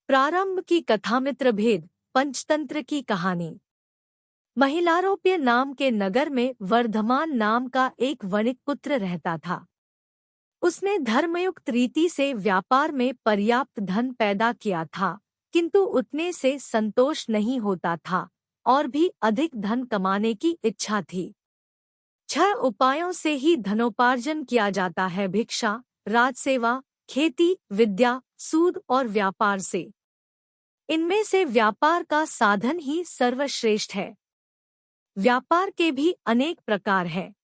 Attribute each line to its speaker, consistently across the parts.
Speaker 1: प्रारंभ की कथामित्र भेद पंचतंत्र की कहानी। महिलारोप्य नाम के नगर में वर्धमान नाम का एक वणिक पुत्र रहता था। उसने धर्मयुक्त रीति से व्यापार में पर्याप्त धन पैदा किया था, किंतु उतने से संतोष नहीं होता था और भी अधिक धन कमाने की इच्छा थी। 6 उपायों से ही धनोपार्जन किया जाता है: भिक्षा, राजसेवा, खेती, विद्या, सूद और व्यापार से। इनमें से व्यापार का साधन ही सर्वश्रेष्ठ है। व्यापार के भी अनेक प्रकार हैं।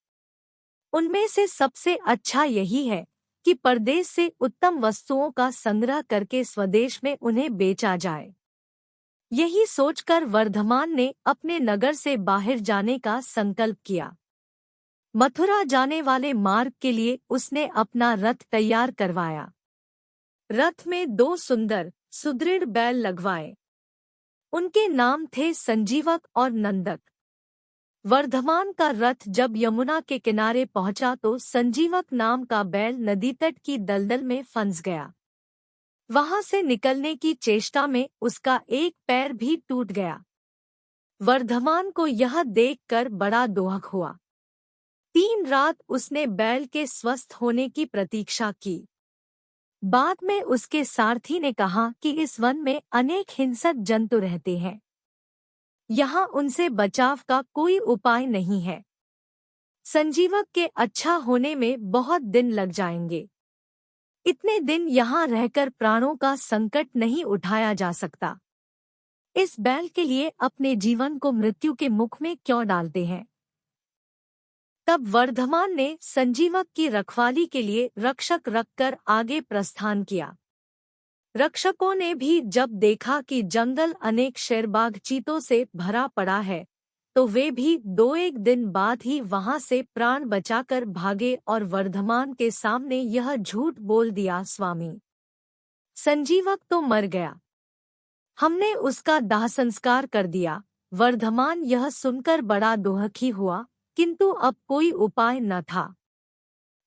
Speaker 1: उनमें से सबसे अच्छा यही है कि परदेश से उत्तम वस्तुओं का संग्रह करके स्वदेश में उन्हें बेचा जाए। यही सोचकर वर्धमान ने अपने नगर से बाहर जाने का संकल्प किया। मथुरा जाने वाले मार्ग के लिए उसने अपना रथ तैयार करवाया। रथ में 2 सुंदर सुदृढ़ बैल लगवाए। उनके नाम थे संजीवक और नंदक। वर्धमान का रथ जब यमुना के किनारे पहुंचा तो संजीवक नाम का बैल नदी तट की दलदल में फंस गया। वहां से निकलने की चेष्टा में उसका एक पैर भी टूट गया। वर्धमान को यह देखकर बड़ा दुख हुआ। 3 रात उसने बैल के स्वस्थ होने की प्रतीक्षा की। बाद में उसके सारथी ने कहा कि इस वन में अनेक हिंसक जंतु रहते हैं। यहाँ उनसे बचाव का कोई उपाय नहीं है। संजीवक के अच्छा होने में बहुत दिन लग जाएंगे। इतने दिन यहाँ रहकर प्राणों का संकट नहीं उठाया जा सकता। इस बैल के लिए अपने जीवन को मृत्यु के मुख में क्यों डालते हैं? तब वर्धमान ने संजीवक की रखवाली के लिए रक्षक रखकर आगे प्रस्थान किया। रक्षकों ने भी जब देखा कि जंगल अनेक शेरबाघ चीतों से भरा पड़ा है, तो वे भी 2-1 दिन बाद ही वहां से प्राण बचाकर भागे और वर्धमान के सामने यह झूठ बोल दिया, स्वामी, संजीवक तो मर गया। हमने उसका दाह संस्कार कर दिया। वर्धमान यह सुनकर बड़ा दुखी हुआ, किंतु अब कोई उपाय न था।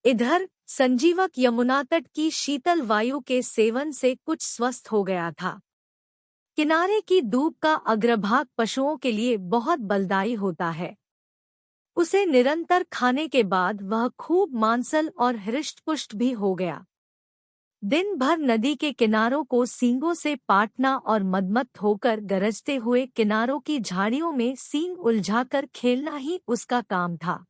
Speaker 1: इधर संजीवक यमुना तट की शीतल वायु के सेवन से कुछ स्वस्थ हो गया था। किनारे की दूब का अग्रभाग पशुओं के लिए बहुत बलदायी होता है। उसे निरंतर खाने के बाद वह खूब मांसल और हृष्टपुष्ट भी हो गया। दिन भर नदी के किनारों को सींगों से पाटना और मदमत्त होकर गरजते हुए किनारों की झाड़ियों में सींग उलझाकर खेलना ही उसका काम था।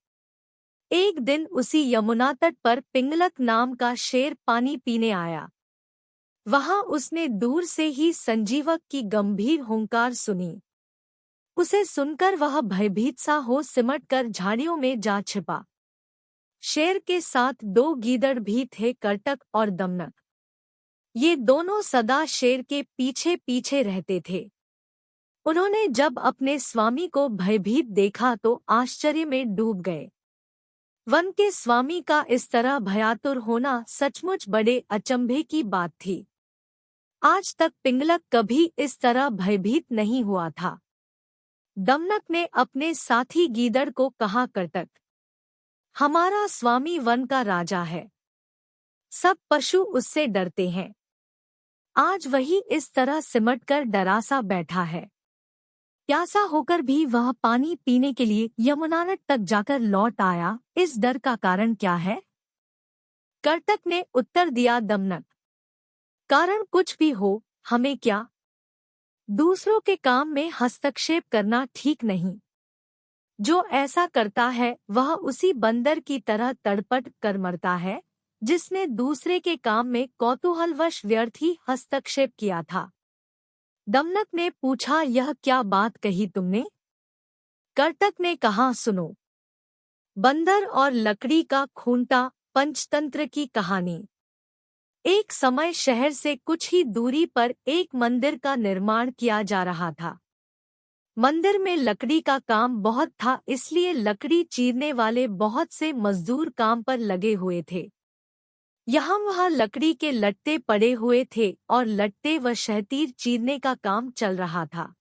Speaker 1: एक दिन उसी यमुना तट पर पिंगलक नाम का शेर पानी पीने आया। वहां उसने दूर से ही संजीवक की गंभीर हुंकार सुनी। उसे सुनकर वह भयभीत सा हो सिमटकर झाड़ियों में जा छिपा। शेर के साथ 2 गीदड़ भी थे, करटक और दमनक। ये दोनों सदा शेर के पीछे पीछे रहते थे। उन्होंने जब अपने स्वामी को भयभीत देखा तो आश्चर्य में डूब गए। वन के स्वामी का इस तरह भयातुर होना सचमुच बड़े अचंभे की बात थी। आज तक पिंगलक कभी इस तरह भयभीत नहीं हुआ था। दमनक ने अपने साथी गीदड़ को कहा, करटक, हमारा स्वामी वन का राजा है। सब पशु उससे डरते हैं। आज वही इस तरह सिमटकर डरासा बैठा है। प्यासा होकर भी वह पानी पीने के लिए यमुना तट तक जाकर लौट आया। इस डर का कारण क्या है? करतक ने उत्तर दिया, दमनक, कारण कुछ भी हो, हमें क्या? दूसरों के काम में हस्तक्षेप करना ठीक नहीं। जो ऐसा करता है वह उसी बंदर की तरह तड़पट कर मरता है जिसने दूसरे के काम में कौतूहलवश व्यर्थ ही हस्तक्षेप किया था। दमनक ने पूछा, यह क्या बात कही तुमने? करतक ने कहा, सुनो। बंदर और लकड़ी का खूंटा, पंचतंत्र की कहानी। एक समय शहर से कुछ ही दूरी पर एक मंदिर का निर्माण किया जा रहा था। मंदिर में लकड़ी का काम बहुत था, इसलिए लकड़ी चीरने वाले बहुत से मजदूर काम पर लगे हुए थे। यहाँ वहाँ लकड़ी के लट्टे पड़े हुए थे और लट्टे व शहतीर चीरने का काम चल रहा था।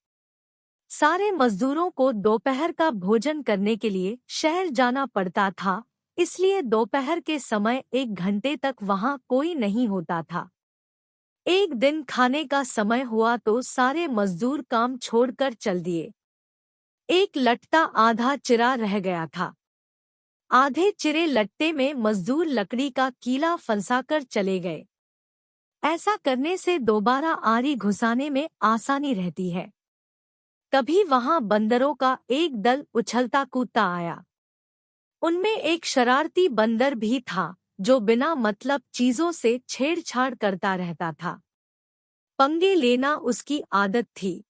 Speaker 1: सारे मजदूरों को दोपहर का भोजन करने के लिए शहर जाना पड़ता था, इसलिए दोपहर के समय 1 घंटे तक वहाँ कोई नहीं होता था। एक दिन खाने का समय हुआ तो सारे मजदूर काम छोड़कर चल दिए। एक लट्टा आधा चिरा रह गया था। आधे चिरे लट्टे में मजदूर लकड़ी का कीला फंसाकर चले गए। ऐसा करने से दोबारा आरी घुसाने में आसानी रहती है। तभी वहां बंदरों का एक दल उछलता कूदता आया। उनमें एक शरारती बंदर भी था जो बिना मतलब चीजों से छेड़छाड़ करता रहता था। पंगे लेना उसकी आदत थी।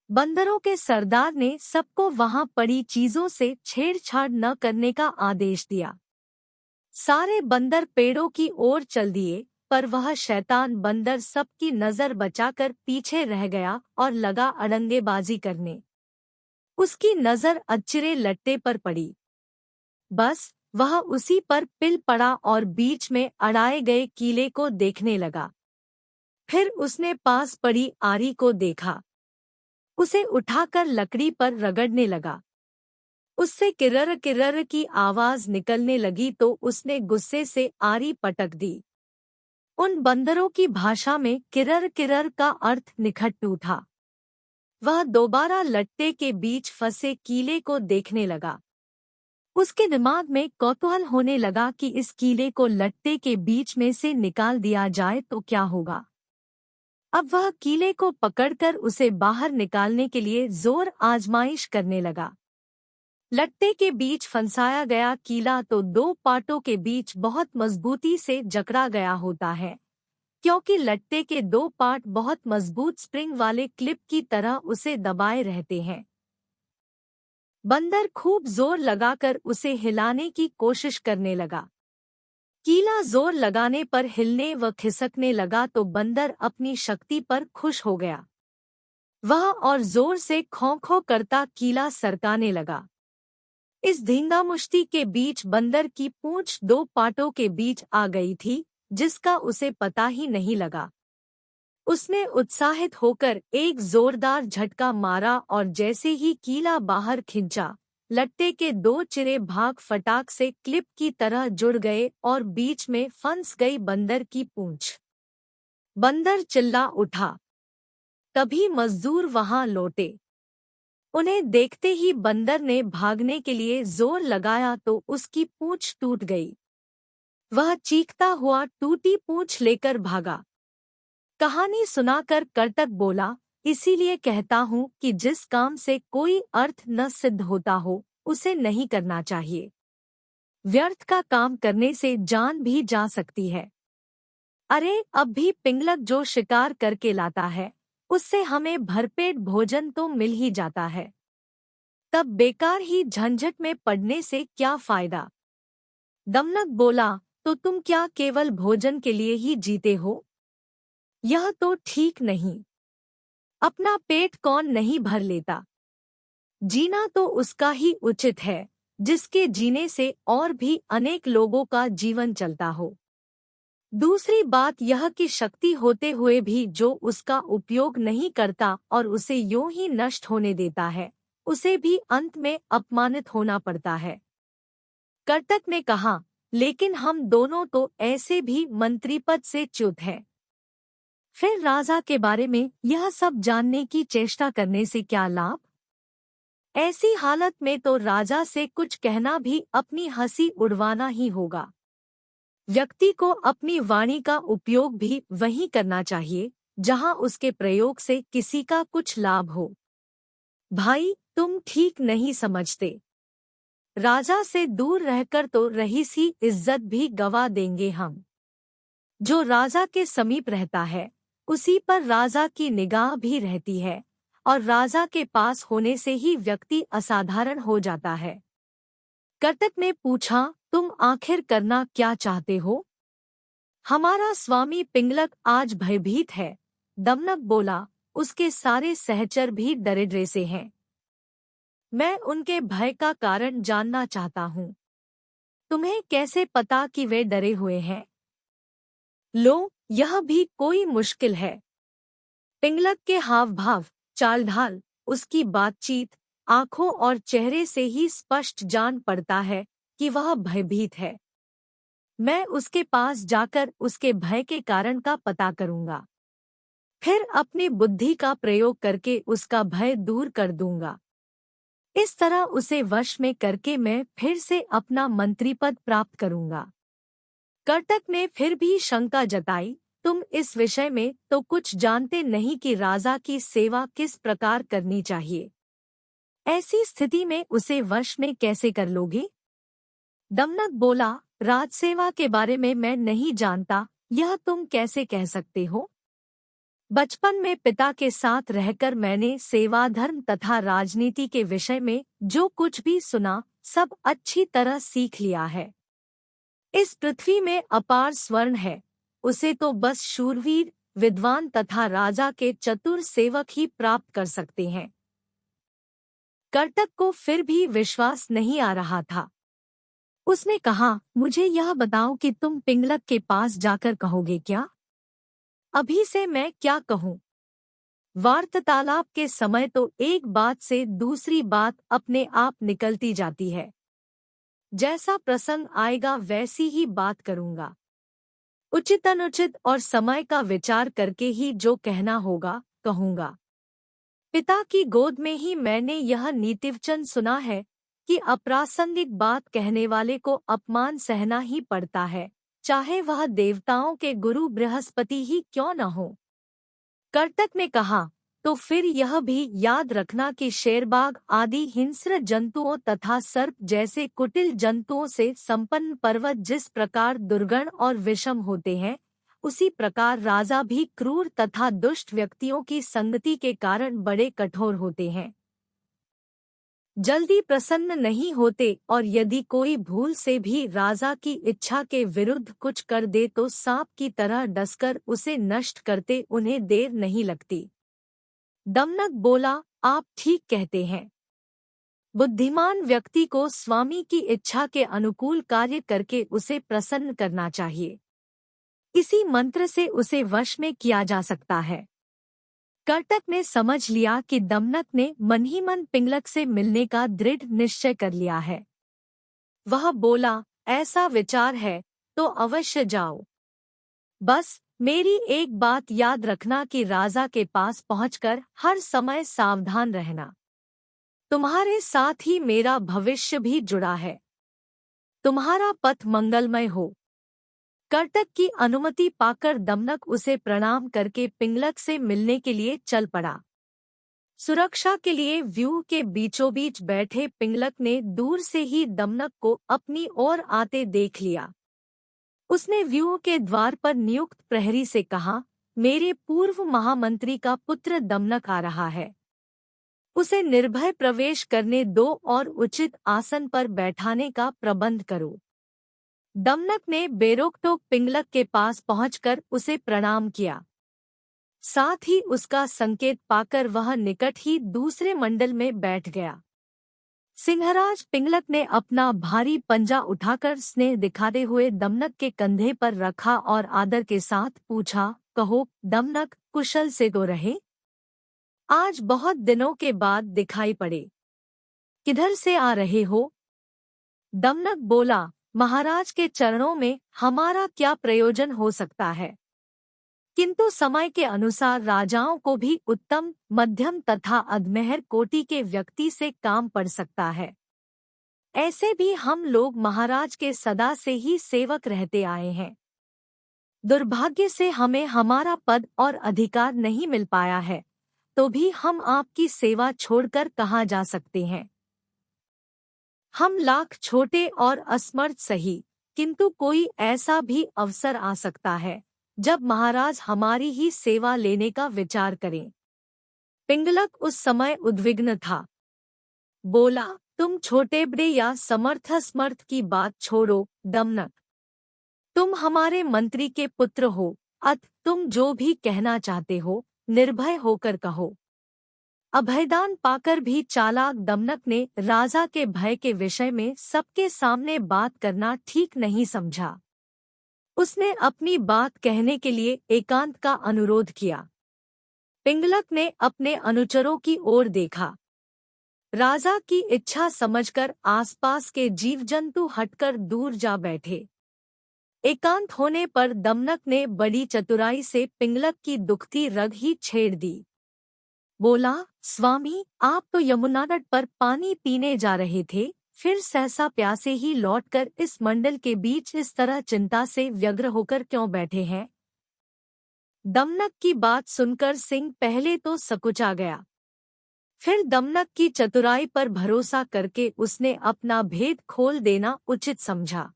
Speaker 1: बंदरों के सरदार ने सबको वहां पड़ी चीजों से छेड़छाड़ न करने का आदेश दिया। सारे बंदर पेड़ों की ओर चल दिए, पर वह शैतान बंदर सबकी नजर बचाकर पीछे रह गया और लगा अड़ंगेबाजी करने। उसकी नजर अचिरे लट्टे पर पड़ी। बस वह उसी पर पिल पड़ा और बीच में अड़ाए गए कीले को देखने लगा। फिर उसने पास पड़ी आरी को देखा। उसे उठाकर लकड़ी पर रगड़ने लगा। उससे किर्र किर्र की आवाज निकलने लगी तो उसने गुस्से से आरी पटक दी। उन बंदरों की भाषा में किर्र किर्र का अर्थ निखट्टू था। वह दोबारा लट्टे के बीच फंसे कीले को देखने लगा। उसके दिमाग में कौतूहल होने लगा कि इस कीले को लट्टे के बीच में से निकाल दिया जाए तो क्या होगा। अब वह कीले को पकड़कर उसे बाहर निकालने के लिए जोर आजमाइश करने लगा। लट्टे के बीच फंसाया गया कीला तो दो पाटों के बीच बहुत मजबूती से जकड़ा गया होता है, क्योंकि लट्टे के दो पाट बहुत मजबूत स्प्रिंग वाले क्लिप की तरह उसे दबाए रहते हैं। बंदर खूब जोर लगाकर उसे हिलाने की कोशिश करने लगा। कीला जोर लगाने पर हिलने व खिसकने लगा तो बंदर अपनी शक्ति पर खुश हो गया। वह और जोर से खौं खौं करता कीला सरकाने लगा। इस धींगामुष्टि के बीच बंदर की पूंछ दो पाटों के बीच आ गई थी, जिसका उसे पता ही नहीं लगा। उसने उत्साहित होकर एक जोरदार झटका मारा और जैसे ही कीला बाहर खींचा, लट्टे के दो चिरे भाग फटाक से क्लिप की तरह जुड़ गए और बीच में फंस गई बंदर की पूंछ। बंदर चिल्ला उठा। तभी मजदूर वहां लौटे। उन्हें देखते ही बंदर ने भागने के लिए जोर लगाया तो उसकी पूंछ टूट गई। वह चीखता हुआ टूटी पूंछ लेकर भागा। कहानी सुनाकर कर्तक बोला, इसीलिए कहता हूँ कि जिस काम से कोई अर्थ न सिद्ध होता हो उसे नहीं करना चाहिए। व्यर्थ का काम करने से जान भी जा सकती है। अरे अब भी पिंगलक जो शिकार करके लाता है उससे हमें भरपेट भोजन तो मिल ही जाता है। तब बेकार ही झंझट में पड़ने से क्या फायदा। दमनक बोला, तो तुम क्या केवल भोजन के लिए ही जीते हो? यह तो ठीक नहीं। अपना पेट कौन नहीं भर लेता। जीना तो उसका ही उचित है जिसके जीने से और भी अनेक लोगों का जीवन चलता हो। दूसरी बात यह कि शक्ति होते हुए भी जो उसका उपयोग नहीं करता और उसे यूं ही नष्ट होने देता है, उसे भी अंत में अपमानित होना पड़ता है। कर्तक ने कहा, लेकिन हम दोनों तो ऐसे भी मंत्री पद से च्युत हैं। फिर राजा के बारे में यह सब जानने की चेष्टा करने से क्या लाभ? ऐसी हालत में तो राजा से कुछ कहना भी अपनी हंसी उड़वाना ही होगा। व्यक्ति को अपनी वाणी का उपयोग भी वहीं करना चाहिए जहां उसके प्रयोग से किसी का कुछ लाभ हो। भाई, तुम ठीक नहीं समझते। राजा से दूर रहकर तो रईसी इज्जत भी गवा देंगे हम। जो राजा के समीप रहता है उसी पर राजा की निगाह भी रहती है, और राजा के पास होने से ही व्यक्ति असाधारण हो जाता है। कर्तक ने पूछा, तुम आखिर करना क्या चाहते हो? हमारा स्वामी पिंगलक आज भयभीत है। दमनक बोला, उसके सारे सहचर भी डरे से हैं। मैं उनके भय का कारण जानना चाहता हूँ। तुम्हें कैसे पता कि वे डरे हुए हैं? लो, यह भी कोई मुश्किल है। पिंगलक के हाव भाव, चाल ढाल, उसकी बातचीत, आंखों और चेहरे से ही स्पष्ट जान पड़ता है कि वह भयभीत है। मैं उसके पास जाकर उसके भय के कारण का पता करूंगा। फिर अपनी बुद्धि का प्रयोग करके उसका भय दूर कर दूंगा। इस तरह उसे वश में करके मैं फिर से अपना मंत्री पद प्राप्त करूंगा। कर्तक ने फिर भी शंका जताई, तुम इस विषय में तो कुछ जानते नहीं कि राजा की सेवा किस प्रकार करनी चाहिए। ऐसी स्थिति में उसे वश में कैसे कर लोगे? दमनक बोला, राजसेवा के बारे में मैं नहीं जानता, यह तुम कैसे कह सकते हो? बचपन में पिता के साथ रहकर मैंने सेवा, धर्म तथा राजनीति के विषय में जो कुछ भी सुना सब अच्छी तरह सीख लिया है। इस पृथ्वी में अपार स्वर्ण है, उसे तो बस शूरवीर, विद्वान तथा राजा के चतुर सेवक ही प्राप्त कर सकते हैं। कर्तक को फिर भी विश्वास नहीं आ रहा था। उसने कहा, मुझे यह बताओ कि तुम पिंगलक के पास जाकर कहोगे क्या? अभी से मैं क्या कहूँ? वार्तालाप के समय तो एक बात से दूसरी बात अपने आप निकलती जाती है। जैसा प्रसंग आएगा वैसी ही बात करूंगा। उचित अनुचित और समय का विचार करके ही जो कहना होगा कहूंगा। पिता की गोद में ही मैंने यह नीतिवचन सुना है कि अप्रासंगिक बात कहने वाले को अपमान सहना ही पड़ता है, चाहे वह देवताओं के गुरु बृहस्पति ही क्यों न हो। कर्तक ने कहा, तो फिर यह भी याद रखना कि शेरबाग आदि हिंस्र जंतुओं तथा सर्प जैसे कुटिल जंतुओं से संपन्न पर्वत जिस प्रकार दुर्गण और विषम होते हैं, उसी प्रकार राजा भी क्रूर तथा दुष्ट व्यक्तियों की संगति के कारण बड़े कठोर होते हैं। जल्दी प्रसन्न नहीं होते और यदि कोई भूल से भी राजा की इच्छा के विरुद्ध कुछ कर दे तो सांप की तरह डसकर उसे नष्ट करते उन्हें देर नहीं लगती। दमनक बोला, आप ठीक कहते हैं। बुद्धिमान व्यक्ति को स्वामी की इच्छा के अनुकूल कार्य करके उसे प्रसन्न करना चाहिए। इसी मंत्र से उसे वश में किया जा सकता है। कर्तक ने समझ लिया कि दमनक ने मन ही मन पिंगलक से मिलने का दृढ़ निश्चय कर लिया है। वह बोला, ऐसा विचार है तो अवश्य जाओ। बस मेरी एक बात याद रखना कि राजा के पास पहुंचकर हर समय सावधान रहना। तुम्हारे साथ ही मेरा भविष्य भी जुड़ा है। तुम्हारा पथ मंगलमय हो। कर्तक की अनुमति पाकर दमनक उसे प्रणाम करके पिंगलक से मिलने के लिए चल पड़ा। सुरक्षा के लिए व्यूह के बीचों बीच बैठे पिंगलक ने दूर से ही दमनक को अपनी ओर आते देख लिया। उसने व्यूह के द्वार पर नियुक्त प्रहरी से कहा, मेरे पूर्व महामंत्री का पुत्र दमनक आ रहा है। उसे निर्भय प्रवेश करने दो और उचित आसन पर बैठाने का प्रबंध करो। दमनक ने बेरोकटोक पिंगलक के पास पहुंचकर उसे प्रणाम किया। साथ ही उसका संकेत पाकर वह निकट ही दूसरे मंडल में बैठ गया। सिंहराज पिंगलक ने अपना भारी पंजा उठाकर स्नेह दिखाते हुए दमनक के कंधे पर रखा और आदर के साथ पूछा, कहो दमनक, कुशल से तो रहे? आज बहुत दिनों के बाद दिखाई पड़े। किधर से आ रहे हो? दमनक बोला, महाराज के चरणों में हमारा क्या प्रयोजन हो सकता है, किंतु समय के अनुसार राजाओं को भी उत्तम, मध्यम तथा अधमेहर कोटि के व्यक्ति से काम पड़ सकता है। ऐसे भी हम लोग महाराज के सदा से ही सेवक रहते आए हैं। दुर्भाग्य से हमें हमारा पद और अधिकार नहीं मिल पाया है, तो भी हम आपकी सेवा छोड़कर कहाँ जा सकते हैं। हम लाख छोटे और असमर्थ सही, किंतु कोई ऐसा भी अवसर आ सकता है जब महाराज हमारी ही सेवा लेने का विचार करें। पिंगलक उस समय उद्विग्न था। बोला, तुम छोटे बड़े या समर्थ असमर्थ की बात छोड़ो दमनक। तुम हमारे मंत्री के पुत्र हो, अतः तुम जो भी कहना चाहते हो निर्भय होकर कहो। अभयदान पाकर भी चालाक दमनक ने राजा के भय के विषय में सबके सामने बात करना ठीक नहीं समझा। उसने अपनी बात कहने के लिए एकांत का अनुरोध किया। पिंगलक ने अपने अनुचरों की ओर देखा। राजा की इच्छा समझकर आसपास के जीव जंतु हटकर दूर जा बैठे। एकांत होने पर दमनक ने बड़ी चतुराई से पिंगलक की दुखती रग ही छेड़ दी। बोला, स्वामी, आप तो यमुना तट पर पानी पीने जा रहे थे, फिर सहसा प्यासे ही लौटकर इस मंडल के बीच इस तरह चिंता से व्यग्र होकर क्यों बैठे हैं? दमनक की बात सुनकर सिंह पहले तो सकुचा गया, फिर दमनक की चतुराई पर भरोसा करके उसने अपना भेद खोल देना उचित समझा।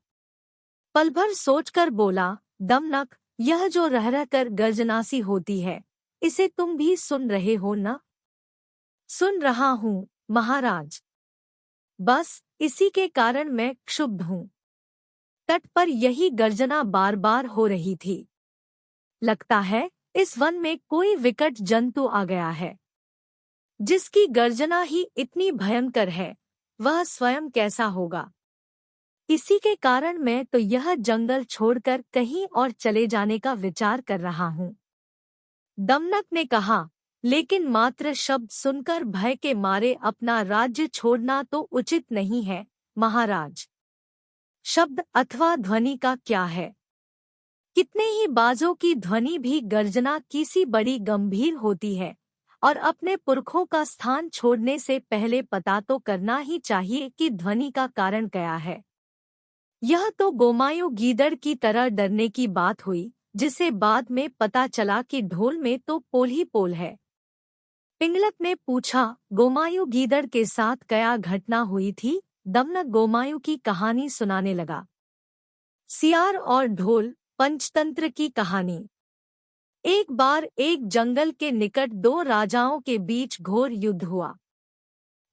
Speaker 1: पल भर सोचकर बोला, दमनक, यह जो रह रह कर गर्जनासी होती है, इसे तुम भी सुन रहे हो न? सुन रहा हूँ, महाराज। बस इसी के कारण मैं क्षुब्ध हूँ। तट पर यही गर्जना बार बार हो रही थी। लगता है इस वन में कोई विकट जंतु आ गया है। जिसकी गर्जना ही इतनी भयंकर है, वह स्वयं कैसा होगा? इसी के कारण मैं तो यह जंगल छोड़कर कहीं और चले जाने का विचार कर रहा हूँ। दमनक ने कहा, लेकिन मात्र शब्द सुनकर भय के मारे अपना राज्य छोड़ना तो उचित नहीं है, महाराज। शब्द अथवा ध्वनि का क्या है? कितने ही बाजों की ध्वनि भी गर्जना किसी बड़ी गंभीर होती है, और अपने पुरखों का स्थान छोड़ने से पहले पता तो करना ही चाहिए कि ध्वनि का कारण क्या है। यह तो गोमायु गीदड़ की तरह डरने की बात हुई, जिसे बाद में पता चला कि ढोल में तो पोल ही पोल है। पिंगलक ने पूछा, गोमायु गीदड़ के साथ क्या घटना हुई थी? दमनक गोमायु की कहानी सुनाने लगा। सियार और ढोल पंचतंत्र की कहानी। एक बार एक जंगल के निकट दो राजाओं के बीच घोर युद्ध हुआ।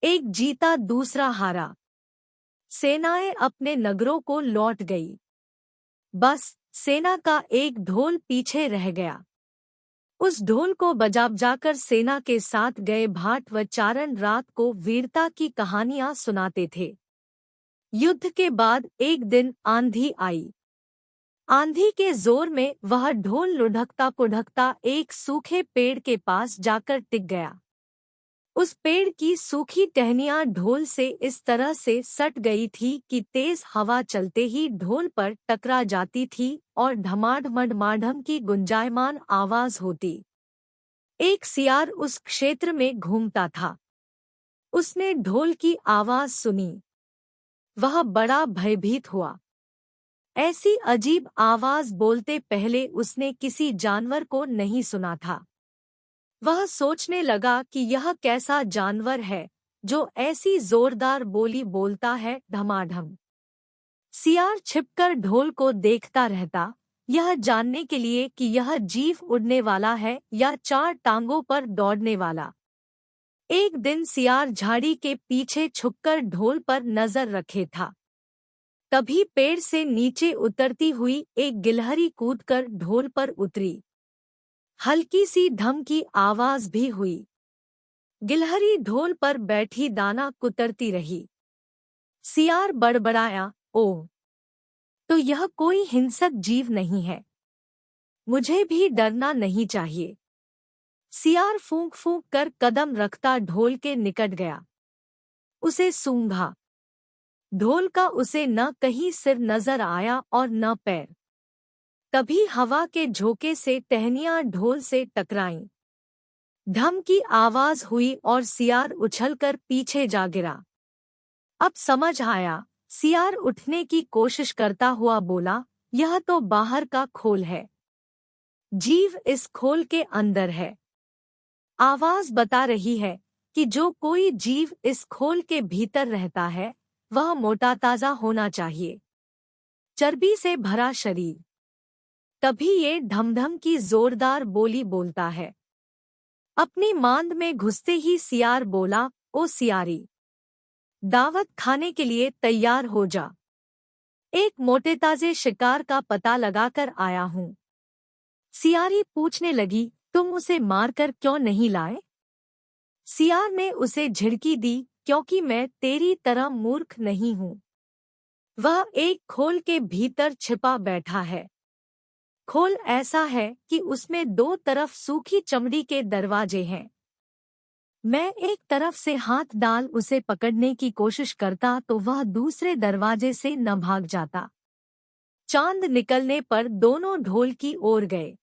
Speaker 1: एक जीता, दूसरा हारा। सेनाएं अपने नगरों को लौट गई। बस सेना का एक ढोल पीछे रह गया। उस ढोल को बजाकर सेना के साथ गए भाट व चारण रात को वीरता की कहानियां सुनाते थे। युद्ध के बाद एक दिन आंधी आई। आंधी के जोर में वह ढोल लुढ़कता पुढ़कता एक सूखे पेड़ के पास जाकर टिक गया। उस पेड़ की सूखी टहनियां ढोल से इस तरह से सट गई थी कि तेज हवा चलते ही ढोल पर टकरा जाती थी और ढमाढमढमाढम की गुंजायमान आवाज होती। एक सियार उस क्षेत्र में घूमता था। उसने ढोल की आवाज सुनी। वह बड़ा भयभीत हुआ। ऐसी अजीब आवाज बोलते पहले उसने किसी जानवर को नहीं सुना था। वह सोचने लगा कि यह कैसा जानवर है जो ऐसी जोरदार बोली बोलता है, ढमाढम। सियार छिपकर ढोल को देखता रहता, यह जानने के लिए कि यह जीव उड़ने वाला है या चार टांगों पर दौड़ने वाला। एक दिन सियार झाड़ी के पीछे छुपकर ढोल पर नजर रखे था। तभी पेड़ से नीचे उतरती हुई एक गिलहरी कूदकर ढोल पर उतरी। हल्की सी ढम की आवाज भी हुई। गिलहरी ढोल पर बैठी दाना कुतरती रही। सियार बड़बड़ाया, ओह! तो यह कोई हिंसक जीव नहीं है। मुझे भी डरना नहीं चाहिए। सियार फूंक फूंक कर कदम रखता ढोल के निकट गया। उसे सूंघा। ढोल का उसे न कहीं सिर नजर आया और न पैर। तभी हवा के झोंके से टहनियां ढोल से टकराईं। ढम की आवाज हुई और सियार उछलकर पीछे जा गिरा। अब समझ आया। सियार उठने की कोशिश करता हुआ बोला, यह तो बाहर का खोल है। जीव इस खोल के अंदर है। आवाज बता रही है कि जो कोई जीव इस खोल के भीतर रहता है, वह मोटा ताजा होना चाहिए, चर्बी से भरा शरीर। तभी ये ढमढम की जोरदार बोली बोलता है। अपनी मांद में घुसते ही सियार बोला, ओ सियारी, दावत खाने के लिए तैयार हो जा। एक मोटे ताजे शिकार का पता लगाकर आया हूँ। सियारी पूछने लगी, तुम उसे मारकर क्यों नहीं लाए? सियार ने उसे झिड़की दी, क्योंकि मैं तेरी तरह मूर्ख नहीं हूँ। वह एक खोल के भीतर छिपा बैठा है। खोल ऐसा है कि उसमें दो तरफ सूखी चमड़ी के दरवाजे हैं। मैं एक तरफ से हाथ डाल उसे पकड़ने की कोशिश करता तो वह दूसरे दरवाजे से न भाग जाता। चांद निकलने पर दोनों ढोल की ओर गए।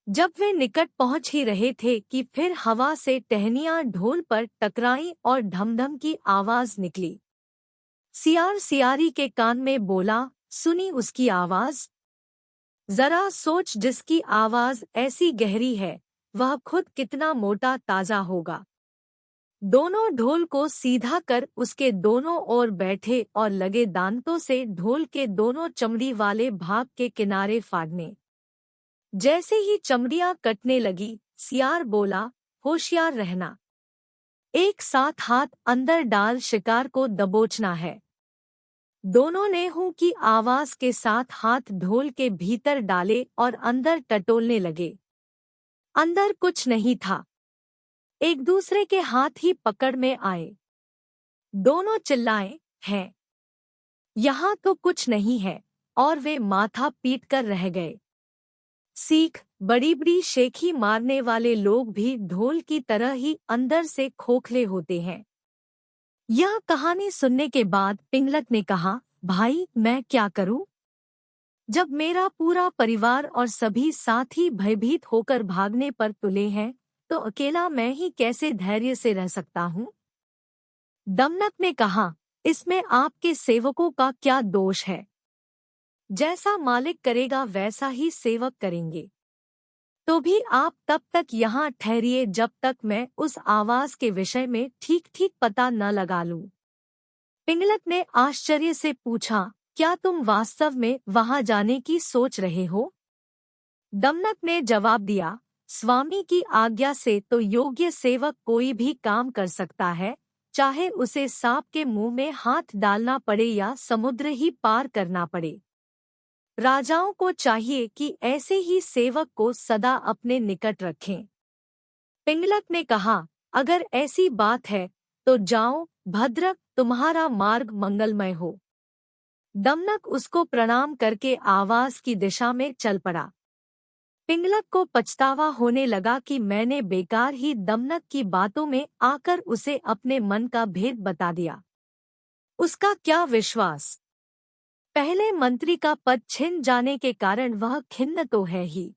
Speaker 1: जब वे निकट पहुंच ही रहे थे कि फिर हवा से टहनियां ढोल पर टकराईं और ढमढम की आवाज निकली। सियार सियारी के कान में बोला, सुनी उसकी आवाज? जरा सोच, जिसकी आवाज ऐसी गहरी है वह खुद कितना मोटा ताजा होगा। दोनों ढोल को सीधा कर उसके दोनों ओर बैठे और लगे दांतों से ढोल के दोनों चमड़ी वाले भाग के किनारे फाड़ने। जैसे ही चमड़ियां कटने लगी, सियार बोला, होशियार रहना। एक साथ हाथ अंदर डाल शिकार को दबोचना है। दोनों ने हूं की आवाज के साथ हाथ ढोल के भीतर डाले और अंदर टटोलने लगे। अंदर कुछ नहीं था। एक दूसरे के हाथ ही पकड़ में आए। दोनों चिल्लाए, हैं। यहाँ तो कुछ नहीं है, और वे माथा पीट कर रह गए। सीख, बड़ी बड़ी शेखी मारने वाले लोग भी ढोल की तरह ही अंदर से खोखले होते हैं। यह कहानी सुनने के बाद पिंगलक ने कहा, भाई मैं क्या करूं? जब मेरा पूरा परिवार और सभी साथी भयभीत होकर भागने पर तुले हैं, तो अकेला मैं ही कैसे धैर्य से रह सकता हूं? दमनक ने कहा, इसमें आपके सेवकों का क्या दोष है? जैसा मालिक करेगा वैसा ही सेवक करेंगे। तो भी आप तब तक यहाँ ठहरिए जब तक मैं उस आवाज के विषय में ठीक ठीक पता न लगा लूं। पिंगलक ने आश्चर्य से पूछा, क्या तुम वास्तव में वहां जाने की सोच रहे हो? दमनक ने जवाब दिया, स्वामी की आज्ञा से तो योग्य सेवक कोई भी काम कर सकता है, चाहे उसे सांप के मुंह में हाथ डालना पड़े या समुद्र ही पार करना पड़े। राजाओं को चाहिए कि ऐसे ही सेवक को सदा अपने निकट रखें। पिंगलक ने कहा, अगर ऐसी बात है तो जाओ, भद्रक, तुम्हारा मार्ग मंगलमय हो। दमनक उसको प्रणाम करके आवाज की दिशा में चल पड़ा। पिंगलक को पछतावा होने लगा कि मैंने बेकार ही दमनक की बातों में आकर उसे अपने मन का भेद बता दिया। उसका क्या विश्वास! पहले मंत्री का पद छिन जाने के कारण वह खिन्न तो है ही,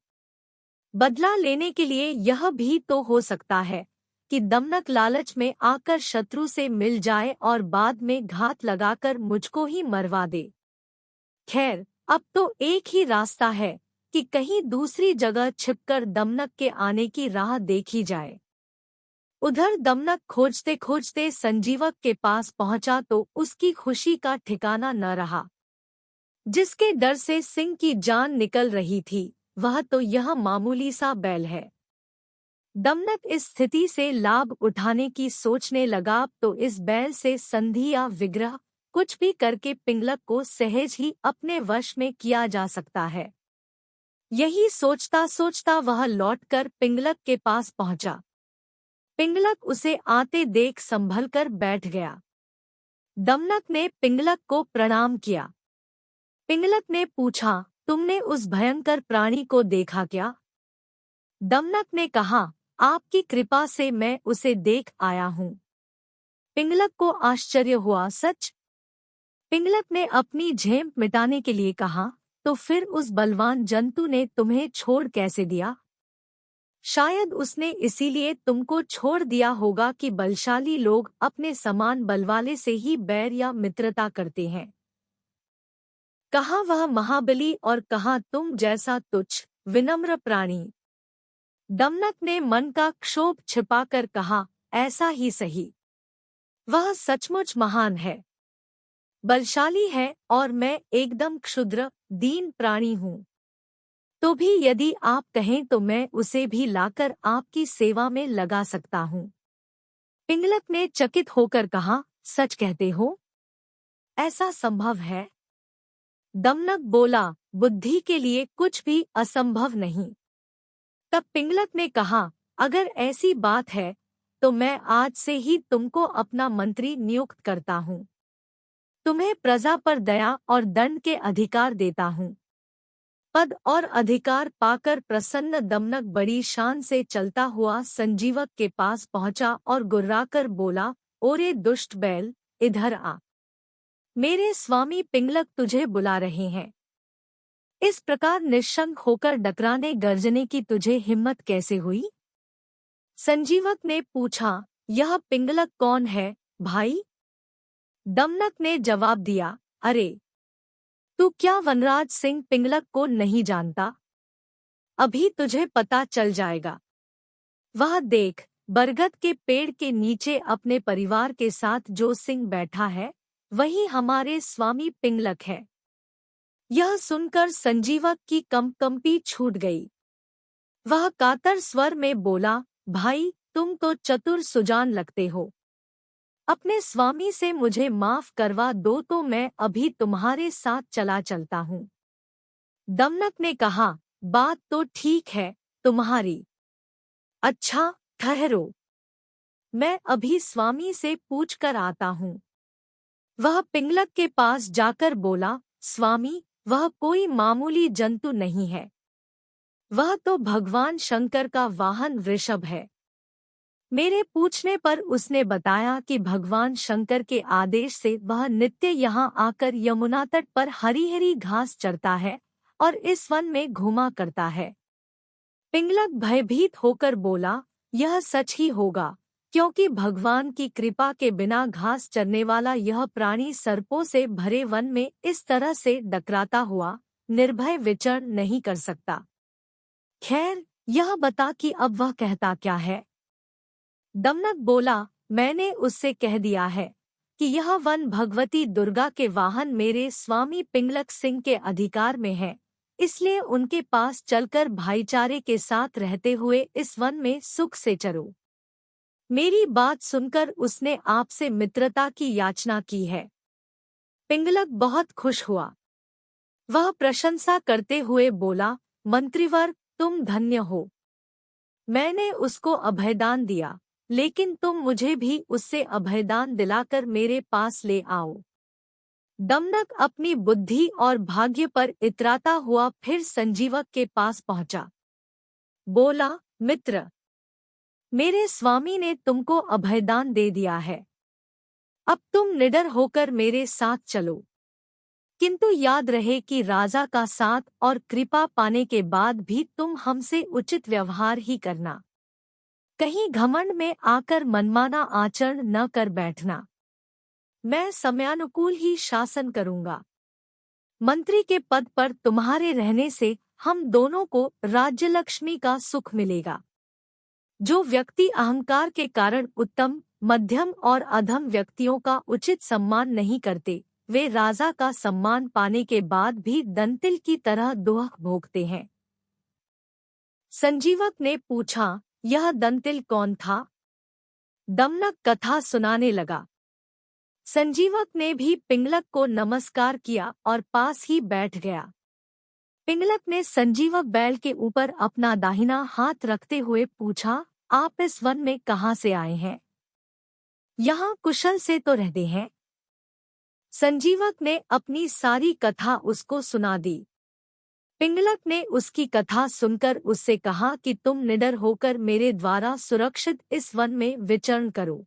Speaker 1: बदला लेने के लिए यह भी तो हो सकता है कि दमनक लालच में आकर शत्रु से मिल जाए और बाद में घात लगाकर मुझको ही मरवा दे। खैर, अब तो एक ही रास्ता है कि कहीं दूसरी जगह छिपकर दमनक के आने की राह देखी जाए। उधर दमनक खोजते खोजते संजीवक के पास पहुंचा तो उसकी खुशी का ठिकाना न रहा। जिसके डर से सिंह की जान निकल रही थी, वह तो यह मामूली सा बैल है। दमनक इस स्थिति से लाभ उठाने की सोचने लगा तो इस बैल से संधि या विग्रह कुछ भी करके पिंगलक को सहज ही अपने वश में किया जा सकता है। यही सोचता सोचता वह लौटकर पिंगलक के पास पहुंचा। पिंगलक उसे आते देख संभल कर बैठ गया। दमनक ने पिंगलक को प्रणाम किया। पिंगलक ने पूछा, तुमने उस भयंकर प्राणी को देखा क्या? दमनक ने कहा, आपकी कृपा से मैं उसे देख आया हूँ। पिंगलक को आश्चर्य हुआ, सच? पिंगलक ने अपनी झेप मिटाने के लिए कहा, तो फिर उस बलवान जंतु ने तुम्हें छोड़ कैसे दिया? शायद उसने इसीलिए तुमको छोड़ दिया होगा कि बलशाली लोग अपने समान बलवाले से ही बैर या मित्रता करते हैं। कहाँ वह महाबली और कहाँ तुम जैसा तुच्छ विनम्र प्राणी। दमनक ने मन का क्षोभ छिपाकर कहा, ऐसा ही सही। वह सचमुच महान है, बलशाली है और मैं एकदम क्षुद्र दीन प्राणी हूँ। तो भी यदि आप कहें तो मैं उसे भी लाकर आपकी सेवा में लगा सकता हूँ। पिंगलक ने चकित होकर कहा, सच कहते हो? ऐसा संभव है? दमनक बोला, बुद्धि के लिए कुछ भी असंभव नहीं। तब पिंगलक ने कहा, अगर ऐसी बात है तो मैं आज से ही तुमको अपना मंत्री नियुक्त करता हूँ। तुम्हें प्रजा पर दया और दंड के अधिकार देता हूँ। पद और अधिकार पाकर प्रसन्न दमनक बड़ी शान से चलता हुआ संजीवक के पास पहुंचा और गुर्राकर बोला, ओरे दुष्ट बैल, इधर आ। मेरे स्वामी पिंगलक तुझे बुला रहे हैं। इस प्रकार निशंक होकर डकराने गर्जने की तुझे हिम्मत कैसे हुई? संजीवक ने पूछा, यह पिंगलक कौन है, भाई? दमनक ने जवाब दिया, अरे, तू क्या वनराज सिंह पिंगलक को नहीं जानता? अभी तुझे पता चल जाएगा। वह देख, बरगद के पेड़ के नीचे अपने परिवार के साथ जो सिंह बैठा है, वही हमारे स्वामी पिंगलक है। यह सुनकर संजीवक की कंपी छूट गई। वह कातर स्वर में बोला, भाई, तुम तो चतुर सुजान लगते हो। अपने स्वामी से मुझे माफ करवा दो तो मैं अभी तुम्हारे साथ चला चलता हूँ। दमनक ने कहा, बात तो ठीक है तुम्हारी। अच्छा, ठहरो, मैं अभी स्वामी से पूछ कर आता हूँ। वह पिंगलक के पास जाकर बोला, स्वामी, वह कोई मामूली जंतु नहीं है। वह तो भगवान शंकर का वाहन वृषभ है। मेरे पूछने पर उसने बताया कि भगवान शंकर के आदेश से वह नित्य यहाँ आकर यमुना तट पर हरी हरी घास चरता है और इस वन में घूमा करता है। पिंगलक भयभीत होकर बोला, यह सच ही होगा, क्योंकि भगवान की कृपा के बिना घास चरने वाला यह प्राणी सर्पों से भरे वन में इस तरह से डकराता हुआ निर्भय विचरण नहीं कर सकता। खैर, यह बता कि अब वह कहता क्या है? दमनक बोला, मैंने उससे कह दिया है कि यह वन भगवती दुर्गा के वाहन मेरे स्वामी पिंगलक सिंह के अधिकार में है, इसलिए उनके पास चलकर भाईचारे के साथ रहते हुए इस वन में सुख से चरो। मेरी बात सुनकर उसने आपसे मित्रता की याचना की है। पिंगलक बहुत खुश हुआ। वह प्रशंसा करते हुए बोला, मंत्रीवर, तुम धन्य हो। मैंने उसको अभयदान दिया, लेकिन तुम मुझे भी उससे अभयदान दिलाकर मेरे पास ले आओ। दमनक अपनी बुद्धि और भाग्य पर इतराता हुआ फिर संजीवक के पास पहुंचा। बोला, मित्र, मेरे स्वामी ने तुमको अभयदान दे दिया है। अब तुम निडर होकर मेरे साथ चलो, किंतु याद रहे कि राजा का साथ और कृपा पाने के बाद भी तुम हमसे उचित व्यवहार ही करना। कहीं घमंड में आकर मनमाना आचरण न कर बैठना। मैं समयानुकूल ही शासन करूंगा। मंत्री के पद पर तुम्हारे रहने से हम दोनों को राज्यलक्ष्मी का सुख मिलेगा। जो व्यक्ति अहंकार के कारण उत्तम, मध्यम और अधम व्यक्तियों का उचित सम्मान नहीं करते, वे राजा का सम्मान पाने के बाद भी दंतिल की तरह दुख भोगते हैं। संजीवक ने पूछा, यह दंतिल कौन था? दमनक कथा सुनाने लगा। संजीवक ने भी पिंगलक को नमस्कार किया और पास ही बैठ गया। पिंगलक ने संजीवक बैल के ऊपर अपना दाहिना हाथ रखते हुए पूछा, आप इस वन में कहाँ से आए हैं? यहाँ कुशल से तो रहते हैं? संजीवक ने अपनी सारी कथा उसको सुना दी। पिंगलक ने उसकी कथा सुनकर उससे कहा कि तुम निडर होकर मेरे द्वारा सुरक्षित इस वन में विचरण करो।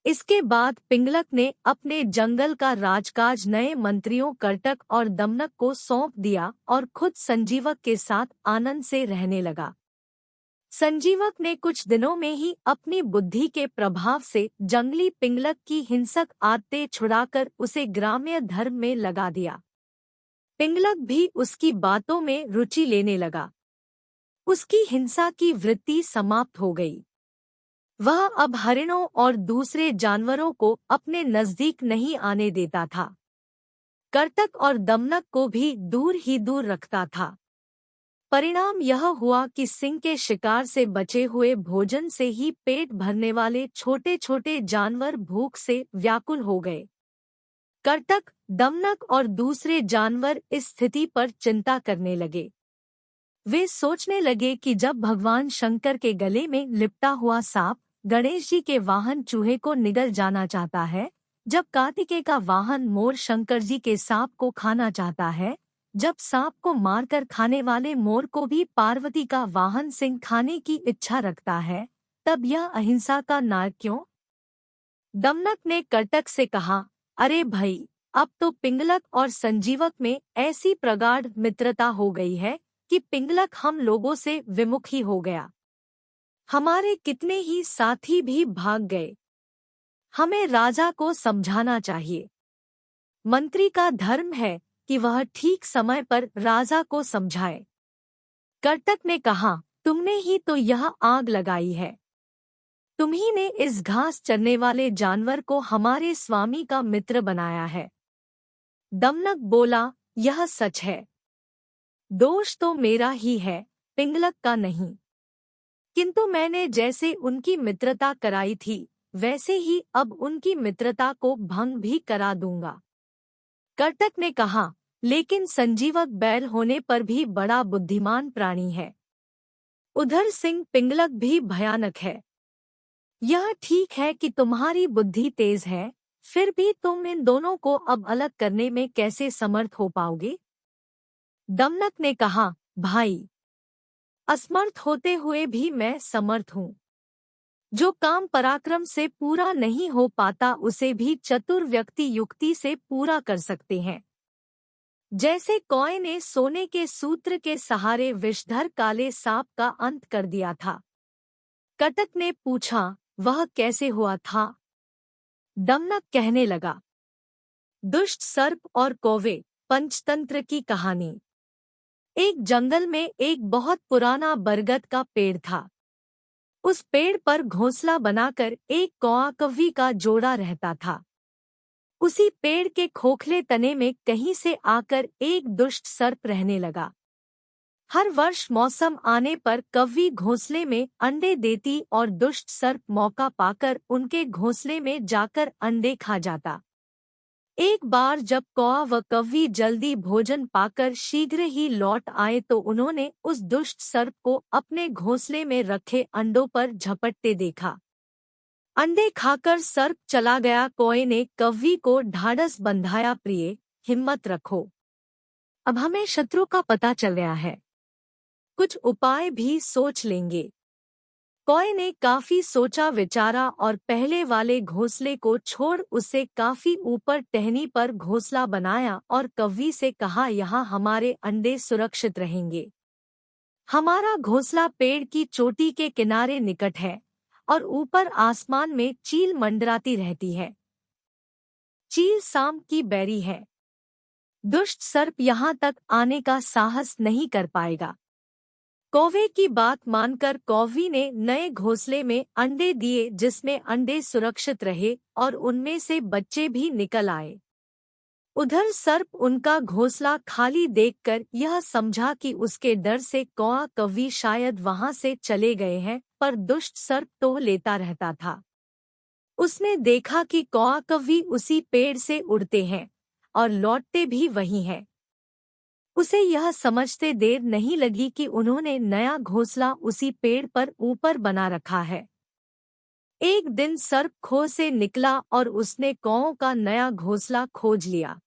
Speaker 1: इसके बाद पिंगलक ने अपने जंगल का राजकाज नए मंत्रियों कर्टक और दमनक को सौंप दिया और खुद संजीवक के साथ आनंद से रहने लगा। संजीवक ने कुछ दिनों में ही अपनी बुद्धि के प्रभाव से जंगली पिंगलक की हिंसक आदतें छुड़ाकर उसे ग्राम्य धर्म में लगा दिया। पिंगलक भी उसकी बातों में रुचि लेने लगा। उसकी हिंसा की वृत्ति समाप्त हो गई। वह अब हरिणों और दूसरे जानवरों को अपने नजदीक नहीं आने देता था। कर्टक और दमनक को भी दूर ही दूर रखता था। परिणाम यह हुआ कि सिंह के शिकार से बचे हुए भोजन से ही पेट भरने वाले छोटे छोटे जानवर भूख से व्याकुल हो गए। कर्टक, दमनक और दूसरे जानवर इस स्थिति पर चिंता करने लगे। वे सोचने लगे कि जब भगवान शंकर के गले में लिपटा हुआ सांप गणेश जी के वाहन चूहे को निगल जाना चाहता है, जब कार्तिकेय का वाहन मोर शंकर जी के सांप को खाना चाहता है, जब सांप को मारकर खाने वाले मोर को भी पार्वती का वाहन सिंह खाने की इच्छा रखता है, तब यह अहिंसा का नायक क्यों? दमनक ने कर्टक से कहा, अरे भाई, अब तो पिंगलक और संजीवक में ऐसी प्रगाढ़ मित्रता हो गई है कि पिंगलक हम लोगों से विमुख ही हो गया। हमारे कितने ही साथी भी भाग गए। हमें राजा को समझाना चाहिए। मंत्री का धर्म है कि वह ठीक समय पर राजा को समझाए। कर्तक ने कहा, तुमने ही तो यह आग लगाई है। तुम्ही ने इस घास चरने वाले जानवर को हमारे स्वामी का मित्र बनाया है। दमनक बोला, यह सच है। दोष तो मेरा ही है, पिंगलक का नहीं। किंतु मैंने जैसे उनकी मित्रता कराई थी, वैसे ही अब उनकी मित्रता को भंग भी करा दूंगा। कर्तक ने कहा, लेकिन संजीवक बैल होने पर भी बड़ा बुद्धिमान प्राणी है। उधर सिंह पिंगलक भी भयानक है। यह ठीक है कि तुम्हारी बुद्धि तेज है, फिर भी तुम इन दोनों को अब अलग करने में कैसे समर्थ हो पाओगे? दमनक ने कहा, भाई, असमर्थ होते हुए भी मैं समर्थ हूँ। जो काम पराक्रम से पूरा नहीं हो पाता उसे भी चतुर व्यक्ति युक्ति से पूरा कर सकते हैं। जैसे कौए ने सोने के सूत्र के सहारे विषधर काले सांप का अंत कर दिया था। कर्तक ने पूछा, वह कैसे हुआ था? दमनक कहने लगा, दुष्ट सर्प और कौवे, पंचतंत्र की कहानी। एक जंगल में एक बहुत पुराना बरगद का पेड़ था। उस पेड़ पर घोंसला बनाकर एक कौआ कव्वी का जोड़ा रहता था। उसी पेड़ के खोखले तने में कहीं से आकर एक दुष्ट सर्प रहने लगा। हर वर्ष मौसम आने पर कव्वी घोंसले में अंडे देती और दुष्ट सर्प मौका पाकर उनके घोंसले में जाकर अंडे खा जाता। एक बार जब कौआ व कव्वी जल्दी भोजन पाकर शीघ्र ही लौट आए तो उन्होंने उस दुष्ट सर्प को अपने घोंसले में रखे अंडों पर झपटते देखा। अंडे खाकर सर्प चला गया। कौए ने कव्वी को ढाढ़स बंधाया, प्रिय, हिम्मत रखो। अब हमें शत्रु का पता चल गया है, कुछ उपाय भी सोच लेंगे। कौए ने काफी सोचा विचारा और पहले वाले घोंसले को छोड़ उसे काफी ऊपर टहनी पर घोंसला बनाया और कव्वी से कहा, यहाँ हमारे अंडे सुरक्षित रहेंगे। हमारा घोंसला पेड़ की चोटी के किनारे निकट है और ऊपर आसमान में चील मंडराती रहती है। चील सांप की बैरी है। दुष्ट सर्प यहाँ तक आने का साहस नहीं कर पाएगा। कौवे की बात मानकर कौवी ने नए घोंसले में अंडे दिए, जिसमें अंडे सुरक्षित रहे और उनमें से बच्चे भी निकल आए। उधर सर्प उनका घोंसला खाली देखकर यह समझा कि उसके डर से कौआ कव्वी शायद वहां से चले गए हैं, पर दुष्ट सर्प तो लेता रहता था। उसने देखा कि कौआ कव्वी उसी पेड़ से उड़ते हैं और लौटते भी वही हैं। उसे यह समझते देर नहीं लगी कि उन्होंने नया घोंसला उसी पेड़ पर ऊपर बना रखा है। एक दिन सर्प खो से निकला और उसने कौओं का नया घोंसला खोज लिया।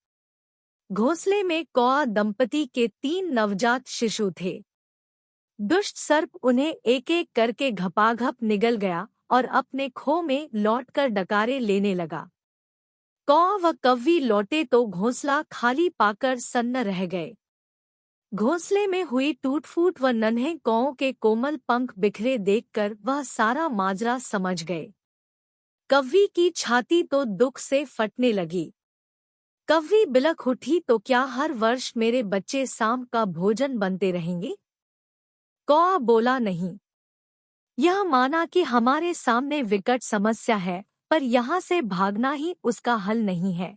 Speaker 1: घोंसले में कौआ दंपति के 3 नवजात शिशु थे। दुष्ट सर्प उन्हें एक एक करके घपाघप निगल गया और अपने खो में लौटकर डकारे लेने लगा। कौआ व कव्वी लौटे तो घोंसला खाली पाकर सन्न रह गए। घोंसले में हुई टूट-फूट व नन्हे कौओं के कोमल पंख बिखरे देखकर वह सारा माजरा समझ गए। कव्वी की छाती तो दुख से फटने लगी। कव्वी बिलख उठी, तो क्या हर वर्ष मेरे बच्चे सांप का भोजन बनते रहेंगे? कौआ बोला, नहीं। यह माना कि हमारे सामने विकट समस्या है, पर यहाँ से भागना ही उसका हल नहीं है।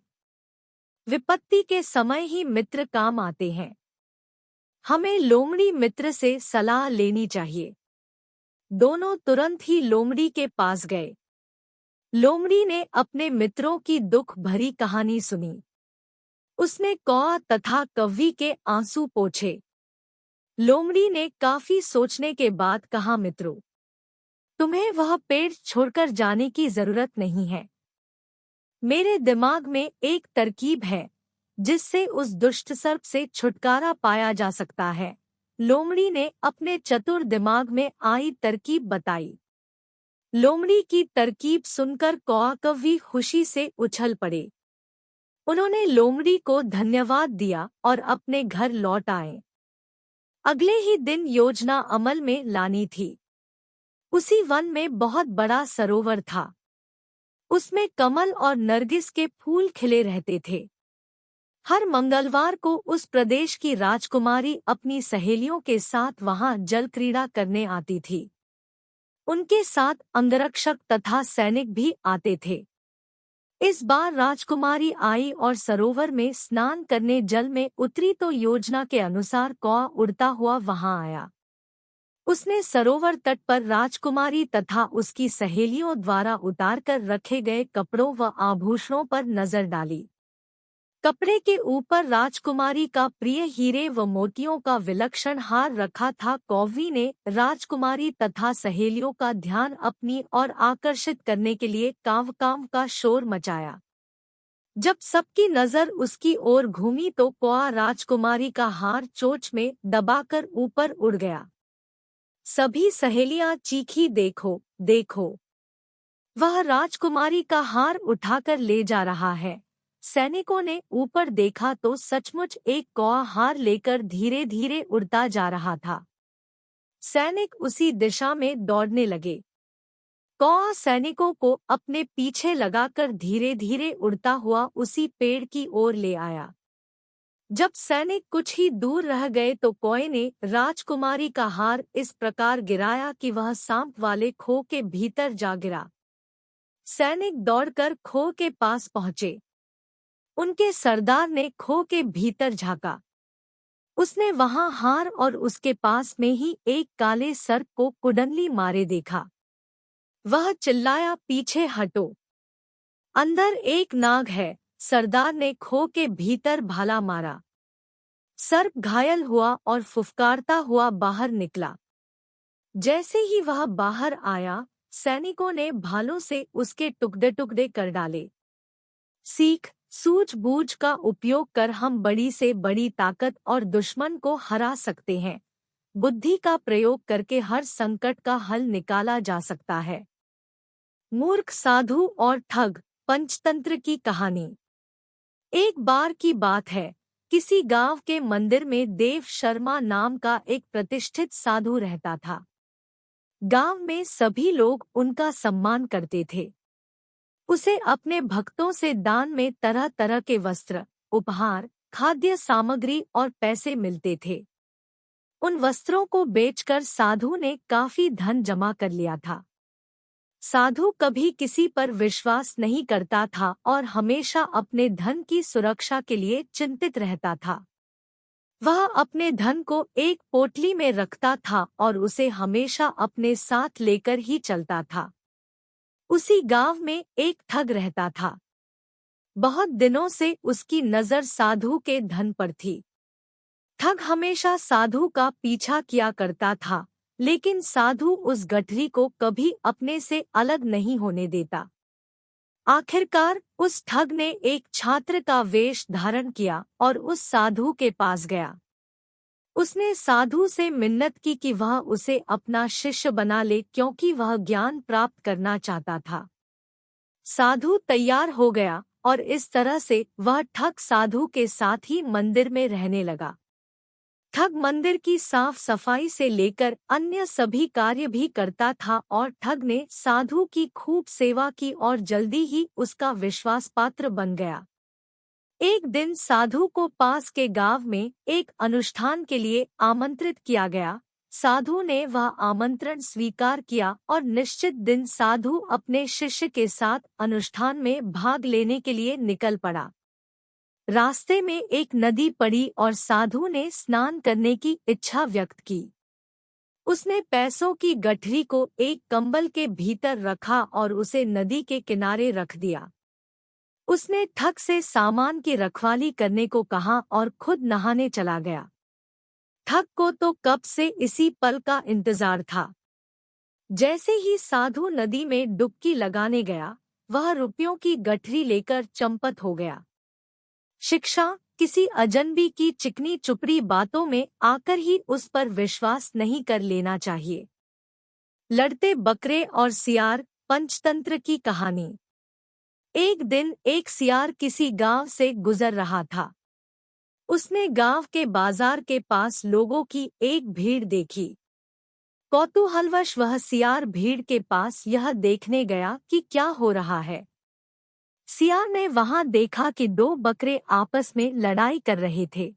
Speaker 1: विपत्ति के समय ही मित्र काम आते हैं। हमें लोमड़ी मित्र से सलाह लेनी चाहिए। दोनों तुरंत ही लोमड़ी के पास गए। लोमड़ी ने अपने मित्रों की दुख भरी कहानी सुनी। उसने कौआ तथा कव्वी के आंसू पोंछे। लोमड़ी ने काफी सोचने के बाद कहा, मित्रों, तुम्हें वह पेड़ छोड़कर जाने की जरूरत नहीं है। मेरे दिमाग में एक तरकीब है जिससे उस दुष्ट सर्प से छुटकारा पाया जा सकता है। लोमड़ी ने अपने चतुर दिमाग में आई तरकीब बताई। लोमड़ी की तरकीब सुनकर कौआ कव्वी खुशी से उछल पड़े। उन्होंने लोमड़ी को धन्यवाद दिया और अपने घर लौट आए। अगले ही दिन योजना अमल में लानी थी। उसी वन में बहुत बड़ा सरोवर था। उसमें कमल और नरगिस के फूल खिले रहते थे। हर मंगलवार को उस प्रदेश की राजकुमारी अपनी सहेलियों के साथ वहां जल क्रीड़ा करने आती थी। उनके साथ अंगरक्षक तथा सैनिक भी आते थे। इस बार राजकुमारी आई और सरोवर में स्नान करने जल में उतरी तो योजना के अनुसार कौआ उड़ता हुआ वहां आया। उसने सरोवर तट पर राजकुमारी तथा उसकी सहेलियों द्वारा उतारकर रखे गए कपड़ों व आभूषणों पर नजर डाली। कपड़े के ऊपर राजकुमारी का प्रिय हीरे व मोतियों का विलक्षण हार रखा था। कौवी ने राजकुमारी तथा सहेलियों का ध्यान अपनी ओर आकर्षित करने के लिए कांव कांव का शोर मचाया। जब सबकी नजर उसकी ओर घूमी तो कौआ राजकुमारी का हार चोंच में दबाकर ऊपर उड़ गया। सभी सहेलियां चीखी, देखो देखो, वह राजकुमारी का हार उठाकर ले जा रहा है। सैनिकों ने ऊपर देखा तो सचमुच एक कौआ हार लेकर धीरे धीरे उड़ता जा रहा था। सैनिक उसी दिशा में दौड़ने लगे। कौआ सैनिकों को अपने पीछे लगाकर धीरे धीरे उड़ता हुआ उसी पेड़ की ओर ले आया। जब सैनिक कुछ ही दूर रह गए तो कौए ने राजकुमारी का हार इस प्रकार गिराया कि वह सांप वाले खो के भीतर जा गिरा। सैनिक दौड़कर खो के पास पहुंचे। उनके सरदार ने खो के भीतर झांका। उसने वहां हार और उसके पास में ही एक काले सर्प को कुडनली मारे देखा। वह चिल्लाया, पीछे हटो, अंदर एक नाग है। सरदार ने खो के भीतर भाला मारा। सर्प घायल हुआ और फुफकारता हुआ बाहर निकला। जैसे ही वह बाहर आया, सैनिकों ने भालों से उसके टुकड़े टुकड़े कर डाले। सीख, सूझबूझ का उपयोग कर हम बड़ी से बड़ी ताकत और दुश्मन को हरा सकते हैं। बुद्धि का प्रयोग करके हर संकट का हल निकाला जा सकता है। मूर्ख साधु और ठग, पंचतंत्र की कहानी। एक बार की बात है, किसी गांव के मंदिर में देव शर्मा नाम का एक प्रतिष्ठित साधु रहता था। गांव में सभी लोग उनका सम्मान करते थे। उसे अपने भक्तों से दान में तरह तरह के वस्त्र, उपहार, खाद्य सामग्री और पैसे मिलते थे। उन वस्त्रों को बेचकर साधु ने काफी धन जमा कर लिया था। साधु कभी किसी पर विश्वास नहीं करता था और हमेशा अपने धन की सुरक्षा के लिए चिंतित रहता था। वह अपने धन को एक पोटली में रखता था और उसे हमेशा अपने साथ लेकर ही चलता था। उसी गांव में एक ठग रहता था। बहुत दिनों से उसकी नजर साधु के धन पर थी। ठग हमेशा साधु का पीछा किया करता था, लेकिन साधु उस गठरी को कभी अपने से अलग नहीं होने देता। आखिरकार उस ठग ने एक छात्र का वेश धारण किया और उस साधु के पास गया। उसने साधु से मिन्नत की कि वह उसे अपना शिष्य बना ले, क्योंकि वह ज्ञान प्राप्त करना चाहता था। साधु तैयार हो गया और इस तरह से वह ठग साधु के साथ ही मंदिर में रहने लगा। ठग मंदिर की साफ सफाई से लेकर अन्य सभी कार्य भी करता था और ठग ने साधु की खूब सेवा की और जल्दी ही उसका विश्वास पात्र बन गया। एक दिन साधु को पास के गांव में एक अनुष्ठान के लिए आमंत्रित किया गया। साधु ने वह आमंत्रण स्वीकार किया और निश्चित दिन साधु अपने शिष्य के साथ अनुष्ठान में भाग लेने के लिए निकल पड़ा। रास्ते में एक नदी पड़ी और साधु ने स्नान करने की इच्छा व्यक्त की। उसने पैसों की गठरी को एक कंबल के भीतर रखा और उसे नदी के किनारे रख दिया। उसने ठग से सामान की रखवाली करने को कहा और खुद नहाने चला गया। ठग को तो कब से इसी पल का इंतजार था। जैसे ही साधु नदी में डुबकी लगाने गया, वह रुपयों की गठरी लेकर चंपत हो गया। शिक्षा, किसी अजनबी की चिकनी चुपड़ी बातों में आकर ही उस पर विश्वास नहीं कर लेना चाहिए। लड़ते बकरे और सियार, पंचतंत्र की कहानी। एक दिन एक सियार किसी गांव से गुजर रहा था। उसने गांव के बाजार के पास लोगों की एक भीड़ देखी। कौतूहलवश वह सियार भीड़ के पास यह देखने गया कि क्या हो रहा है। सियार ने वहां देखा कि दो बकरे आपस में लड़ाई कर रहे थे।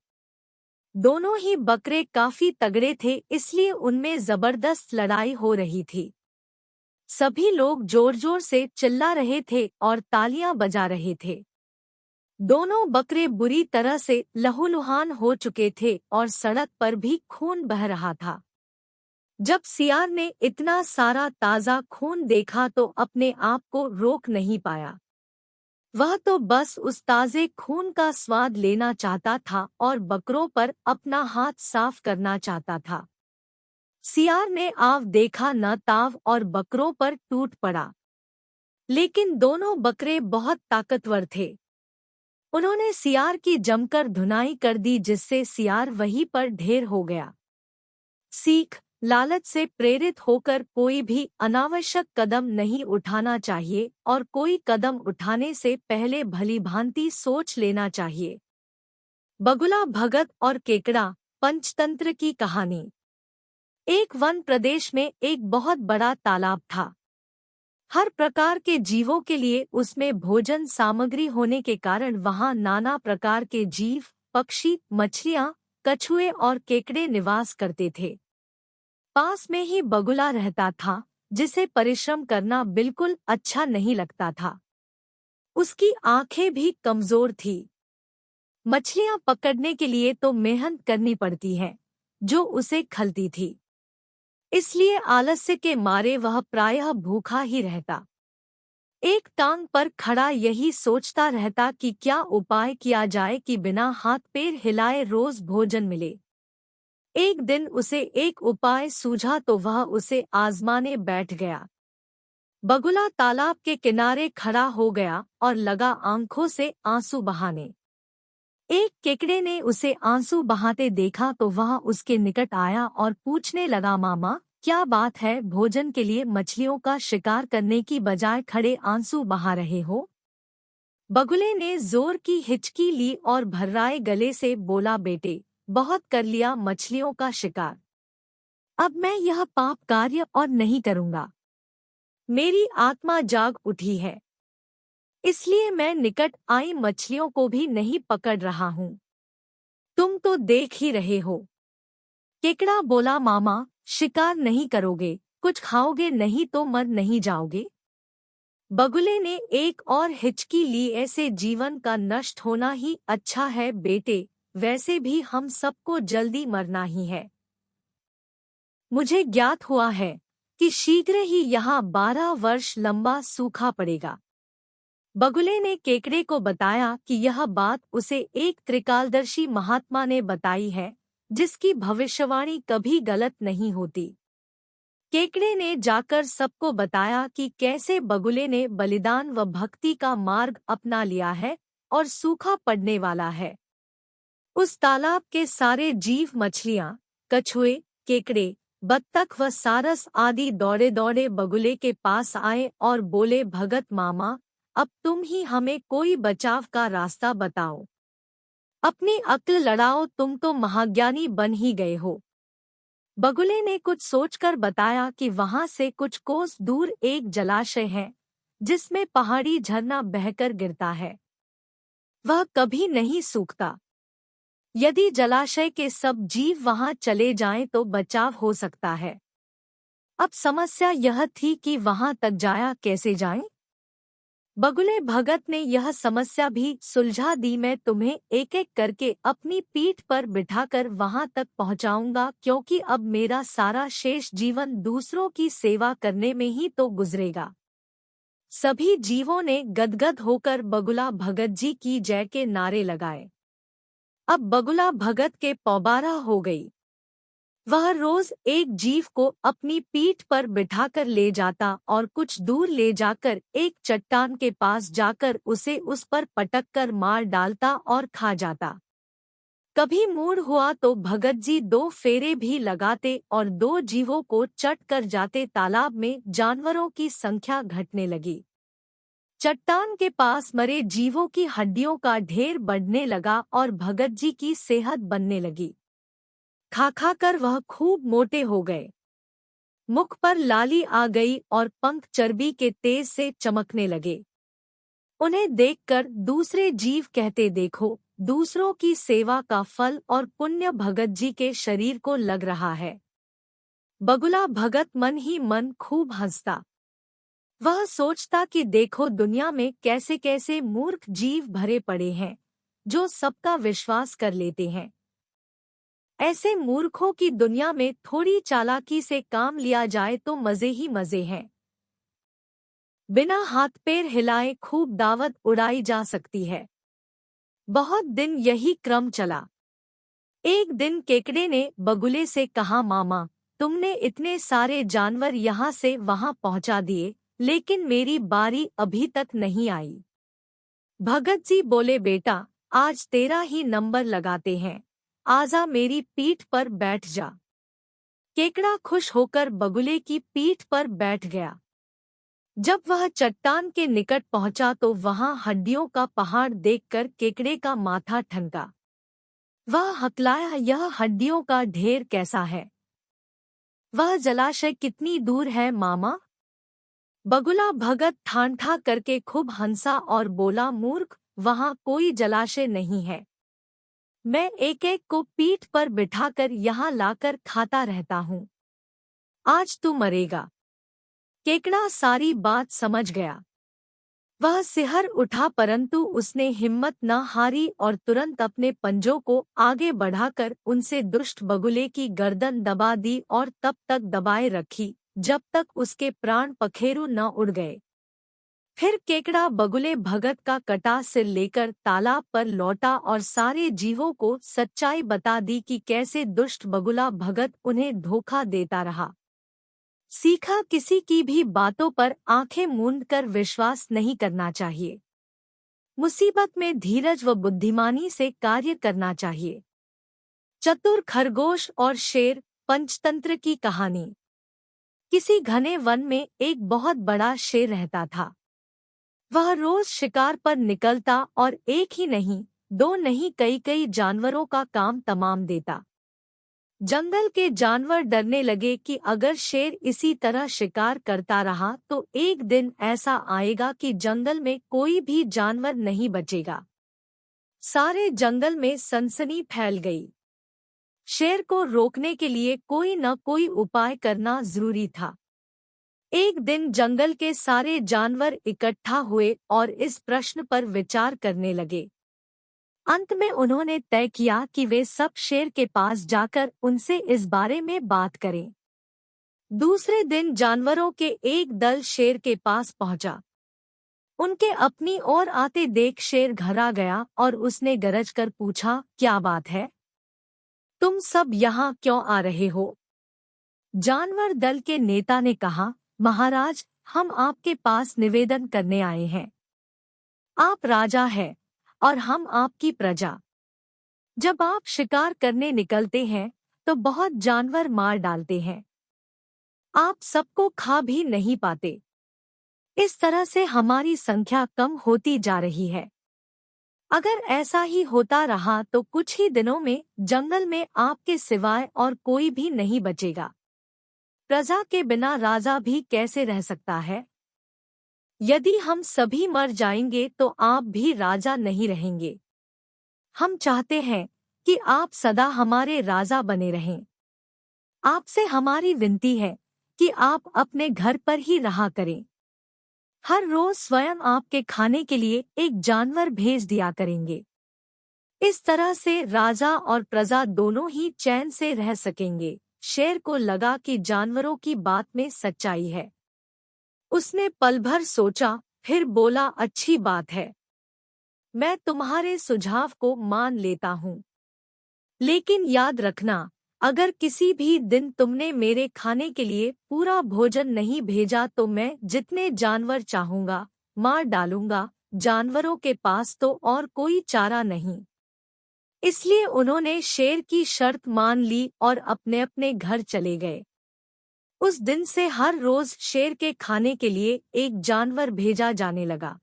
Speaker 1: दोनों ही बकरे काफी तगड़े थे, इसलिए उनमें जबरदस्त लड़ाई हो रही थी। सभी लोग जोर जोर से चिल्ला रहे थे और तालियां बजा रहे थे। दोनों बकरे बुरी तरह से लहूलुहान हो चुके थे और सड़क पर भी खून बह रहा था। जब सियार ने इतना सारा ताज़ा खून देखा तो अपने आप को रोक नहीं पाया। वह तो बस उस ताज़े खून का स्वाद लेना चाहता था और बकरों पर अपना हाथ साफ करना चाहता था। सियार ने आव देखा न ताव और बकरों पर टूट पड़ा। लेकिन दोनों बकरे बहुत ताकतवर थे। उन्होंने सियार की जमकर धुनाई कर दी, जिससे सियार वहीं पर ढेर हो गया। सीख: लालच से प्रेरित होकर कोई भी अनावश्यक कदम नहीं उठाना चाहिए और कोई कदम उठाने से पहले भलीभांति सोच लेना चाहिए। बगुला भगत और केकड़ा, पंचतंत्र की कहानी। एक वन प्रदेश में एक बहुत बड़ा तालाब था। हर प्रकार के जीवों के लिए उसमें भोजन सामग्री होने के कारण वहां नाना प्रकार के जीव, पक्षी, मछलियां, कछुए और केकड़े निवास करते थे। पास में ही बगुला रहता था, जिसे परिश्रम करना बिल्कुल अच्छा नहीं लगता था। उसकी आंखें भी कमजोर थी। मछलियां पकड़ने के लिए तो मेहनत करनी पड़ती है, जो उसे खलती थी। इसलिए आलस्य के मारे वह प्रायः भूखा ही रहता। एक टांग पर खड़ा यही सोचता रहता कि क्या उपाय किया जाए कि बिना हाथ पैर हिलाए रोज भोजन मिले। एक दिन उसे एक उपाय सूझा तो वह उसे आजमाने बैठ गया। बगुला तालाब के किनारे खड़ा हो गया और लगा आंखों से आंसू बहाने। एक केकड़े ने उसे आंसू बहाते देखा तो वह उसके निकट आया और पूछने लगा, मामा, क्या बात है, भोजन के लिए मछलियों का शिकार करने की बजाय खड़े आंसू बहा रहे हो? बगुले ने जोर की हिचकी ली और भर्राए गले से बोला, बेटे, बहुत कर लिया मछलियों का शिकार। अब मैं यह पाप कार्य और नहीं करूँगा। मेरी आत्मा जाग उठी है, इसलिए मैं निकट आई मछलियों को भी नहीं पकड़ रहा हूँ। तुम तो देख ही रहे हो। केकड़ा बोला, मामा, शिकार नहीं करोगे, कुछ खाओगे नहीं तो मर नहीं जाओगे? बगुले ने एक और हिचकी ली, ऐसे जीवन का नष्ट होना ही अच्छा है बेटे, वैसे भी हम सबको जल्दी मरना ही है। मुझे ज्ञात हुआ है कि शीघ्र ही यहाँ 12 वर्ष लंबा सूखा पड़ेगा। बगुले ने केकड़े को बताया कि यह बात उसे एक त्रिकालदर्शी महात्मा ने बताई है, जिसकी भविष्यवाणी कभी गलत नहीं होती। केकड़े ने जाकर सबको बताया कि कैसे बगुले ने बलिदान व भक्ति का मार्ग अपना लिया है और सूखा पड़ने वाला है। उस तालाब के सारे जीव, मछलियां, कछुए, केकड़े, बत्तख व सारस आदि दौड़े दौड़े बगुले के पास आए और बोले, भगत मामा, अब तुम ही हमें कोई बचाव का रास्ता बताओ। अपनी अक्ल लड़ाओ, तुम तो महाज्ञानी बन ही गए हो। बगुले ने कुछ सोचकर बताया कि वहां से कुछ कोस दूर एक जलाशय है, जिसमें पहाड़ी झरना बहकर गिरता है। वह कभी नहीं सूखता। यदि जलाशय के सब जीव वहां चले जाएं तो बचाव हो सकता है। अब समस्या यह थी कि वहां तक जाया कैसे जाएं? बगुले भगत ने यह समस्या भी सुलझा दी। मैं तुम्हें एक एक करके अपनी पीठ पर बिठाकर वहां तक पहुंचाऊंगा, क्योंकि अब मेरा सारा शेष जीवन दूसरों की सेवा करने में ही तो गुजरेगा। सभी जीवों ने गदगद होकर बगुला भगत जी की जय के नारे लगाए। अब बगुला भगत के पौबारा हो गई। वह रोज एक जीव को अपनी पीठ पर बिठाकर ले जाता और कुछ दूर ले जाकर एक चट्टान के पास जाकर उसे उस पर पटक कर मार डालता और खा जाता। कभी मूड हुआ तो भगत जी 2 फेरे भी लगाते और 2 जीवों को चट कर जाते। तालाब में जानवरों की संख्या घटने लगी। चट्टान के पास मरे जीवों की हड्डियों का ढेर बढ़ने लगा और भगत जी की सेहत बनने लगी। खा खा कर वह खूब मोटे हो गए। मुख पर लाली आ गई और पंख चर्बी के तेज से चमकने लगे। उन्हें देखकर दूसरे जीव कहते, देखो, दूसरों की सेवा का फल और पुण्य भगत जी के शरीर को लग रहा है। बगुला भगत मन ही मन खूब हंसता। वह सोचता कि देखो दुनिया में कैसे कैसे मूर्ख जीव भरे पड़े हैं, जो सबका विश्वास कर लेते हैं। ऐसे मूर्खों की दुनिया में थोड़ी चालाकी से काम लिया जाए तो मजे ही मजे हैं। बिना हाथ पैर हिलाए खूब दावत उड़ाई जा सकती है। बहुत दिन यही क्रम चला। एक दिन केकड़े ने बगुले से कहा, मामा, तुमने इतने सारे जानवर यहाँ से वहाँ पहुँचा दिए, लेकिन मेरी बारी अभी तक नहीं आई। भगत जी बोले, बेटा, आज तेरा ही नंबर लगाते हैं, आजा मेरी पीठ पर बैठ जा। केकड़ा खुश होकर बगुले की पीठ पर बैठ गया। जब वह चट्टान के निकट पहुंचा तो वहां हड्डियों का पहाड़ देखकर केकड़े का माथा ठनका। वह हकलाया, यह हड्डियों का ढेर कैसा है? वह जलाशय कितनी दूर है मामा? बगुला भगत ठान ठा करके खूब हंसा और बोला, मूर्ख, वहां कोई जलाशय नहीं है। मैं एक एक को पीठ पर बिठाकर यहाँ लाकर खाता रहता हूँ। आज तू मरेगा। केकड़ा सारी बात समझ गया। वह सिहर उठा, परंतु उसने हिम्मत न हारी और तुरंत अपने पंजों को आगे बढ़ाकर उनसे दुष्ट बगुले की गर्दन दबा दी और तब तक दबाए रखी जब तक उसके प्राण पखेरु न उड़ गए। फिर केकड़ा बगुले भगत का कटा सिर लेकर तालाब पर लौटा और सारे जीवों को सच्चाई बता दी कि कैसे दुष्ट बगुला भगत उन्हें धोखा देता रहा। सीखा, किसी की भी बातों पर आंखें मूंदकर विश्वास नहीं करना चाहिए। मुसीबत में धीरज व बुद्धिमानी से कार्य करना चाहिए। चतुर खरगोश और शेर, पंचतंत्र की कहानी। किसी घने वन में एक बहुत बड़ा शेर रहता था। वह रोज शिकार पर निकलता और एक ही नहीं, दो नहीं, कई कई जानवरों का काम तमाम देता। जंगल के जानवर डरने लगे कि अगर शेर इसी तरह शिकार करता रहा तो एक दिन ऐसा आएगा कि जंगल में कोई भी जानवर नहीं बचेगा। सारे जंगल में सनसनी फैल गई। शेर को रोकने के लिए कोई न कोई उपाय करना जरूरी था। एक दिन जंगल के सारे जानवर इकट्ठा हुए और इस प्रश्न पर विचार करने लगे। अंत में उन्होंने तय किया कि वे सब शेर के पास जाकर उनसे इस बारे में बात करें। दूसरे दिन जानवरों के एक दल शेर के पास पहुंचा। उनके अपनी ओर आते देख शेर घबरा गया और उसने गरज कर पूछा, क्या बात है? तुम सब यहाँ क्यों आ रहे हो? जानवर दल के नेता ने कहा, महाराज, हम आपके पास निवेदन करने आए हैं। आप राजा हैं और हम आपकी प्रजा। जब आप शिकार करने निकलते हैं तो बहुत जानवर मार डालते हैं। आप सबको खा भी नहीं पाते। इस तरह से हमारी संख्या कम होती जा रही है। अगर ऐसा ही होता रहा तो कुछ ही दिनों में जंगल में आपके सिवाय और कोई भी नहीं बचेगा। प्रजा के बिना राजा भी कैसे रह सकता है? यदि हम सभी मर जाएंगे तो आप भी राजा नहीं रहेंगे। हम चाहते हैं कि आप सदा हमारे राजा बने रहें। आपसे हमारी विनती है कि आप अपने घर पर ही रहा करें। हर रोज स्वयं आपके खाने के लिए एक जानवर भेज दिया करेंगे। इस तरह से राजा और प्रजा दोनों ही चैन से रह सकेंगे। शेर को लगा कि जानवरों की बात में सच्चाई है। उसने पल भर सोचा, फिर बोला, अच्छी बात है, मैं तुम्हारे सुझाव को मान लेता हूँ। लेकिन याद रखना, अगर किसी भी दिन तुमने मेरे खाने के लिए पूरा भोजन नहीं भेजा तो मैं जितने जानवर चाहूँगा मार डालूंगा। जानवरों के पास तो और कोई चारा नहीं। इसलिए उन्होंने शेर की शर्त मान ली और अपने अपने घर चले गए। उस दिन से हर रोज शेर के खाने के लिए एक जानवर भेजा जाने लगा।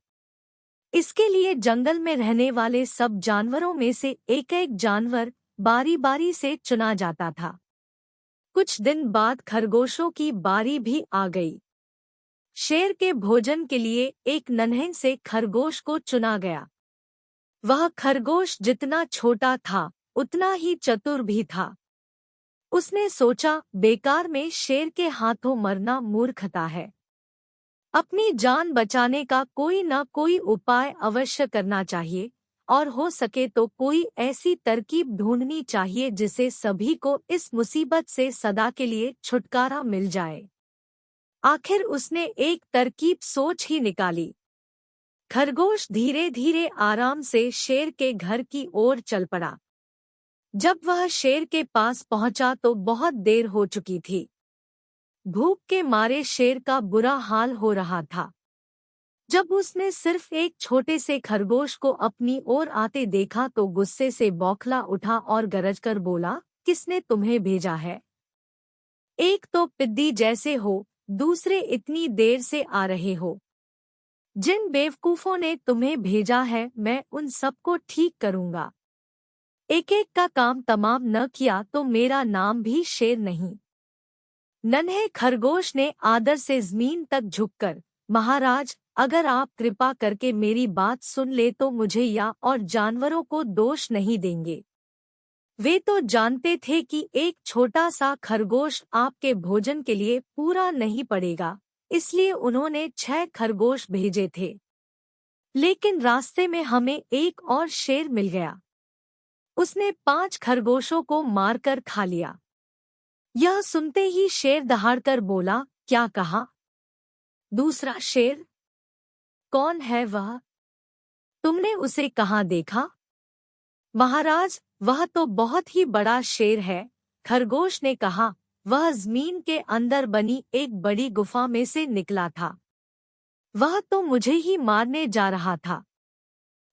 Speaker 1: इसके लिए जंगल में रहने वाले सब जानवरों में से एक एक जानवर बारी बारी से चुना जाता था। कुछ दिन बाद खरगोशों की बारी भी आ गई। शेर के भोजन के लिए एक नन्हे से खरगोश को चुना गया। वह खरगोश जितना छोटा था उतना ही चतुर भी था। उसने सोचा, बेकार में शेर के हाथों मरना मूर्खता है। अपनी जान बचाने का कोई न कोई उपाय अवश्य करना चाहिए और हो सके तो कोई ऐसी तरकीब ढूंढनी चाहिए जिससे सभी को इस मुसीबत से सदा के लिए छुटकारा मिल जाए। आखिर उसने एक तरकीब सोच ही निकाली। खरगोश धीरे धीरे आराम से शेर के घर की ओर चल पड़ा। जब वह शेर के पास पहुंचा तो बहुत देर हो चुकी थी। भूख के मारे शेर का बुरा हाल हो रहा था। जब उसने सिर्फ एक छोटे से खरगोश को अपनी ओर आते देखा तो गुस्से से बौखला उठा और गरजकर बोला, किसने तुम्हें भेजा है? एक तो पिद्दी जैसे हो, दूसरे इतनी देर से आ रहे हो। जिन बेवकूफों ने तुम्हें भेजा है मैं उन सबको ठीक करूंगा। एक एक का काम तमाम न किया तो मेरा नाम भी शेर नहीं। नन्हे खरगोश ने आदर से जमीन तक झुककर, महाराज, अगर आप कृपा करके मेरी बात सुन ले तो मुझे या और जानवरों को दोष नहीं देंगे। वे तो जानते थे कि एक छोटा सा खरगोश आपके भोजन के लिए पूरा नहीं पड़ेगा, इसलिए उन्होंने 6 खरगोश भेजे थे। लेकिन रास्ते में हमें एक और शेर मिल गया। उसने 5 खरगोशों को मारकर खा लिया। यह सुनते ही शेर दहाड़कर बोला, क्या कहा? दूसरा शेर? कौन है वह? तुमने उसे कहाँ देखा? महाराज, वह तो बहुत ही बड़ा शेर है, खरगोश ने कहा। वह जमीन के अंदर बनी एक बड़ी गुफा में से निकला था। वह तो मुझे ही मारने जा रहा था।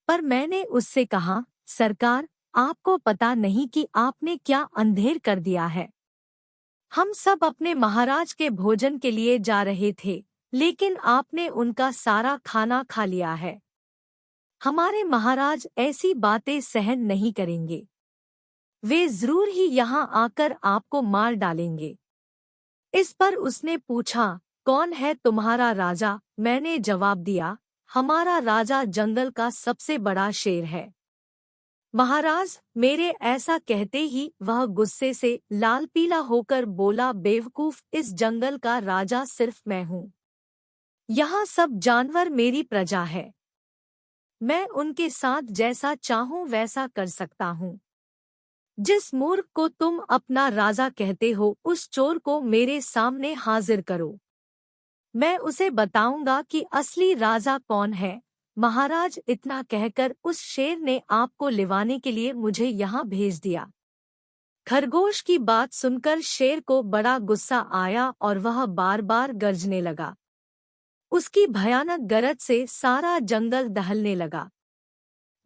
Speaker 1: पर मैंने उससे कहा, सरकार, आपको पता नहीं कि आपने क्या अंधेर कर दिया है। हम सब अपने महाराज के भोजन के लिए जा रहे थे, लेकिन आपने उनका सारा खाना खा लिया है। हमारे महाराज ऐसी बातें सहन नहीं करेंगे। वे जरूर ही यहाँ आकर आपको मार डालेंगे। इस पर उसने पूछा, कौन है तुम्हारा राजा? मैंने जवाब दिया, हमारा राजा जंगल का सबसे बड़ा शेर है। महाराज, मेरे ऐसा कहते ही वह गुस्से से लाल पीला होकर बोला, बेवकूफ, इस जंगल का राजा सिर्फ मैं हूँ। यहाँ सब जानवर मेरी प्रजा है। मैं उनके साथ जैसा चाहूँ वैसा कर सकता हूँ। जिस मूर्ख को तुम अपना राजा कहते हो उस चोर को मेरे सामने हाजिर करो। मैं उसे बताऊंगा कि असली राजा कौन है। महाराज, इतना कहकर उस शेर ने आपको लिवाने के लिए मुझे यहाँ भेज दिया। खरगोश की बात सुनकर शेर को बड़ा गुस्सा आया और वह बार बार गरजने लगा। उसकी भयानक गरज से सारा जंगल दहलने लगा।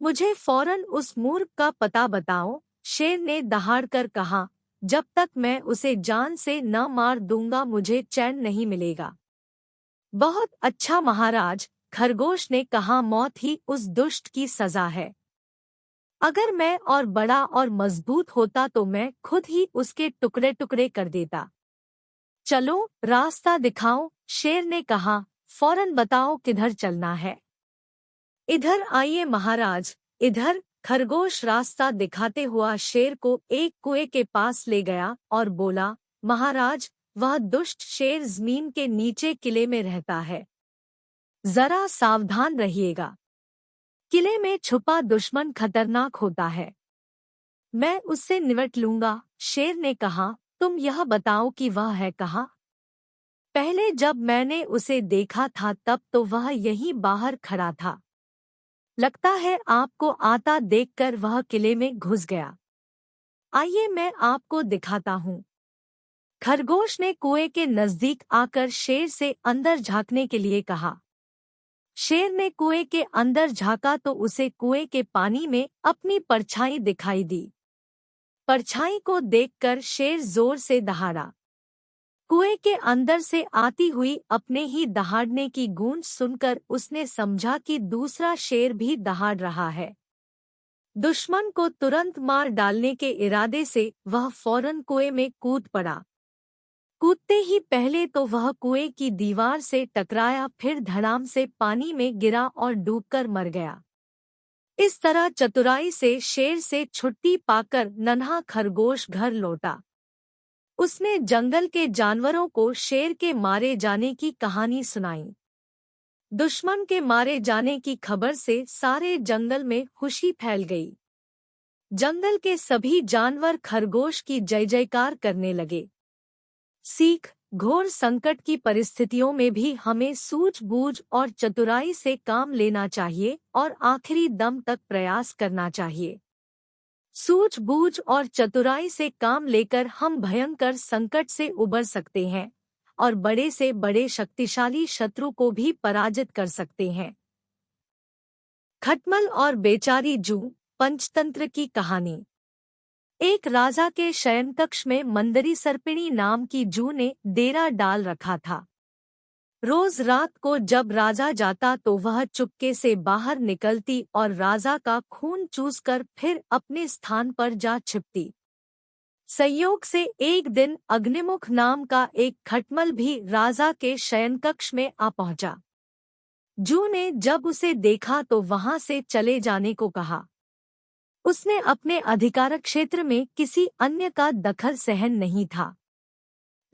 Speaker 1: मुझे फौरन उस मूर्ख का पता बताओ, शेर ने दहाड़कर कहा। जब तक मैं उसे जान से न मार दूंगा मुझे चैन नहीं मिलेगा। बहुत अच्छा महाराज, खरगोश ने कहा, मौत ही उस दुष्ट की सजा है। अगर मैं और बड़ा और मजबूत होता तो मैं खुद ही उसके टुकड़े टुकड़े कर देता। चलो, रास्ता दिखाओ, शेर ने कहा। फौरन बताओ किधर चलना है। इधर आइए महाराज, इधर। खरगोश रास्ता दिखाते हुआ शेर को एक कुएं के पास ले गया और बोला, महाराज, वह दुष्ट शेर जमीन के नीचे किले में रहता है। जरा सावधान रहिएगा। किले में छुपा दुश्मन खतरनाक होता है। मैं उससे निपट लूंगा। शेर ने कहा, तुम यह बताओ कि वह है कहाँ? पहले जब मैंने उसे देखा था तब तो वह यहीं बाहर खड़ा था। लगता है आपको आता देखकर वह किले में घुस गया। आइए मैं आपको दिखाता हूँ। खरगोश ने कुएं के नजदीक आकर शेर से अंदर झांकने के लिए कहा। शेर ने कुएं के अंदर झांका तो उसे कुएं के पानी में अपनी परछाई दिखाई दी। परछाई को देखकर शेर जोर से दहाड़ा। कुएं के अंदर से आती हुई अपने ही दहाड़ने की गूंज सुनकर उसने समझा कि दूसरा शेर भी दहाड़ रहा है। दुश्मन को तुरंत मार डालने के इरादे से वह फौरन कुएं में कूद पड़ा। कूदते ही पहले तो वह कुएं की दीवार से टकराया, फिर धड़ाम से पानी में गिरा और डूबकर मर गया। इस तरह चतुराई से शेर से छुट्टी पाकर नन्हा खरगोश घर लौटा। उसने जंगल के जानवरों को शेर के मारे जाने की कहानी सुनाई। दुश्मन के मारे जाने की खबर से सारे जंगल में खुशी फैल गई। जंगल के सभी जानवर खरगोश की जय जयकार करने लगे। सीख: घोर संकट की परिस्थितियों में भी हमें सूझबूझ और चतुराई से काम लेना चाहिए और आखिरी दम तक प्रयास करना चाहिए। सूझबूझ और चतुराई से काम लेकर हम भयंकर संकट से उबर सकते हैं और बड़े से बड़े शक्तिशाली शत्रु को भी पराजित कर सकते हैं। खटमल और बेचारी जू, पंचतंत्र की कहानी। एक राजा के शयनकक्ष में मंदरी सर्पिणी नाम की जू ने डेरा डाल रखा था। रोज रात को जब राजा जाता तो वह चुपके से बाहर निकलती और राजा का खून चूसकर फिर अपने स्थान पर जा छिपती। संयोग से एक दिन अग्निमुख नाम का एक खटमल भी राजा के शयनकक्ष में आ पहुंचा। जू ने जब उसे देखा तो वहां से चले जाने को कहा। उसने अपने अधिकार क्षेत्र में किसी अन्य का दखल सहन नहीं था।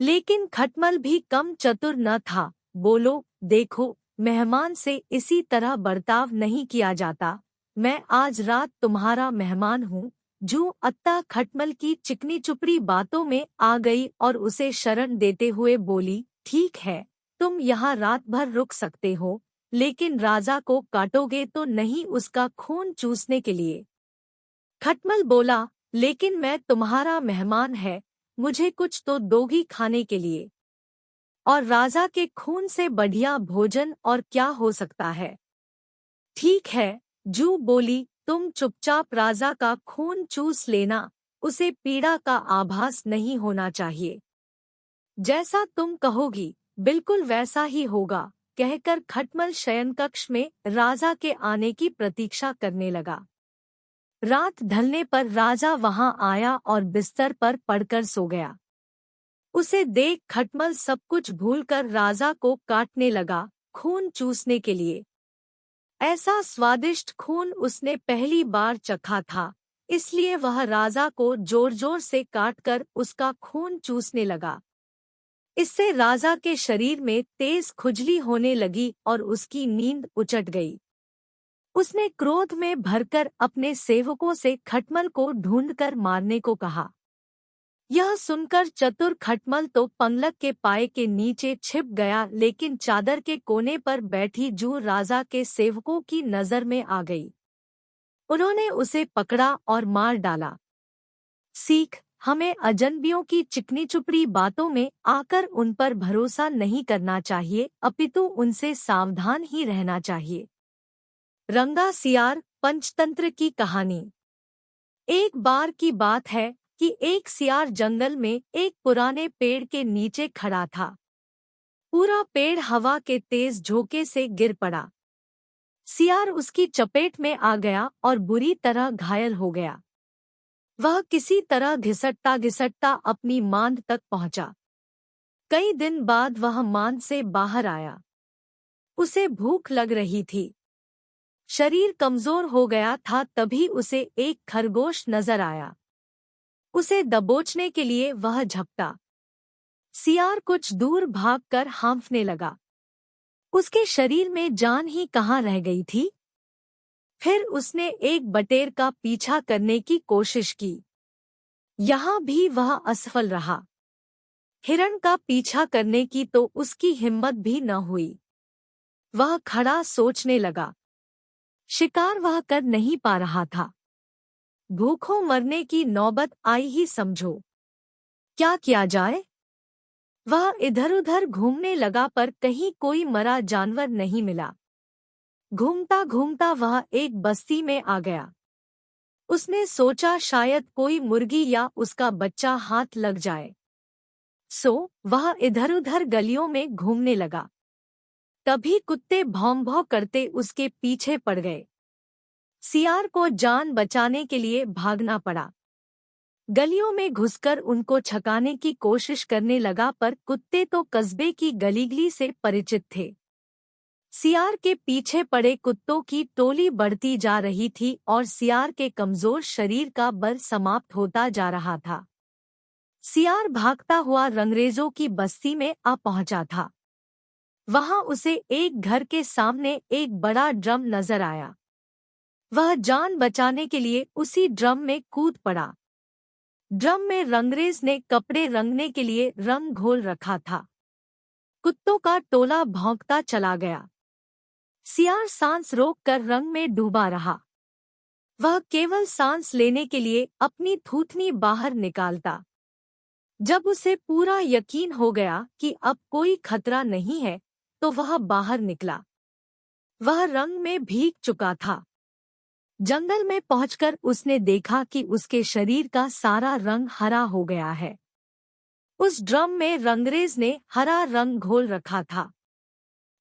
Speaker 1: लेकिन खटमल भी कम चतुर न था। बोलो, देखो, मेहमान से इसी तरह बर्ताव नहीं किया जाता। मैं आज रात तुम्हारा मेहमान हूँ। जू अत्ता खटमल की चिकनी चुपड़ी बातों में आ गई और उसे शरण देते हुए बोली, ठीक है, तुम यहाँ रात भर रुक सकते हो, लेकिन राजा को काटोगे तो नहीं उसका खून चूसने के लिए। खटमल बोला, लेकिन मैं तुम्हारा मेहमान है, मुझे कुछ तो दोगी खाने के लिए। और राजा के खून से बढ़िया भोजन और क्या हो सकता है। ठीक है, जू बोली, तुम चुपचाप राजा का खून चूस लेना, उसे पीड़ा का आभास नहीं होना चाहिए। जैसा तुम कहोगी बिल्कुल वैसा ही होगा, कहकर खटमल शयनकक्ष में राजा के आने की प्रतीक्षा करने लगा। रात ढलने पर राजा वहां आया और बिस्तर पर पड़कर सो गया। उसे देख खटमल सब कुछ भूलकर राजा को काटने लगा, खून चूसने के लिए। ऐसा स्वादिष्ट खून उसने पहली बार चखा था, इसलिए वह राजा को जोर जोर से काटकर उसका खून चूसने लगा। इससे राजा के शरीर में तेज खुजली होने लगी और उसकी नींद उचट गई। उसने क्रोध में भरकर अपने सेवकों से खटमल को ढूंढकर मारने को कहा। यह सुनकर चतुर खटमल तो पंगलक के पाए के नीचे छिप गया, लेकिन चादर के कोने पर बैठी जू राजा के सेवकों की नजर में आ गई। उन्होंने उसे पकड़ा और मार डाला। सीख: हमें अजनबियों की चिकनी चुपड़ी बातों में आकर उन पर भरोसा नहीं करना चाहिए, अपितु उनसे सावधान ही रहना चाहिए। रंगा सियार, पंचतंत्र की कहानी। एक बार की बात है कि एक सियार जंगल में एक पुराने पेड़ के नीचे खड़ा था। पूरा पेड़ हवा के तेज झोंके से गिर पड़ा। सियार उसकी चपेट में आ गया और बुरी तरह घायल हो गया। वह किसी तरह घिसटता घिसटता अपनी मांद तक पहुंचा। कई दिन बाद वह मांद से बाहर आया। उसे भूख लग रही थी। शरीर कमजोर हो गया था, तभी उसे एक खरगोश नजर आया। उसे दबोचने के लिए वह झपटा। सियार कुछ दूर भागकर हांफने लगा। उसके शरीर में जान ही कहाँ रह गई थी। फिर उसने एक बटेर का पीछा करने की कोशिश की। यहाँ भी वह असफल रहा। हिरण का पीछा करने की तो उसकी हिम्मत भी न हुई। वह खड़ा सोचने लगा। शिकार वह कर नहीं पा रहा था। भूखों मरने की नौबत आई ही समझो। क्या किया जाए? वह इधर-उधर घूमने लगा, पर कहीं कोई मरा जानवर नहीं मिला। घूमता घूमता वह एक बस्ती में आ गया। उसने सोचा शायद कोई मुर्गी या उसका बच्चा हाथ लग जाए। सो वह इधर-उधर गलियों में घूमने लगा। तभी कुत्ते भौं-भौं करते उसके पीछे पड़ गए। सियार को जान बचाने के लिए भागना पड़ा। गलियों में घुसकर उनको छकाने की कोशिश करने लगा, पर कुत्ते तो कस्बे की गली-गली से परिचित थे। सियार के पीछे पड़े कुत्तों की टोली बढ़ती जा रही थी और सियार के कमजोर शरीर का बल समाप्त होता जा रहा था। सियार भागता हुआ रंगरेजों की बस्ती में आ पहुंचा था। वहां उसे एक घर के सामने एक बड़ा ड्रम नजर आया। वह जान बचाने के लिए उसी ड्रम में कूद पड़ा। ड्रम में रंगरेज ने कपड़े रंगने के लिए रंग घोल रखा था। कुत्तों का टोला भौंकता चला गया। सियार सांस रोककर रंग में डूबा रहा। वह केवल सांस लेने के लिए अपनी थूथनी बाहर निकालता। जब उसे पूरा यकीन हो गया कि अब कोई खतरा नहीं है, तो वह बाहर निकला। वह रंग में भीग चुका था। जंगल में पहुंचकर उसने देखा कि उसके शरीर का सारा रंग हरा हो गया है। उस ड्रम में रंगरेज ने हरा रंग घोल रखा था।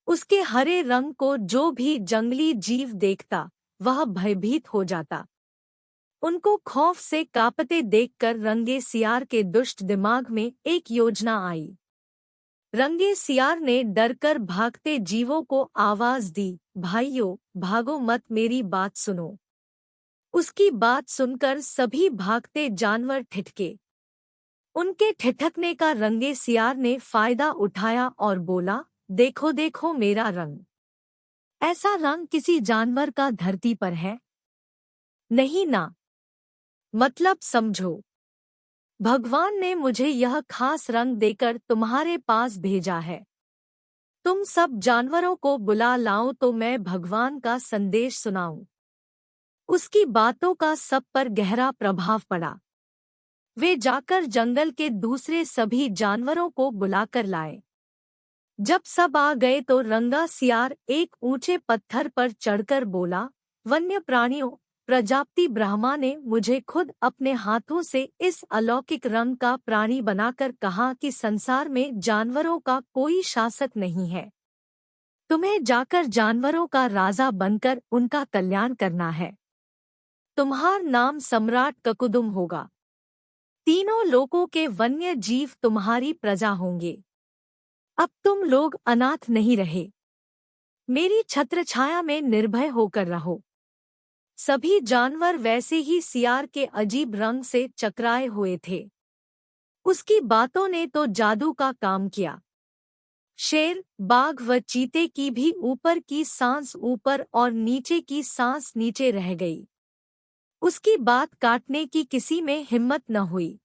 Speaker 1: उसके हरे रंग को जो भी जंगली जीव देखता, वह भयभीत हो जाता। उनको खौफ से कांपते देखकर रंगे सियार के दुष्ट दिमाग में एक योजना आई। रंगे सियार ने डरकर भागते जीवों को आवाज दी, भाइयों, भागो मत, मेरी बात सुनो। उसकी बात सुनकर सभी भागते जानवर ठिठके। उनके ठिठकने का रंगे सियार ने फायदा उठाया और बोला, देखो देखो मेरा रंग। ऐसा रंग किसी जानवर का धरती पर है? नहीं ना। मतलब समझो। भगवान ने मुझे यह खास रंग देकर तुम्हारे पास भेजा है। तुम सब जानवरों को बुला लाओ तो मैं भगवान का संदेश सुनाऊं। उसकी बातों का सब पर गहरा प्रभाव पड़ा। वे जाकर जंगल के दूसरे सभी जानवरों को बुलाकर लाए। जब सब आ गए तो रंगा सियार एक ऊंचे पत्थर पर चढ़कर बोला, वन्य प्राणियों, प्रजापति ब्रह्मा ने मुझे खुद अपने हाथों से इस अलौकिक रंग का प्राणी बनाकर कहा कि संसार में जानवरों का कोई शासक नहीं है। तुम्हें जाकर जानवरों का राजा बनकर उनका कल्याण करना है। तुम्हारा नाम सम्राट ककुदुम होगा। तीनों लोकों के वन्य जीव तुम्हारी प्रजा होंगे। अब तुम लोग अनाथ नहीं रहे। मेरी छत्रछाया में निर्भय होकर रहो। सभी जानवर वैसे ही सियार के अजीब रंग से चकराए हुए थे। उसकी बातों ने तो जादू का काम किया। शेर, बाघ व चीते की भी ऊपर की सांस ऊपर और नीचे की सांस नीचे रह गई। उसकी बात काटने की किसी में हिम्मत न हुई।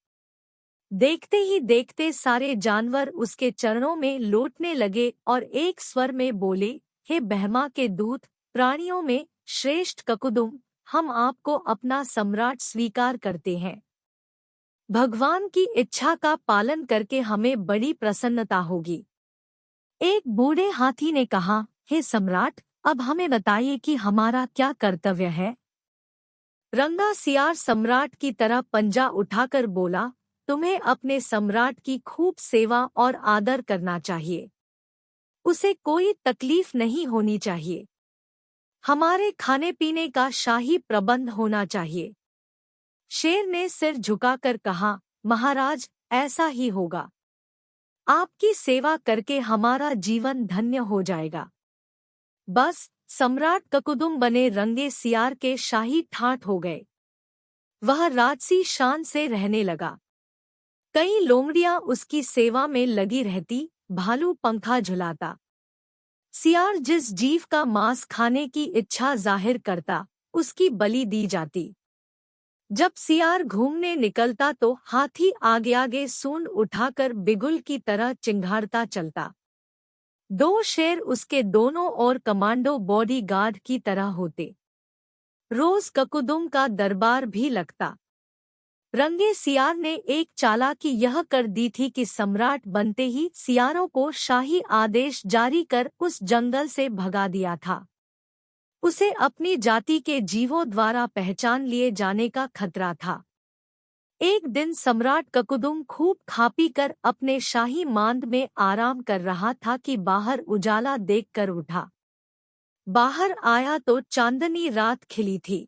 Speaker 1: देखते ही देखते सारे जानवर उसके चरणों में लौटने लगे और एक स्वर में बोले, हे ब्रह्मा के दूत, प्राणियों में श्रेष्ठ ककुदुम, हम आपको अपना सम्राट स्वीकार करते हैं। भगवान की इच्छा का पालन करके हमें बड़ी प्रसन्नता होगी। एक बूढ़े हाथी ने कहा, हे सम्राट, अब हमें बताइए कि हमारा क्या कर्तव्य है। रंगा सियार सम्राट की तरह पंजा उठाकर बोला, तुम्हें अपने सम्राट की खूब सेवा और आदर करना चाहिए। उसे कोई तकलीफ नहीं होनी चाहिए। हमारे खाने पीने का शाही प्रबंध होना चाहिए। शेर ने सिर झुकाकर कहा, महाराज, ऐसा ही होगा। आपकी सेवा करके हमारा जीवन धन्य हो जाएगा। बस सम्राट ककुदुम बने रंगे सियार के शाही ठाठ हो गए। वह राजसी शान से रहने लगा। कई लोमड़ियां उसकी सेवा में लगी रहती, भालू पंखा झुलाता। सियार जिस जीव का मांस खाने की इच्छा जाहिर करता, उसकी बलि दी जाती। जब सियार घूमने निकलता तो हाथी आगे आगे सूंड उठाकर बिगुल की तरह चिंघाड़ता चलता। दो शेर उसके दोनों ओर कमांडो बॉडीगार्ड की तरह होते। रोज ककुदुम का दरबार भी लगता। रंगे सियार ने एक चालाकी यह कर दी थी कि सम्राट बनते ही सियारों को शाही आदेश जारी कर उस जंगल से भगा दिया था। उसे अपनी जाति के जीवों द्वारा पहचान लिए जाने का खतरा था। एक दिन सम्राट ककुदुम खूब खा पी कर अपने शाही मांद में आराम कर रहा था कि बाहर उजाला देखकर उठा। बाहर आया तो चांदनी रात खिली थी।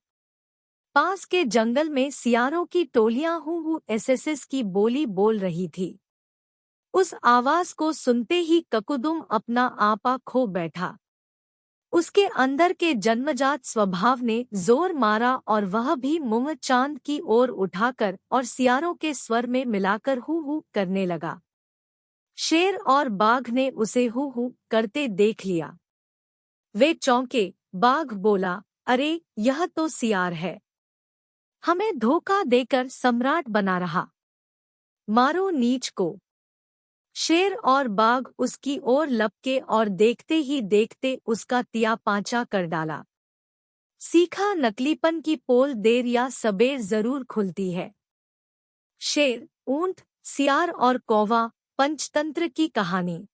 Speaker 1: पास के जंगल में सियारों की टोलियां हू हू एसएसएस की बोली बोल रही थी। उस आवाज को सुनते ही ककुदुम अपना आपा खो बैठा। उसके अंदर के जन्मजात स्वभाव ने जोर मारा और वह भी मुंह चांद की ओर उठाकर और सियारों के स्वर में मिलाकर हू हू करने लगा। शेर और बाघ ने उसे हू हू करते देख लिया। वे चौंके। बाघ बोला, अरे यह तो सियार है, हमें धोखा देकर सम्राट बना रहा, मारो नीच को। शेर और बाघ उसकी ओर लपके और देखते ही देखते उसका तिया पांचा कर डाला। सीखा नकलीपन की पोल देर या सबेर जरूर खुलती है। शेर, ऊंट, सियार और कौवा, पंचतंत्र की कहानी।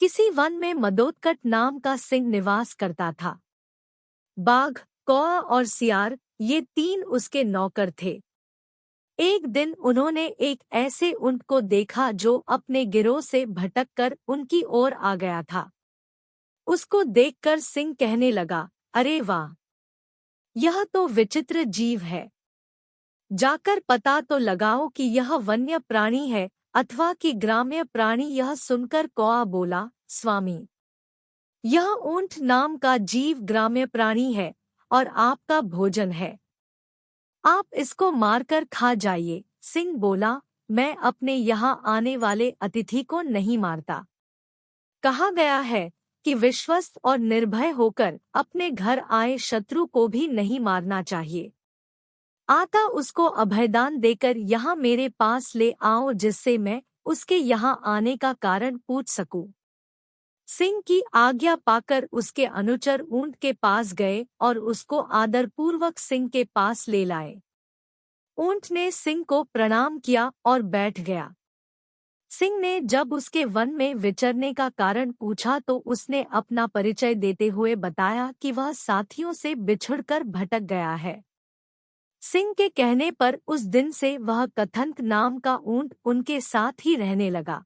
Speaker 1: किसी वन में मदोत्कट नाम का सिंह निवास करता था। बाघ, कौवा और सियार ये तीन उसके नौकर थे। एक दिन उन्होंने एक ऐसे ऊंट को देखा जो अपने गिरोह से भटककर उनकी ओर आ गया था। उसको देखकर सिंह कहने लगा, अरे वाह, यह तो विचित्र जीव है। जाकर पता तो लगाओ कि यह वन्य प्राणी है अथवा कि ग्राम्य प्राणी। यह सुनकर कौआ बोला, स्वामी, यह ऊंट नाम का जीव ग्राम्य प्राणी है और आपका भोजन है, आप इसको मारकर खा जाइए। सिंह बोला, मैं अपने यहाँ आने वाले अतिथि को नहीं मारता। कहा गया है कि विश्वस्त और निर्भय होकर अपने घर आए शत्रु को भी नहीं मारना चाहिए। आता उसको अभयदान देकर यहाँ मेरे पास ले आओ जिससे मैं उसके यहाँ आने का कारण पूछ सकूं। सिंह की आज्ञा पाकर उसके अनुचर ऊंट के पास गए और उसको आदरपूर्वक सिंह के पास ले लाए। ऊंट ने सिंह को प्रणाम किया और बैठ गया। सिंह ने जब उसके वन में विचरने का कारण पूछा तो उसने अपना परिचय देते हुए बताया कि वह साथियों से बिछुड़कर भटक गया है। सिंह के कहने पर उस दिन से वह कथंत नाम का ऊंट उनके साथ ही रहने लगा।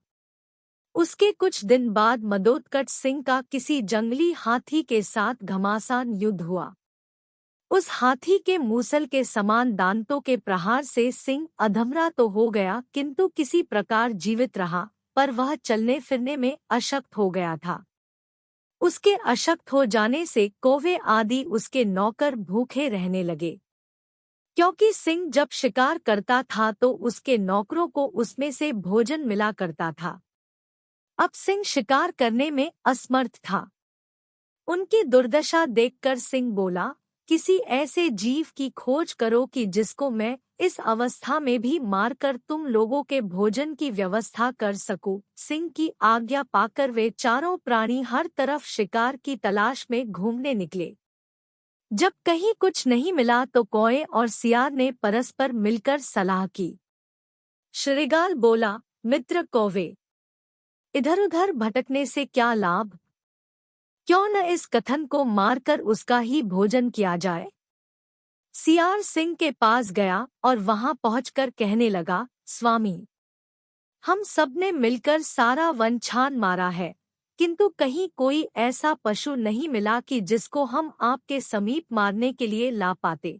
Speaker 1: उसके कुछ दिन बाद मदोत्कट सिंह का किसी जंगली हाथी के साथ घमासान युद्ध हुआ। उस हाथी के मूसल के समान दांतों के प्रहार से सिंह अधमरा तो हो गया किंतु किसी प्रकार जीवित रहा, पर वह चलने फिरने में अशक्त हो गया था। उसके अशक्त हो जाने से कौवे आदि उसके नौकर भूखे रहने लगे। क्योंकि सिंह जब शिकार करता था तो उसके नौकरों को उसमें से भोजन मिला करता था। अब सिंह शिकार करने में असमर्थ था। उनकी दुर्दशा देखकर सिंह बोला, किसी ऐसे जीव की खोज करो कि जिसको मैं इस अवस्था में भी मारकर तुम लोगों के भोजन की व्यवस्था कर सकूं। सिंह की आज्ञा पाकर वे चारों प्राणी हर तरफ शिकार की तलाश में घूमने निकले। जब कहीं कुछ नहीं मिला तो कौए और सियार ने परस्पर मिलकर सलाह की। श्रीगाल बोला, मित्र कौवे, इधर-उधर भटकने से क्या लाभ? क्यों न इस कथन को मारकर उसका ही भोजन किया जाए। सियार सिंह के पास गया और वहां पहुंचकर कहने लगा, स्वामी, हम सबने मिलकर सारा वन छान मारा है, किंतु कहीं कोई ऐसा पशु नहीं मिला कि जिसको हम आपके समीप मारने के लिए ला पाते।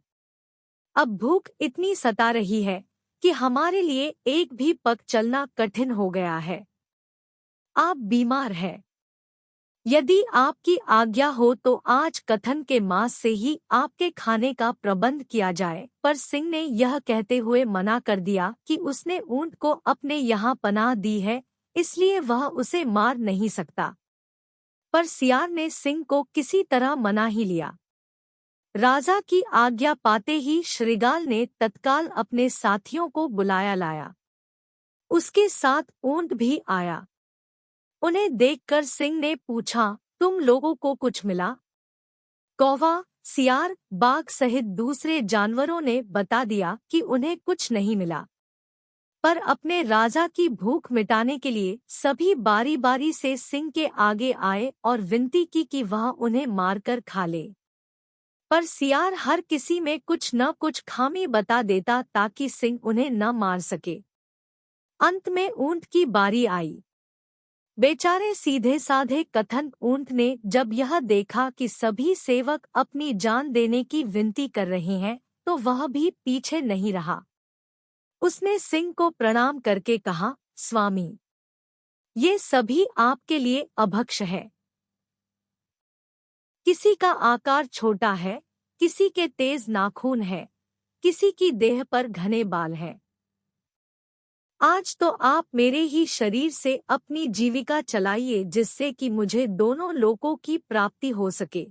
Speaker 1: अब भूख इतनी सता रही है कि हमारे लिए एक भी पग चलना कठिन हो गया है। आप बीमार हैं। यदि आपकी आज्ञा हो तो आज कथन के मांस से ही आपके खाने का प्रबंध किया जाए। पर सिंह ने यह कहते हुए मना कर दिया कि उसने ऊंट को अपने यहाँ पनाह दी है, इसलिए वह उसे मार नहीं सकता। पर सियार ने सिंह को किसी तरह मना ही लिया। राजा की आज्ञा पाते ही श्रीगाल ने तत्काल अपने साथियों को बुलाया लाया। उसके साथ ऊंट भी आया। उन्हें देखकर सिंह ने पूछा, तुम लोगों को कुछ मिला? कौवा, सियार, बाघ सहित दूसरे जानवरों ने बता दिया कि उन्हें कुछ नहीं मिला। पर अपने राजा की भूख मिटाने के लिए सभी बारी बारी से सिंह के आगे आए और विनती की कि वह उन्हें मारकर खा ले। पर सियार हर किसी में कुछ न कुछ खामी बता देता ताकि सिंह उन्हें न मार सके। अंत में ऊंट की बारी आई। बेचारे सीधे साधे कथन ऊंट ने जब यह देखा कि सभी सेवक अपनी जान देने की विनती कर रहे हैं तो वह भी पीछे नहीं रहा। उसने सिंह को प्रणाम करके कहा, स्वामी, ये सभी आपके लिए अभक्ष है। किसी का आकार छोटा है, किसी के तेज नाखून है, किसी की देह पर घने बाल हैं। आज तो आप मेरे ही शरीर से अपनी जीविका चलाइए जिससे कि मुझे दोनों लोकों की प्राप्ति हो सके।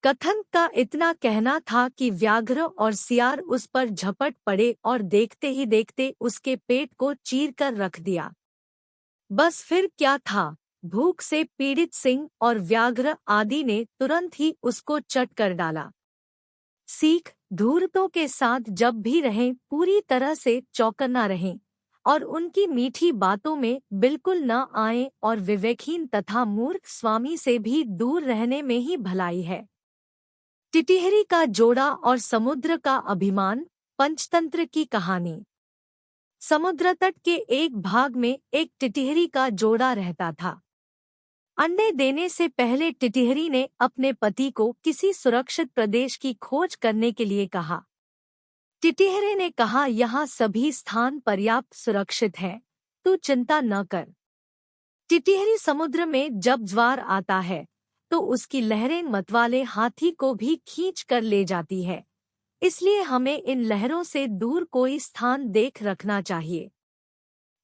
Speaker 1: कथन का इतना कहना था कि व्याघ्र और सियार उस पर झपट पड़े और देखते ही देखते उसके पेट को चीर कर रख दिया। बस फिर क्या था, भूख से पीड़ित सिंह और व्याघ्र आदि ने तुरंत ही उसको चट कर डाला। सीख, धूर्तों के साथ जब भी रहें पूरी तरह से चौकन्ना रहें और उनकी मीठी बातों में बिल्कुल न आए और विवेकहीन तथा मूर्ख स्वामी से भी दूर रहने में ही भलाई है। टिटिहरी का जोड़ा और समुद्र का अभिमान, पंचतंत्र की कहानी। समुद्र तट के एक भाग में एक टिटिहरी का जोड़ा रहता था। अंडे देने से पहले टिटिहरी ने अपने पति को किसी सुरक्षित प्रदेश की खोज करने के लिए कहा। टिटिहरे ने कहा, यहाँ सभी स्थान पर्याप्त सुरक्षित हैं, तू चिंता न कर। टिटिहरी समुद्र में जब ज्वार आता है तो उसकी लहरें मतवाले हाथी को भी खींच कर ले जाती है, इसलिए हमें इन लहरों से दूर कोई स्थान देख रखना चाहिए।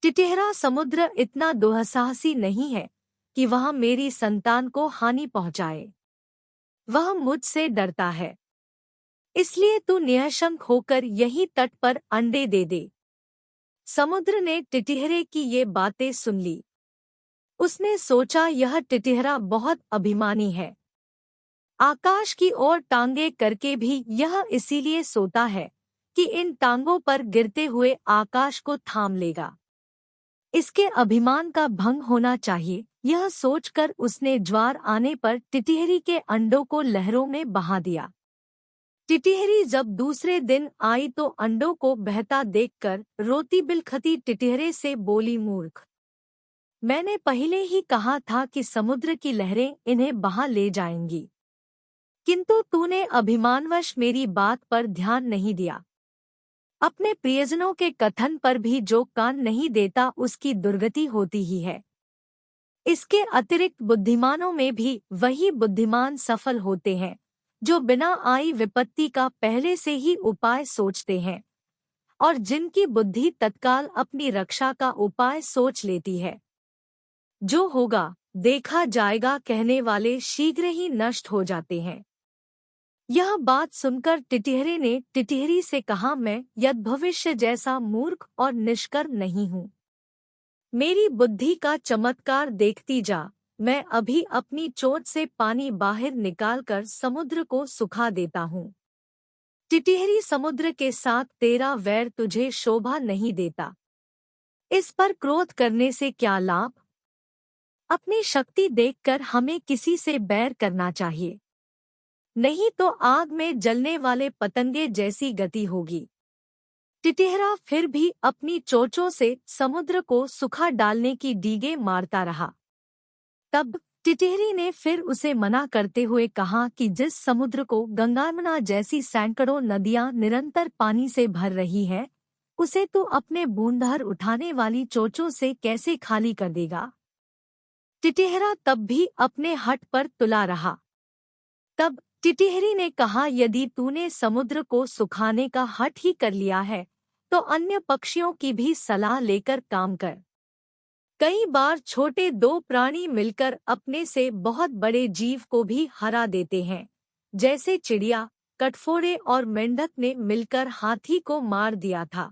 Speaker 1: टिटिहरा समुद्र इतना दुस्साहसी नहीं है कि वह मेरी संतान को हानि पहुंचाए। वह मुझसे डरता है, इसलिए तू निःशंक होकर यहीं तट पर अंडे दे दे। समुद्र ने टिटिहरे की ये बातें सुन ली। उसने सोचा यह टिटिहरा बहुत अभिमानी है। आकाश की ओर टांगे करके भी यह इसीलिए सोता है कि इन टांगों पर गिरते हुए आकाश को थाम लेगा। इसके अभिमान का भंग होना चाहिए, यह सोचकर उसने ज्वार आने पर टिटिहरी के अंडों को लहरों में बहा दिया। टिटिहरी जब दूसरे दिन आई तो अंडों को बहता देखकर रोती बिलखती टिटिहरे से बोली, मूर्ख, मैंने पहले ही कहा था कि समुद्र की लहरें इन्हें बहा ले जाएंगी, किंतु तूने अभिमानवश मेरी बात पर ध्यान नहीं दिया। अपने प्रियजनों के कथन पर भी जो कान नहीं देता उसकी दुर्गति होती ही है। इसके अतिरिक्त बुद्धिमानों में भी वही बुद्धिमान सफल होते हैं जो बिना आई विपत्ति का पहले से ही उपाय सोचते हैं और जिनकी बुद्धि तत्काल अपनी रक्षा का उपाय सोच लेती है। जो होगा देखा जाएगा कहने वाले शीघ्र ही नष्ट हो जाते हैं। यह बात सुनकर टिटिहरे ने टिटिहरी से कहा, मैं यद भविष्य जैसा मूर्ख और निष्कर्म नहीं हूँ। मेरी बुद्धि का चमत्कार देखती जा, मैं अभी अपनी चोट से पानी बाहर निकालकर समुद्र को सुखा देता हूँ। टिटिहरी समुद्र के साथ तेरा वैर तुझे शोभा नहीं देता। इस पर क्रोध करने से क्या लाभ? अपनी शक्ति देखकर हमें किसी से बैर करना चाहिए, नहीं तो आग में जलने वाले पतंगे जैसी गति होगी। टिटिहरा फिर भी अपनी चोंचों से समुद्र को सुखा डालने की डीगे मारता रहा। तब टिटिहरी ने फिर उसे मना करते हुए कहा कि जिस समुद्र को गंगा यमुना जैसी सैकड़ों नदियां निरंतर पानी से भर रही है, उसे तू अपने बूंदभर उठाने वाली चोंचों से कैसे खाली कर देगा? टिटिहरा तब भी अपने हठ पर तुला रहा। तब टिटिहरी ने कहा, यदि तूने समुद्र को सुखाने का हठ ही कर लिया है तो अन्य पक्षियों की भी सलाह लेकर काम कर। कई बार छोटे दो प्राणी मिलकर अपने से बहुत बड़े जीव को भी हरा देते हैं, जैसे चिड़िया, कटफोड़े और मेंढक ने मिलकर हाथी को मार दिया था।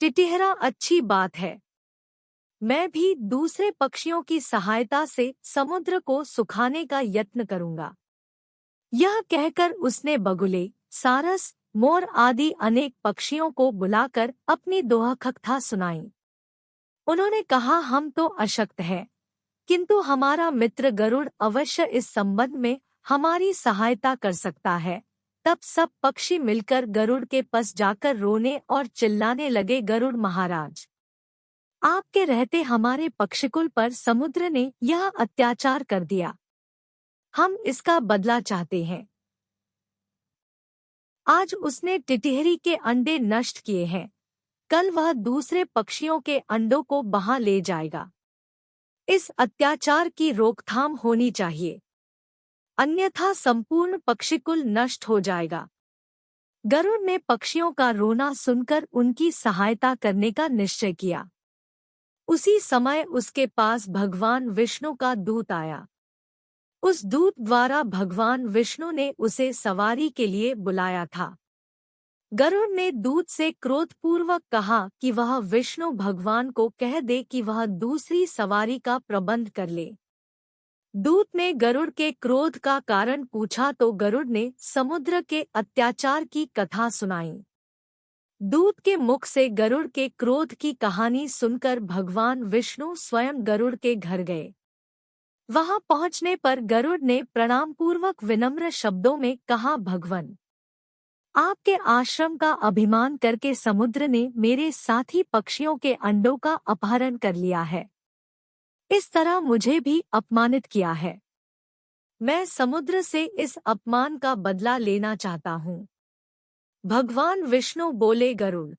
Speaker 1: टिटिहरा, अच्छी बात है, मैं भी दूसरे पक्षियों की सहायता से समुद्र को सुखाने का यत्न करूंगा। यह कहकर उसने बगुले, सारस, मोर आदि अनेक पक्षियों को बुलाकर अपनी दोहकथा सुनाई। उन्होंने कहा, हम तो अशक्त हैं, किंतु हमारा मित्र गरुड़ अवश्य इस संबंध में हमारी सहायता कर सकता है। तब सब पक्षी मिलकर गरुड़ के पास जाकर रोने और चिल्लाने लगे, गरुड़ महाराज, आपके रहते हमारे पक्षिकुल पर समुद्र ने यह अत्याचार कर दिया। हम इसका बदला चाहते हैं। आज उसने टिटहरी के अंडे नष्ट किए हैं, कल वह दूसरे पक्षियों के अंडों को बहा ले जाएगा। इस अत्याचार की रोकथाम होनी चाहिए, अन्यथा संपूर्ण पक्षिकुल नष्ट हो जाएगा। गरुड़ ने पक्षियों का रोना सुनकर उनकी सहायता करने का निश्चय किया। उसी समय उसके पास भगवान विष्णु का दूत आया। उस दूत द्वारा भगवान विष्णु ने उसे सवारी के लिए बुलाया था। गरुड़ ने दूत से क्रोधपूर्वक कहा कि वह विष्णु भगवान को कह दे कि वह दूसरी सवारी का प्रबंध कर ले। दूत ने गरुड़ के क्रोध का कारण पूछा तो गरुड़ ने समुद्र के अत्याचार की कथा सुनाई। दूत के मुख से गरुड़ के क्रोध की कहानी सुनकर भगवान विष्णु स्वयं गरुड़ के घर गए। वहां पहुंचने पर गरुड़ ने प्रणामपूर्वक विनम्र शब्दों में कहा, भगवान, आपके आश्रम का अभिमान करके समुद्र ने मेरे साथी पक्षियों के अंडों का अपहरण कर लिया है। इस तरह मुझे भी अपमानित किया है। मैं समुद्र से इस अपमान का बदला लेना चाहता हूँ। भगवान विष्णु बोले, गरुड़,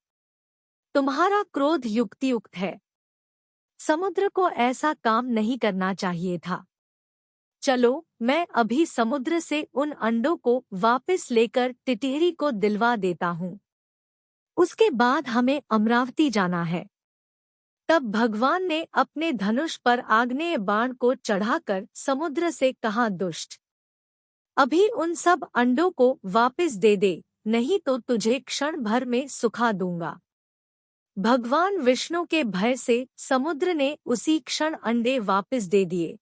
Speaker 1: तुम्हारा क्रोध युक्तियुक्त है। समुद्र को ऐसा काम नहीं करना चाहिए था। चलो, मैं अभी समुद्र से उन अंडों को वापस लेकर टिटहरी को दिलवा देता हूँ। उसके बाद हमें अमरावती जाना है। तब भगवान ने अपने धनुष पर आग्नेय बाण को चढ़ाकर समुद्र से कहा, दुष्ट, अभी उन सब अंडों को वापस दे दे, नहीं तो तुझे क्षण भर में सुखा दूंगा। भगवान विष्णु के भय से समुद्र ने उसी क्षण अंडे वापस दे दिए।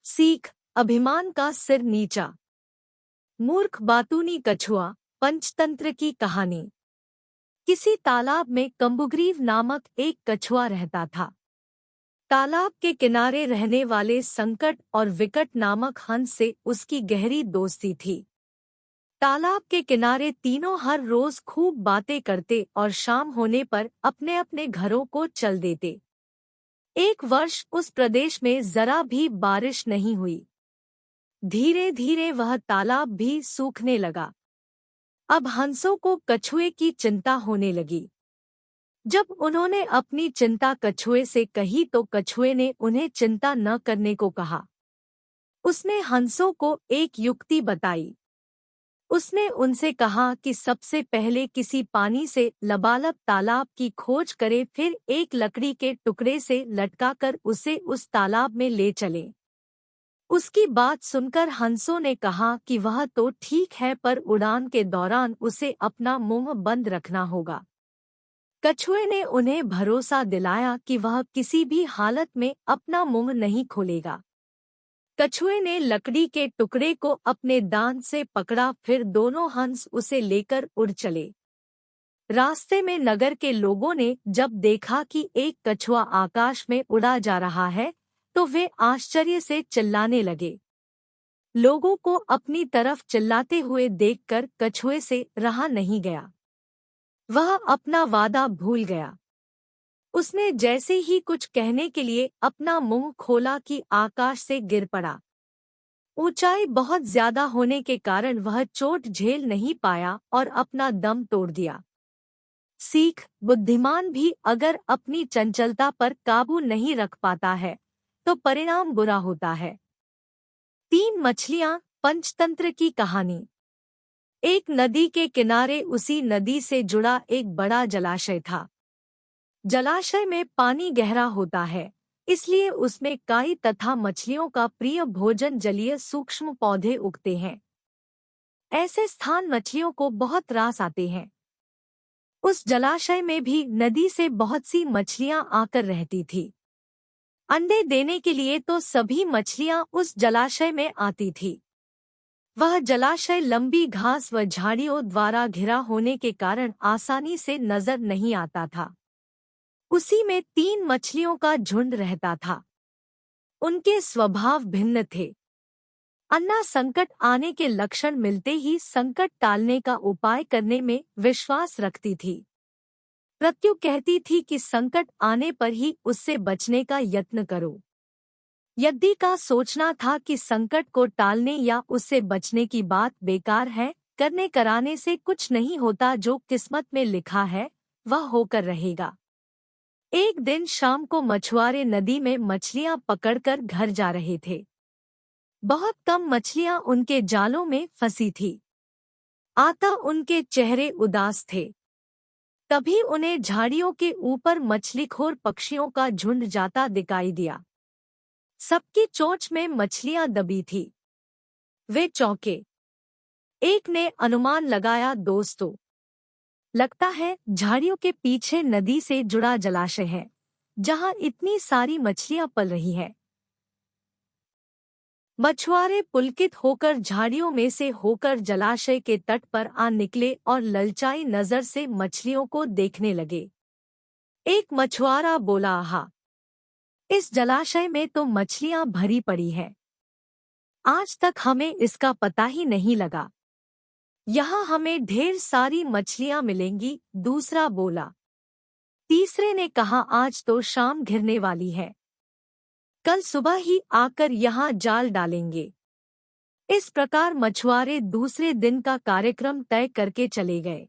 Speaker 1: सीख, अभिमान का सिर नीचा। मूर्ख बातूनी कछुआ, पंचतंत्र की कहानी। किसी तालाब में कम्बुग्रीव नामक एक कछुआ रहता था। तालाब के किनारे रहने वाले संकट और विकट नामक हंस से उसकी गहरी दोस्ती थी। तालाब के किनारे तीनों हर रोज खूब बातें करते और शाम होने पर अपने अपने घरों को चल देते। एक वर्ष उस प्रदेश में जरा भी बारिश नहीं हुई। धीरे धीरे वह तालाब भी सूखने लगा। अब हंसों को कछुए की चिंता होने लगी। जब उन्होंने अपनी चिंता कछुए से कही तो कछुए ने उन्हें चिंता न करने को कहा। उसने हंसों को एक युक्ति बताई। उसने उनसे कहा कि सबसे पहले किसी पानी से लबालब तालाब की खोज करे, फिर एक लकड़ी के टुकड़े से लटकाकर उसे उस तालाब में ले चले। उसकी बात सुनकर हंसों ने कहा कि वह तो ठीक है, पर उड़ान के दौरान उसे अपना मुंह बंद रखना होगा। कछुए ने उन्हें भरोसा दिलाया कि वह किसी भी हालत में अपना मुंह नहीं खोलेगा। कछुए ने लकड़ी के टुकड़े को अपने दांत से पकड़ा, फिर दोनों हंस उसे लेकर उड़ चले। रास्ते में नगर के लोगों ने जब देखा कि एक कछुआ आकाश में उड़ा जा रहा है तो वे आश्चर्य से चिल्लाने लगे। लोगों को अपनी तरफ चिल्लाते हुए देखकर कछुए से रहा नहीं गया। वह अपना वादा भूल गया। उसने जैसे ही कुछ कहने के लिए अपना मुंह खोला कि आकाश से गिर पड़ा। ऊंचाई बहुत ज्यादा होने के कारण वह चोट झेल नहीं पाया और अपना दम तोड़ दिया। सीख, बुद्धिमान भी अगर अपनी चंचलता पर काबू नहीं रख पाता है तो परिणाम बुरा होता है। 3 मछलियां, पंचतंत्र की कहानी। एक नदी के किनारे उसी नदी से जुड़ा एक बड़ा जलाशय था। जलाशय में पानी गहरा होता है, इसलिए उसमें काई तथा मछलियों का प्रिय भोजन जलीय सूक्ष्म पौधे उगते हैं। ऐसे स्थान मछलियों को बहुत रास आते हैं। उस जलाशय में भी नदी से बहुत सी मछलियां आकर रहती थी। अंडे देने के लिए तो सभी मछलियां उस जलाशय में आती थी। वह जलाशय लंबी घास व झाड़ियों द्वारा घिरा होने के कारण आसानी से नजर नहीं आता था। उसी में 3 मछलियों का झुंड रहता था। उनके स्वभाव भिन्न थे। अन्ना संकट आने के लक्षण मिलते ही संकट टालने का उपाय करने में विश्वास रखती थी। प्रत्यु कहती थी कि संकट आने पर ही उससे बचने का यत्न करो। यद्दी का सोचना था कि संकट को टालने या उससे बचने की बात बेकार है, करने कराने से कुछ नहीं होता, जो किस्मत में लिखा है वह होकर रहेगा। एक दिन शाम को मछुआरे नदी में मछलियां पकड़कर घर जा रहे थे। बहुत कम मछलियां उनके जालों में फंसी थी। आता उनके चेहरे उदास थे। तभी उन्हें झाड़ियों के ऊपर मछलीखोर पक्षियों का झुंड जाता दिखाई दिया। सबकी चोंच में मछलियां दबी थी। वे चौंके। एक ने अनुमान लगाया, दोस्तों, लगता है झाड़ियों के पीछे नदी से जुड़ा जलाशय है, जहां इतनी सारी मछलियां पल रही है। मछुआरे पुलकित होकर झाड़ियों में से होकर जलाशय के तट पर आ निकले और ललचाई नजर से मछलियों को देखने लगे। एक मछुआरा बोला, आहा, इस जलाशय में तो मछलियां भरी पड़ी है। आज तक हमें इसका पता ही नहीं लगा। यहाँ हमें ढेर सारी मछलियां मिलेंगी, दूसरा बोला। तीसरे ने कहा, आज तो शाम घिरने वाली है, कल सुबह ही आकर यहाँ जाल डालेंगे। इस प्रकार मछुआरे दूसरे दिन का कार्यक्रम तय करके चले गए।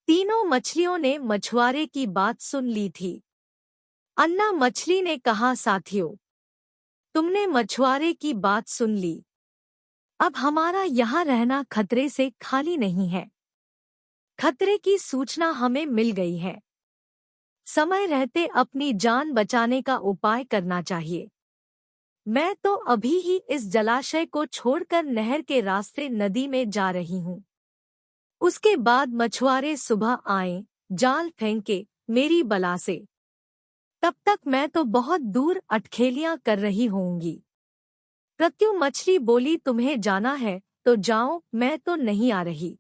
Speaker 1: तीनों मछलियों ने मछुआरे की बात सुन ली थी। अन्ना मछली ने कहा, साथियों, तुमने मछुआरे की बात सुन ली। अब हमारा यहाँ रहना खतरे से खाली नहीं है। खतरे की सूचना हमें मिल गई है। समय रहते अपनी जान बचाने का उपाय करना चाहिए। मैं तो अभी ही इस जलाशय को छोड़कर नहर के रास्ते नदी में जा रही हूँ। उसके बाद मछुआरे सुबह आए, जाल फेंके मेरी बला से। तब तक मैं तो बहुत दूर अटखेलियां कर रही होंगी। प्रत्यु मछली बोली, तुम्हें जाना है तो जाओ, मैं तो नहीं आ रही।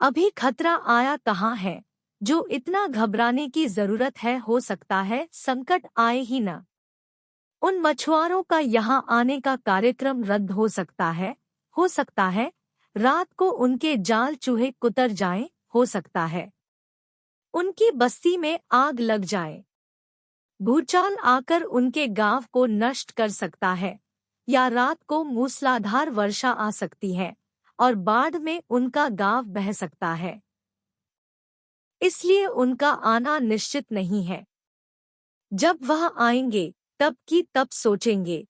Speaker 1: अभी खतरा आया कहाँ है, जो इतना घबराने की जरूरत है। हो सकता है संकट आए ही न। उन मछुआरों का यहाँ आने का कार्यक्रम रद्द हो सकता है। हो सकता है रात को उनके जाल चूहे कुतर जाएं, हो सकता है उनकी बस्ती में आग लग जाए। भूचाल आकर उनके गांव को नष्ट कर सकता है, या रात को मूसलाधार वर्षा आ सकती है और बाढ़ में उनका गांव बह सकता है। इसलिए उनका आना निश्चित नहीं है। जब वह आएंगे तब की तब सोचेंगे।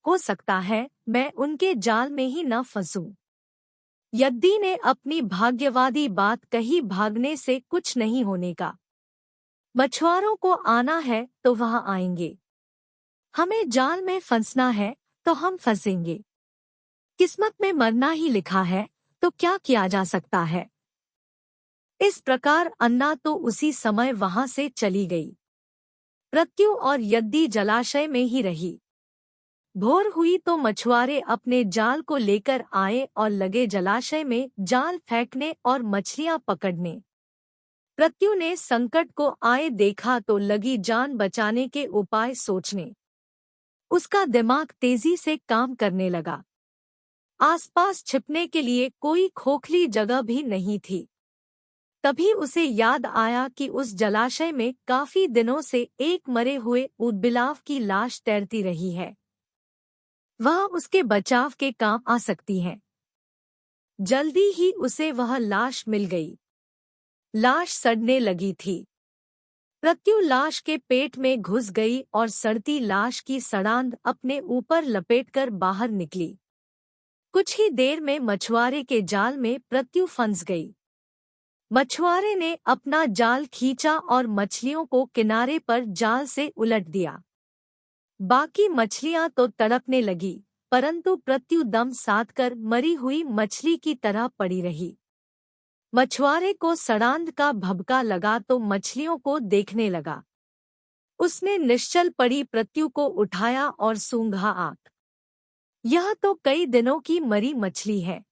Speaker 1: हो सकता है मैं उनके जाल में ही न फंसूं। यद्दी ने अपनी भाग्यवादी बात कही, भागने से कुछ नहीं होने का। मछुआरों को आना है तो वह आएंगे। हमें जाल में फंसना है तो हम फंसेंगे। किस्मत में मरना ही लिखा है तो क्या किया जा सकता है। इस प्रकार अन्ना तो उसी समय वहां से चली गई। प्रत्यु और यद्दी जलाशय में ही रही। भोर हुई तो मछुआरे अपने जाल को लेकर आए और लगे जलाशय में जाल फेंकने और मछलियां पकड़ने। प्रत्यु ने संकट को आए देखा तो लगी जान बचाने के उपाय सोचने। उसका दिमाग तेजी से काम करने लगा। आसपास छिपने के लिए कोई खोखली जगह भी नहीं थी। तभी उसे याद आया कि उस जलाशय में काफी दिनों से एक मरे हुए ऊदबिलाव की लाश तैरती रही है। वह उसके बचाव के काम आ सकती है। जल्दी ही उसे वह लाश मिल गई। लाश सड़ने लगी थी। प्रत्यु लाश के पेट में घुस गई और सड़ती लाश की सड़ांध अपने ऊपर लपेटकर बाहर निकली। कुछ ही देर में मछुआरे के जाल में प्रत्यु फंस गई। मछुआरे ने अपना जाल खींचा और मछलियों को किनारे पर जाल से उलट दिया। बाकी मछलियां तो तड़पने लगी, परंतु प्रत्यु दम साधकर मरी हुई मछली की तरह पड़ी रही। मछुआरे को सड़ांध का भभका लगा तो मछलियों को देखने लगा। उसने निश्चल पड़ी प्रत्यु को उठाया और सूंघा, आंख, यह तो कई दिनों की मरी मछली है,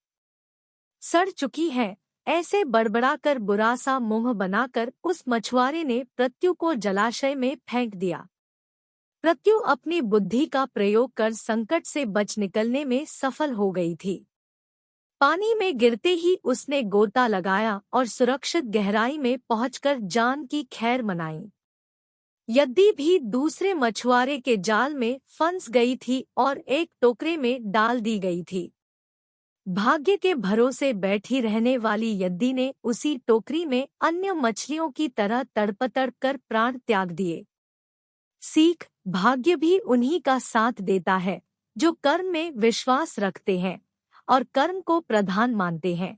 Speaker 1: सड़ चुकी है। ऐसे बड़बड़ाकर बुरा सा मुंह बनाकर उस मछुआरे ने प्रत्यु को जलाशय में फेंक दिया। प्रत्यु अपनी बुद्धि का प्रयोग कर संकट से बच निकलने में सफल हो गई थी। पानी में गिरते ही उसने गोता लगाया और सुरक्षित गहराई में पहुंचकर जान की खैर मनाई। यद्दी भी दूसरे मछुआरे के जाल में फंस गई थी और एक टोकरे में डाल दी गई थी। भाग्य के भरोसे बैठी रहने वाली यद्दी ने उसी टोकरी में अन्य मछलियों की तरह तड़प तड़प कर प्राण त्याग दिए। सीख, भाग्य भी उन्हीं का साथ देता है जो कर्म में विश्वास रखते हैं और कर्म को प्रधान मानते हैं।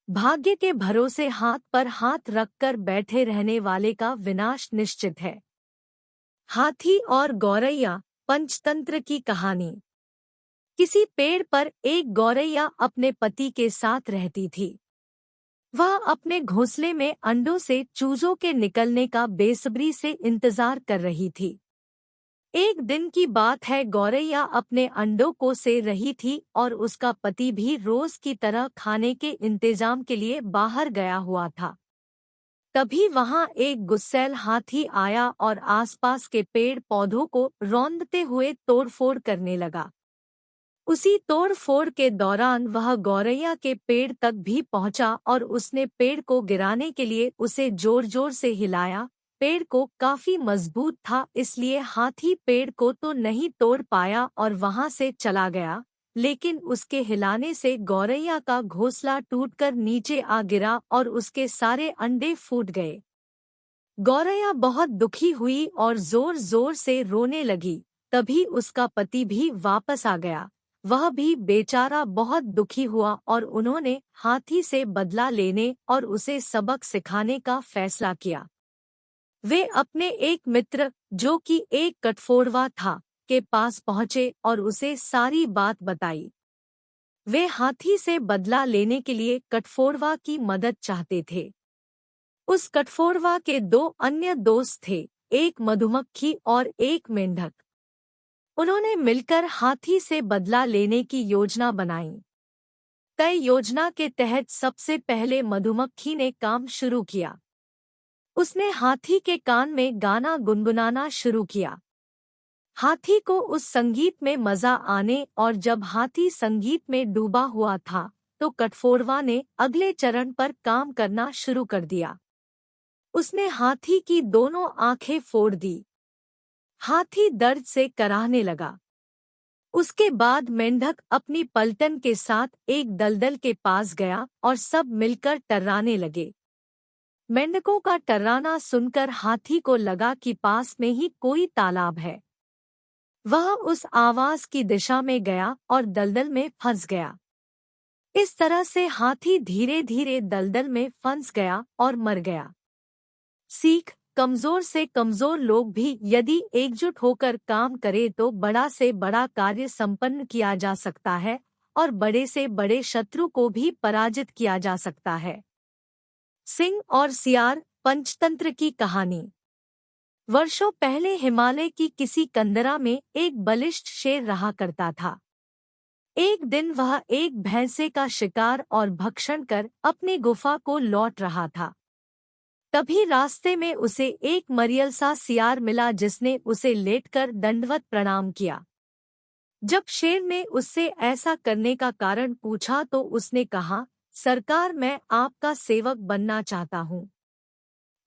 Speaker 1: भाग्य के भरोसे हाथ पर हाथ रखकर बैठे रहने वाले का विनाश निश्चित है। हाथी और गौरैया, पंचतंत्र की कहानी। किसी पेड़ पर एक गौरैया अपने पति के साथ रहती थी। वह अपने घोंसले में अंडों से चूजों के निकलने का बेसब्री से इंतजार कर रही थी। एक दिन की बात है, गौरैया अपने अंडों को सेर रही थी और उसका पति भी रोज की तरह खाने के इंतजाम के लिए बाहर गया हुआ था। तभी वहां एक गुस्सैल हाथी आया और आसपास के पेड़ पौधों को रौंदते हुए तोड़फोड़ करने लगा। उसी तोड़फोड़ के दौरान वह गौरैया के पेड़ तक भी पहुंचा और उसने पेड़ को गिराने के लिए उसे जोर जोर से हिलाया। पेड़ को काफी मजबूत था, इसलिए हाथी पेड़ को तो नहीं तोड़ पाया और वहां से चला गया, लेकिन उसके हिलाने से गौरैया का घोंसला टूटकर नीचे आ गिरा और उसके सारे अंडे फूट गए। गौरैया बहुत दुखी हुई और जोर जोर से रोने लगी। तभी उसका पति भी वापस आ गया। वह भी बेचारा बहुत दुखी हुआ और उन्होंने हाथी से बदला लेने और उसे सबक सिखाने का फैसला किया। वे अपने एक मित्र, जो कि एक कठफोड़वा था, के पास पहुंचे और उसे सारी बात बताई। वे हाथी से बदला लेने के लिए कठफोड़वा की मदद चाहते थे। उस कठफोड़वा के दो अन्य दोस्त थे, एक मधुमक्खी और एक मेंढक। उन्होंने मिलकर हाथी से बदला लेने की योजना बनाई। तय योजना के तहत सबसे पहले मधुमक्खी ने काम शुरू किया। उसने हाथी के कान में गाना गुनगुनाना शुरू किया। हाथी को उस संगीत में मजा आने और जब हाथी संगीत में डूबा हुआ था, तो कठफोड़वा ने अगले चरण पर काम करना शुरू कर दिया। उसने हाथी की दोनों आंखें फोड़ दी। हाथी दर्द से कराहने लगा। उसके बाद मेंढक अपनी पलटन के साथ एक दलदल के पास गया और सब मिलकर टर्राने लगे। मेंढकों का टर्राना सुनकर हाथी को लगा कि पास में ही कोई तालाब है। वह उस आवाज की दिशा में गया और दलदल में फंस गया। इस तरह से हाथी धीरे धीरे दलदल में फंस गया और मर गया। सीख, कमजोर से कमजोर लोग भी यदि एकजुट होकर काम करें तो बड़ा से बड़ा कार्य संपन्न किया जा सकता है और बड़े से बड़े शत्रु को भी पराजित किया जा सकता है। सिंह और सियार, पंचतंत्र की कहानी। वर्षों पहले हिमालय की किसी कंदरा में एक बलिष्ठ शेर रहा करता था। एक दिन वह एक भैंसे का शिकार और भक्षण कर अपनी गुफा को लौट रहा था। तभी रास्ते में उसे एक मरियल सा सियार मिला, जिसने उसे लेटकर दंडवत प्रणाम किया। जब शेर ने उससे ऐसा करने का कारण पूछा तो उसने कहा, सरकार, मैं आपका सेवक बनना चाहता हूँ।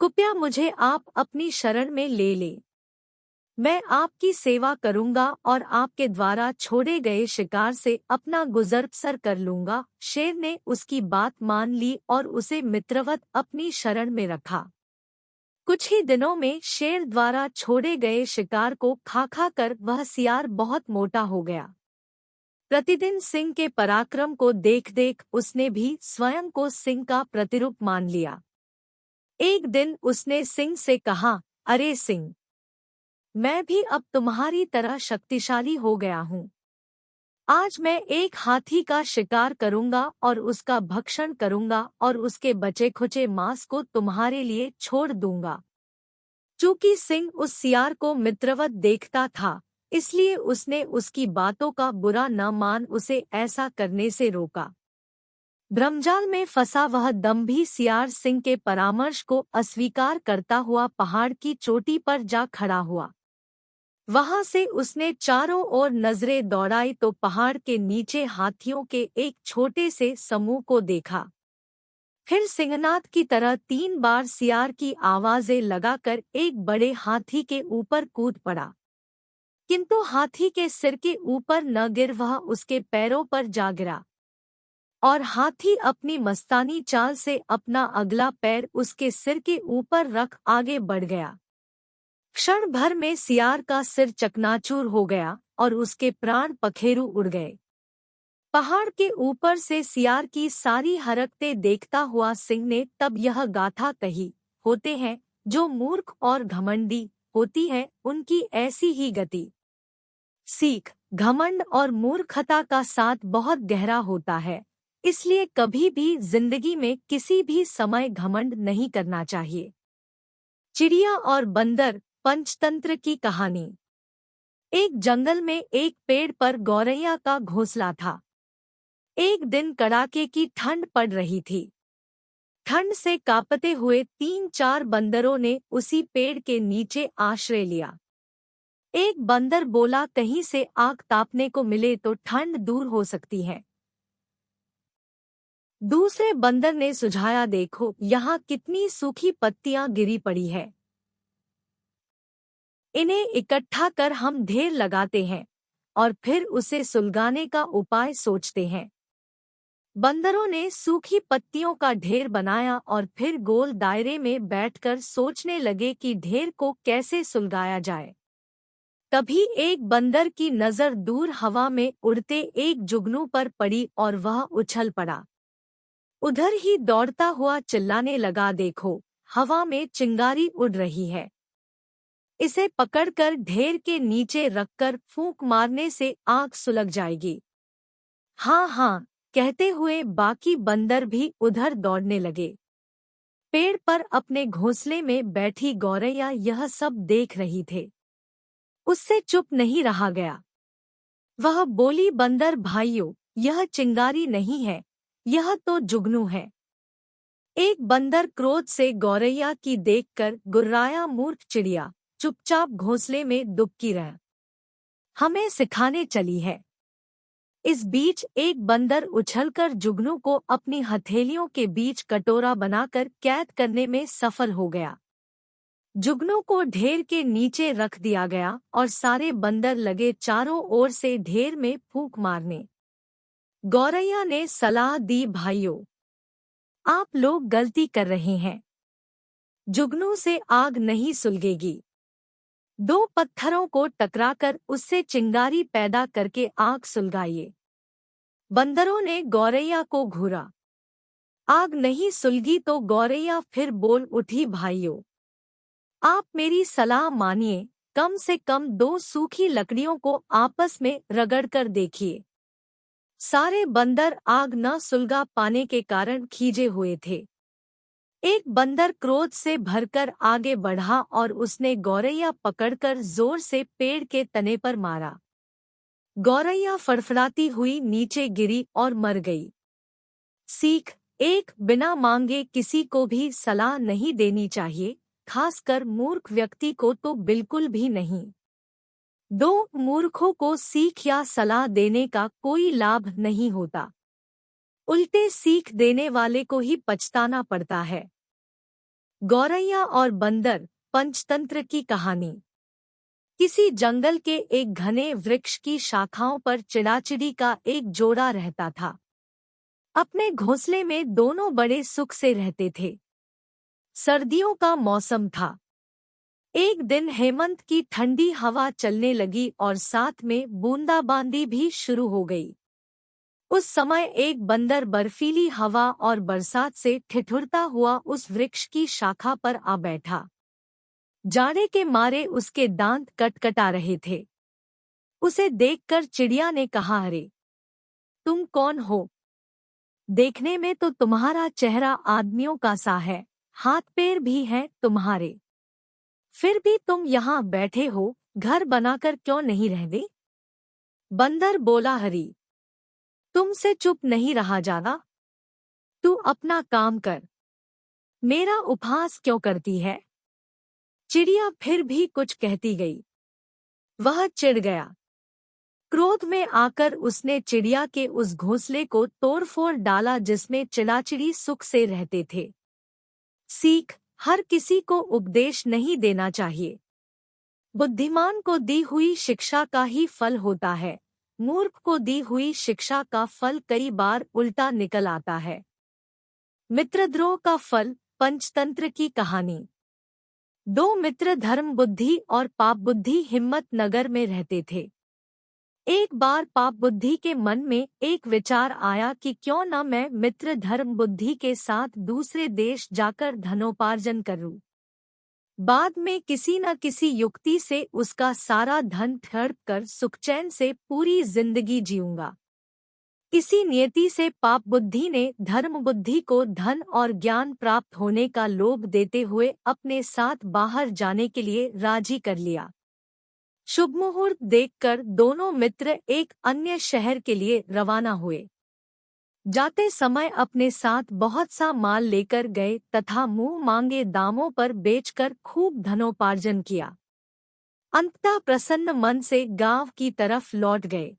Speaker 1: कृपया मुझे आप अपनी शरण में ले ले। मैं आपकी सेवा करूंगा और आपके द्वारा छोड़े गए शिकार से अपना गुजर बसर कर लूंगा। शेर ने उसकी बात मान ली और उसे मित्रवत अपनी शरण में रखा। कुछ ही दिनों में शेर द्वारा छोड़े गए शिकार को खा खा कर वह सियार बहुत मोटा हो गया। प्रतिदिन सिंह के पराक्रम को देख देख उसने भी स्वयं को सिंह का प्रतिरूप मान लिया। एक दिन उसने सिंह से कहा, अरे सिंह, मैं भी अब तुम्हारी तरह शक्तिशाली हो गया हूँ। आज मैं एक हाथी का शिकार करूंगा और उसका भक्षण करूंगा और उसके बचे खुचे मांस को तुम्हारे लिए छोड़ दूंगा। चूंकि सिंह उस सियार को मित्रवत देखता था, इसलिए उसने उसकी बातों का बुरा न मान उसे ऐसा करने से रोका। भ्रमजाल में फंसा वह दंभी सियार सिंह के परामर्श को अस्वीकार करता हुआ पहाड़ की चोटी पर जा खड़ा हुआ। वहां से उसने चारों ओर नजरें दौड़ाई तो पहाड़ के नीचे हाथियों के एक छोटे से समूह को देखा। फिर सिंहनाद की तरह 3 बार सियार की आवाजें लगाकर एक बड़े हाथी के ऊपर कूद पड़ा, किंतु हाथी के सिर के ऊपर न गिर, वह उसके पैरों पर जा गिरा और हाथी अपनी मस्तानी चाल से अपना अगला पैर उसके सिर के ऊपर रख आगे बढ़ गया। क्षण भर में सियार का सिर चकनाचूर हो गया और उसके प्राण पखेरु उड़ गए। पहाड़ के ऊपर से सियार की सारी हरकतें देखता हुआ सिंह ने तब यह गाथा कही, होते हैं जो मूर्ख और घमंडी होती है उनकी ऐसी ही गति। सीख, घमंड और मूर्खता का साथ बहुत गहरा होता है, इसलिए कभी भी जिंदगी में किसी भी समय घमंड नहीं करना चाहिए। चिड़िया और बंदर, पंचतंत्र की कहानी। एक जंगल में एक पेड़ पर गौरैया का घोंसला था। एक दिन कड़ाके की ठंड पड़ रही थी। ठंड से कांपते हुए 3-4 बंदरों ने उसी पेड़ के नीचे आश्रय लिया। एक बंदर बोला, कहीं से आग तापने को मिले तो ठंड दूर हो सकती है। दूसरे बंदर ने सुझाया, देखो यहाँ कितनी सूखी पत्तियां गिरी पड़ी है, इन्हें इकट्ठा कर हम ढेर लगाते हैं और फिर उसे सुलगाने का उपाय सोचते हैं। बंदरों ने सूखी पत्तियों का ढेर बनाया और फिर गोल दायरे में बैठकर सोचने लगे कि ढेर को कैसे सुलगाया जाए। तभी एक बंदर की नजर दूर हवा में उड़ते एक जुगनू पर पड़ी और वह उछल पड़ा। उधर ही दौड़ता हुआ चिल्लाने लगा, देखो हवा में चिंगारी उड़ रही है, इसे पकड़कर ढेर के नीचे रखकर फूंक मारने से आग सुलग जाएगी। हाँ हाँ कहते हुए बाकी बंदर भी उधर दौड़ने लगे। पेड़ पर अपने घोंसले में बैठी गौरैया यह सब देख रही थी। उससे चुप नहीं रहा गया। वह बोली, बंदर भाइयों, यह चिंगारी नहीं है, यह तो जुगनू है। एक बंदर क्रोध से गौरैया की देखकर गुर्राया, मूर्ख चिड़िया, चुपचाप घोंसले में दुबकी रह, हमें सिखाने चली है। इस बीच एक बंदर उछलकर जुगनू को अपनी हथेलियों के बीच कटोरा बनाकर कैद करने में सफल हो गया। जुगनू को ढेर के नीचे रख दिया गया और सारे बंदर लगे चारों ओर से ढेर में फूंक मारने। गौरैया ने सलाह दी, भाइयों, आप लोग गलती कर रहे हैं, जुगनू से आग नहीं सुलगेगी। 2 पत्थरों को टकराकर उससे चिंगारी पैदा करके आग सुलगाइए। बंदरों ने गौरैया को घूरा। आग नहीं सुलगी तो गौरैया फिर बोल उठी, भाइयों, आप मेरी सलाह मानिए, कम से कम 2 सूखी लकड़ियों को आपस में रगड़कर देखिए। सारे बंदर आग न सुलगा पाने के कारण खींचे हुए थे। एक बंदर क्रोध से भरकर आगे बढ़ा और उसने गौरैया पकड़कर जोर से पेड़ के तने पर मारा। गौरैया फड़फड़ाती हुई नीचे गिरी और मर गई। सीख, एक, बिना मांगे किसी को भी सलाह नहीं देनी चाहिए, खासकर मूर्ख व्यक्ति को तो बिल्कुल भी नहीं। 2, मूर्खों को सीख या सलाह देने का कोई लाभ नहीं होता, उल्टे सीख देने वाले को ही पछताना पड़ता है। गौरैया और बंदर, पंचतंत्र की कहानी। किसी जंगल के एक घने वृक्ष की शाखाओं पर चिड़ाचिड़ी का एक जोड़ा रहता था। अपने घोंसले में दोनों बड़े सुख से रहते थे। सर्दियों का मौसम था। एक दिन हेमंत की ठंडी हवा चलने लगी और साथ में बूंदाबांदी भी शुरू हो गई। उस समय एक बंदर बर्फीली हवा और बरसात से ठिठुरता हुआ उस वृक्ष की शाखा पर आ बैठा। जाड़े के मारे उसके दांत कटकटा रहे थे। उसे देखकर चिड़िया ने कहा, अरे तुम कौन हो? देखने में तो तुम्हारा चेहरा आदमियों का सा है, हाथ पैर भी हैं तुम्हारे, फिर भी तुम यहाँ बैठे हो, घर बनाकर क्यों नहीं रहते? बंदर बोला, हरी, तुमसे चुप नहीं रहा जाना, तू अपना काम कर, मेरा उपहास क्यों करती है? चिड़िया फिर भी कुछ कहती गई। वह चिढ़ गया। क्रोध में आकर उसने चिड़िया के उस घोंसले को तोड़फोड़ डाला जिसमें चिड़ाचिड़ी सुख से रहते थे। सीख, हर किसी को उपदेश नहीं देना चाहिए। बुद्धिमान को दी हुई शिक्षा का ही फल होता है, मूर्ख को दी हुई शिक्षा का फल कई बार उल्टा निकल आता है। मित्रद्रोह का फल, पंचतंत्र की कहानी। दो मित्र धर्म बुद्धि और पाप बुद्धि हिम्मत नगर में रहते थे। एक बार पाप बुद्धि के मन में एक विचार आया कि क्यों न मैं मित्र धर्म बुद्धि के साथ दूसरे देश जाकर धनोपार्जन करूं। बाद में किसी न किसी युक्ति से उसका सारा धन हड़प कर सुखचैन से पूरी जिंदगी जीऊंगा। इसी नियति से पाप बुद्धि ने धर्म बुद्धि को धन और ज्ञान प्राप्त होने का लोभ देते हुए अपने साथ बाहर जाने के लिए राजी कर लिया। शुभ मुहूर्त देखकर दोनों मित्र एक अन्य शहर के लिए रवाना हुए। जाते समय अपने साथ बहुत सा माल लेकर गए तथा मुंह मांगे दामों पर बेचकर खूब धनोपार्जन किया। अंततः प्रसन्न मन से गांव की तरफ लौट गए।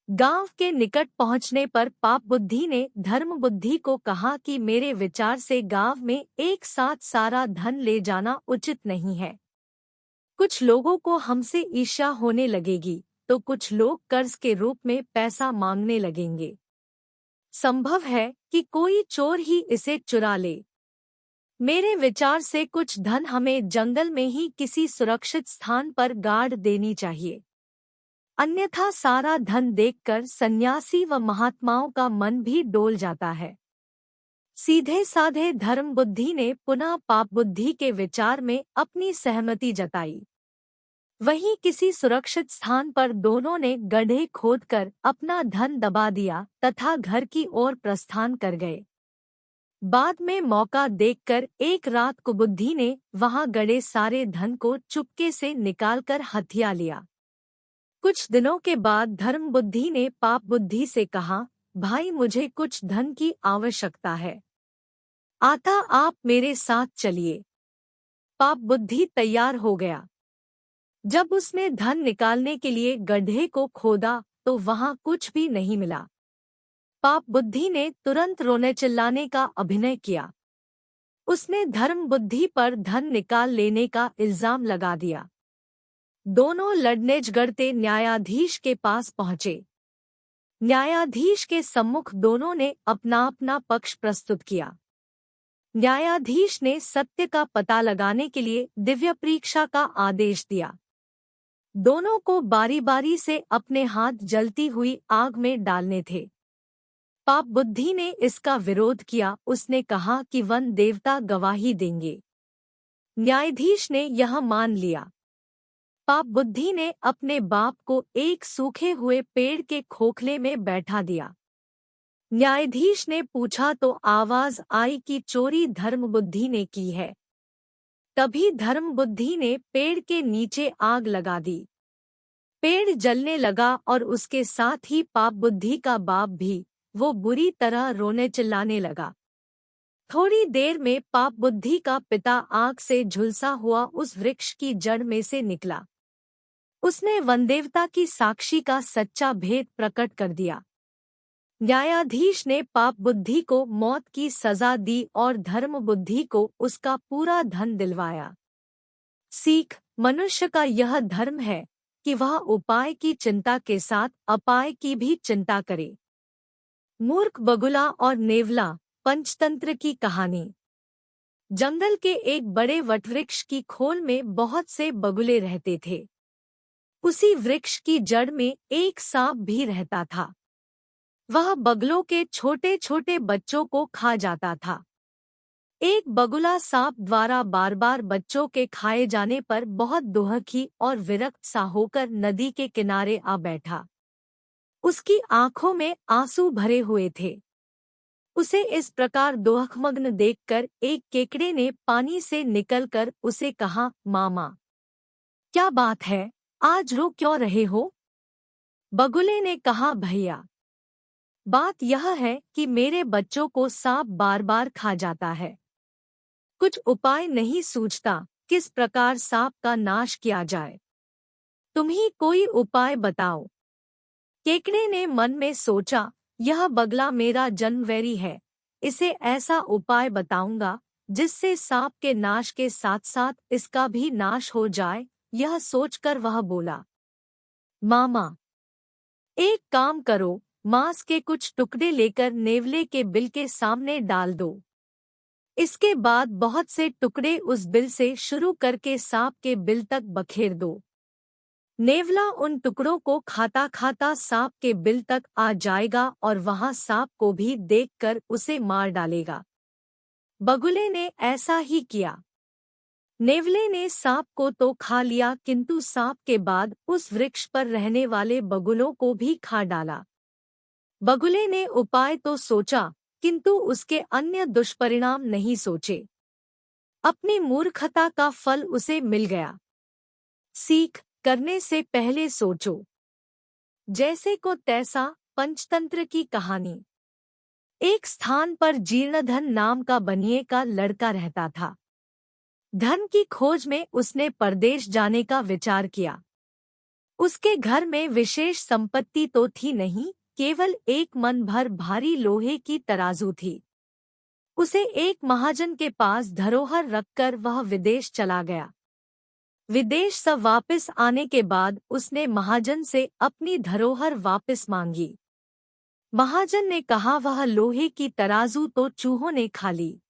Speaker 1: गांव के निकट पहुंचने पर पाप बुद्धि ने धर्म बुद्धि को कहा कि मेरे विचार से गांव में एक साथ सारा धन ले जाना उचित नहीं है। कुछ लोगों को हमसे ईर्ष्या होने लगेगी तो कुछ लोग कर्ज के रूप में पैसा मांगने लगेंगे। संभव है कि कोई चोर ही इसे चुरा ले। मेरे विचार से कुछ धन हमें जंगल में ही किसी सुरक्षित स्थान पर गाड़ देनी चाहिए, अन्यथा सारा धन देखकर सन्यासी व महात्माओं का मन भी डोल जाता है। सीधे साधे धर्म बुद्धि ने पुनः पाप बुद्धि के विचार में अपनी सहमति जताई। वहीं किसी सुरक्षित स्थान पर दोनों ने गड्ढे खोदकर अपना धन दबा दिया तथा घर की ओर प्रस्थान कर गए। बाद में मौका देखकर एक रात कुबुद्धि ने वहां गड़े सारे धन को चुपके से निकालकर हथिया लिया। कुछ दिनों के बाद धर्म बुद्धि ने पाप बुद्धि से कहा, भाई मुझे कुछ धन की आवश्यकता है, आता आप मेरे साथ चलिए। पाप बुद्धि तैयार हो गया। जब उसने धन निकालने के लिए गड्ढे को खोदा तो वहां कुछ भी नहीं मिला। पाप बुद्धि ने तुरंत रोने चिल्लाने का अभिनय किया। उसने धर्म बुद्धि पर धन निकाल लेने का इल्जाम लगा दिया। दोनों लड़ने झगड़ते न्यायाधीश के पास पहुंचे। न्यायाधीश के सम्मुख दोनों ने अपना अपना पक्ष प्रस्तुत किया। न्यायाधीश ने सत्य का पता लगाने के लिए दिव्य परीक्षा का आदेश दिया। दोनों को बारी बारी से अपने हाथ जलती हुई आग में डालने थे। पाप बुद्धि ने इसका विरोध किया। उसने कहा कि वन देवता गवाही देंगे। न्यायाधीश ने यह मान लिया। पाप बुद्धि ने अपने बाप को एक सूखे हुए पेड़ के खोखले में बैठा दिया। न्यायाधीश ने पूछा तो आवाज आई कि चोरी धर्म बुद्धि ने की है। तभी धर्म बुद्धि ने पेड़ के नीचे आग लगा दी। पेड़ जलने लगा और उसके साथ ही पाप बुद्धि का बाप भी। वो बुरी तरह रोने चिल्लाने लगा। थोड़ी देर में पाप बुद्धि का पिता आग से झुलसा हुआ उस वृक्ष की जड़ में से निकला। उसने वनदेवता की साक्षी का सच्चा भेद प्रकट कर दिया। न्यायाधीश ने पाप बुद्धि को मौत की सजा दी और धर्म बुद्धि को उसका पूरा धन दिलवाया। सीख, मनुष्य का यह धर्म है कि वह उपाय की चिंता के साथ अपाय की भी चिंता करे। मूर्ख बगुला और नेवला, पंचतंत्र की कहानी। जंगल के एक बड़े वटवृक्ष की खोल में बहुत से बगुले रहते थे। उसी वृक्ष की जड़ में एक सांप भी रहता था। वह बगलों के छोटे छोटे बच्चों को खा जाता था। एक बगुला सांप द्वारा बार बार बच्चों के खाए जाने पर बहुत दुखी और विरक्त सा होकर नदी के किनारे आ बैठा। उसकी आंखों में आंसू भरे हुए थे। उसे इस प्रकार दुखमग्न देखकर एक केकड़े ने पानी से निकलकर उसे कहा, मामा क्या बात है, आज रो क्यों रहे हो? बगुले ने कहा, भैया बात यह है कि मेरे बच्चों को सांप बार बार खा जाता है। कुछ उपाय नहीं सूझता किस प्रकार सांप का नाश किया जाए। तुम ही कोई उपाय बताओ। केकड़े ने मन में सोचा, यह बगला मेरा जन्मवैरी है, इसे ऐसा उपाय बताऊंगा जिससे सांप के नाश के साथ साथ इसका भी नाश हो जाए। यह सोचकर वह बोला, मामा, एक काम करो, मांस के कुछ टुकड़े लेकर नेवले के बिल के सामने डाल दो। इसके बाद बहुत से टुकड़े उस बिल से शुरू करके सांप के बिल तक बखेर दो। नेवला उन टुकड़ों को खाता खाता सांप के बिल तक आ जाएगा और वहां सांप को भी देखकर उसे मार डालेगा। बगुले ने ऐसा ही किया। नेवले ने सांप को तो खा लिया, किंतु सांप के बाद उस वृक्ष पर रहने वाले बगुलों को भी खा डाला। बगुले ने उपाय तो सोचा, किंतु उसके अन्य दुष्परिणाम नहीं सोचे। अपनी मूर्खता का फल उसे मिल गया। सीख, करने से पहले सोचो। जैसे को तैसा, पंचतंत्र की कहानी। एक स्थान पर जीर्णधन नाम का बनिए का लड़का रहता था। धन की खोज में उसने परदेश जाने का विचार किया। उसके घर में विशेष संपत्ति तो थी नहीं, केवल एक मन भर भारी लोहे की तराजू थी। उसे एक महाजन के पास धरोहर रखकर वह विदेश चला गया। विदेश से वापस आने के बाद उसने महाजन से अपनी धरोहर वापस मांगी। महाजन ने कहा, वह लोहे की तराजू तो चूहों ने खा ली।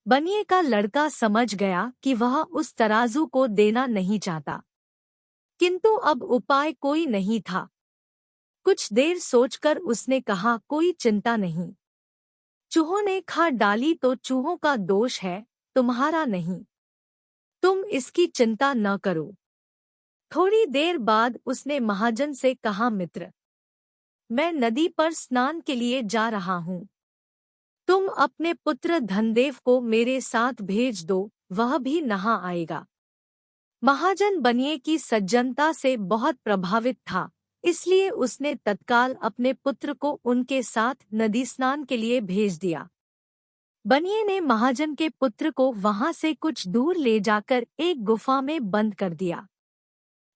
Speaker 1: बनिए का लड़का समझ गया कि वह उस तराजू को देना नहीं चाहता, किंतु अब उपाय कोई नहीं था। कुछ देर सोचकर उसने कहा, कोई चिंता नहीं, चूहों ने खा डाली तो चूहों का दोष है, तुम्हारा नहीं। तुम इसकी चिंता न करो। थोड़ी देर बाद उसने महाजन से कहा, मित्र, मैं नदी पर स्नान के लिए जा रहा हूँ। तुम अपने पुत्र धनदेव को मेरे साथ भेज दो, वह भी नहा आएगा। महाजन बनिए की सज्जनता से बहुत प्रभावित था, इसलिए उसने तत्काल अपने पुत्र को उनके साथ नदी स्नान के लिए भेज दिया। बनिए ने महाजन के पुत्र को वहां से कुछ दूर ले जाकर एक गुफा में बंद कर दिया।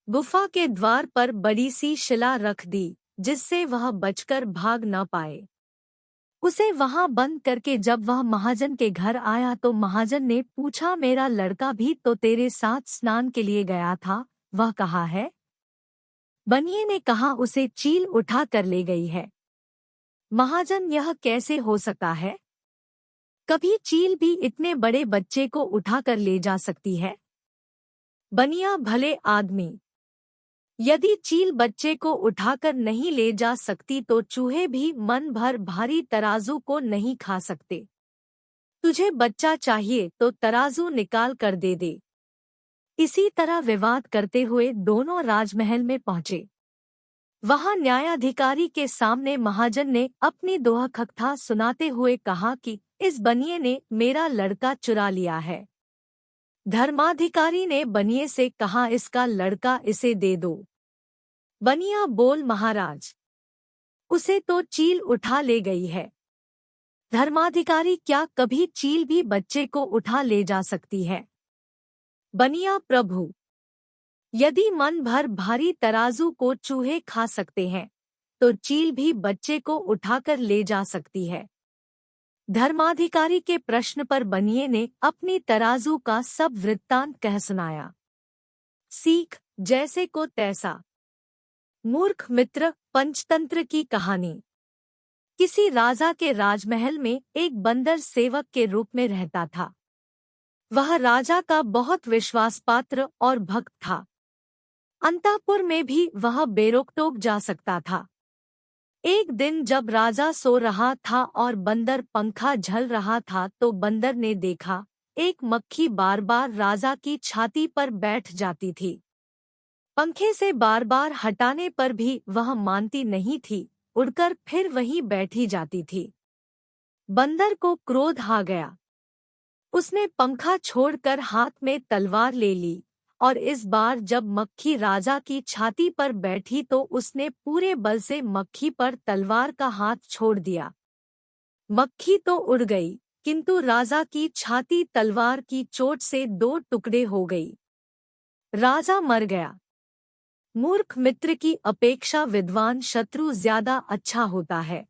Speaker 1: गुफा के द्वार पर बड़ी सी शिला रख दी, जिससे वह बचकर भाग न पाए। उसे वहां बंद करके जब वह महाजन के घर आया तो महाजन ने पूछा, मेरा लड़का भी तो तेरे साथ स्नान के लिए गया था, वह कहाँ है? बनिए ने कहा, उसे चील उठा कर ले गई है। महाजन, यह कैसे हो सकता है? कभी चील भी इतने बड़े बच्चे को उठा कर ले जा सकती है? बनिया, भले आदमी, यदि चील बच्चे को उठाकर नहीं ले जा सकती तो चूहे भी मन भर भारी तराजू को नहीं खा सकते। तुझे बच्चा चाहिए तो तराजू निकाल कर दे दे। इसी तरह विवाद करते हुए दोनों राजमहल में पहुंचे। वहां न्यायाधिकारी के सामने महाजन ने अपनी दोहखकथा सुनाते हुए कहा कि इस बनिए ने मेरा लड़का चुरा लिया है। धर्माधिकारी ने बनिए से कहा, इसका लड़का इसे दे दो। बनिया बोल, महाराज, उसे तो चील उठा ले गई है। धर्माधिकारी, क्या कभी चील भी बच्चे को उठा ले जा सकती है? बनिया, प्रभु, यदि मन भर भारी तराजू को चूहे खा सकते हैं तो चील भी बच्चे को उठाकर ले जा सकती है। धर्माधिकारी के प्रश्न पर बनिए ने अपनी तराजू का सब वृत्तांत कह सुनाया। सीख, जैसे को तैसा। मूर्ख मित्र, पंचतंत्र की कहानी। किसी राजा के राजमहल में एक बंदर सेवक के रूप में रहता था। वह राजा का बहुत विश्वासपात्र और भक्त था। अंतःपुर में भी वह बेरोकटोक जा सकता था। एक दिन जब राजा सो रहा था और बंदर पंखा झल रहा था तो बंदर ने देखा एक मक्खी बार बार राजा की छाती पर बैठ जाती थी। पंखे से बार बार हटाने पर भी वह मानती नहीं थी, उड़कर फिर वहीं बैठी जाती थी। बंदर को क्रोध आ गया। उसने पंखा छोड़कर हाथ में तलवार ले ली और इस बार जब मक्खी राजा की छाती पर बैठी तो उसने पूरे बल से मक्खी पर तलवार का हाथ छोड़ दिया। मक्खी तो उड़ गई, किंतु राजा की छाती तलवार की चोट से दो टुकड़े हो गई। राजा मर गया। मूर्ख मित्र की अपेक्षा विद्वान शत्रु ज्यादा अच्छा होता है।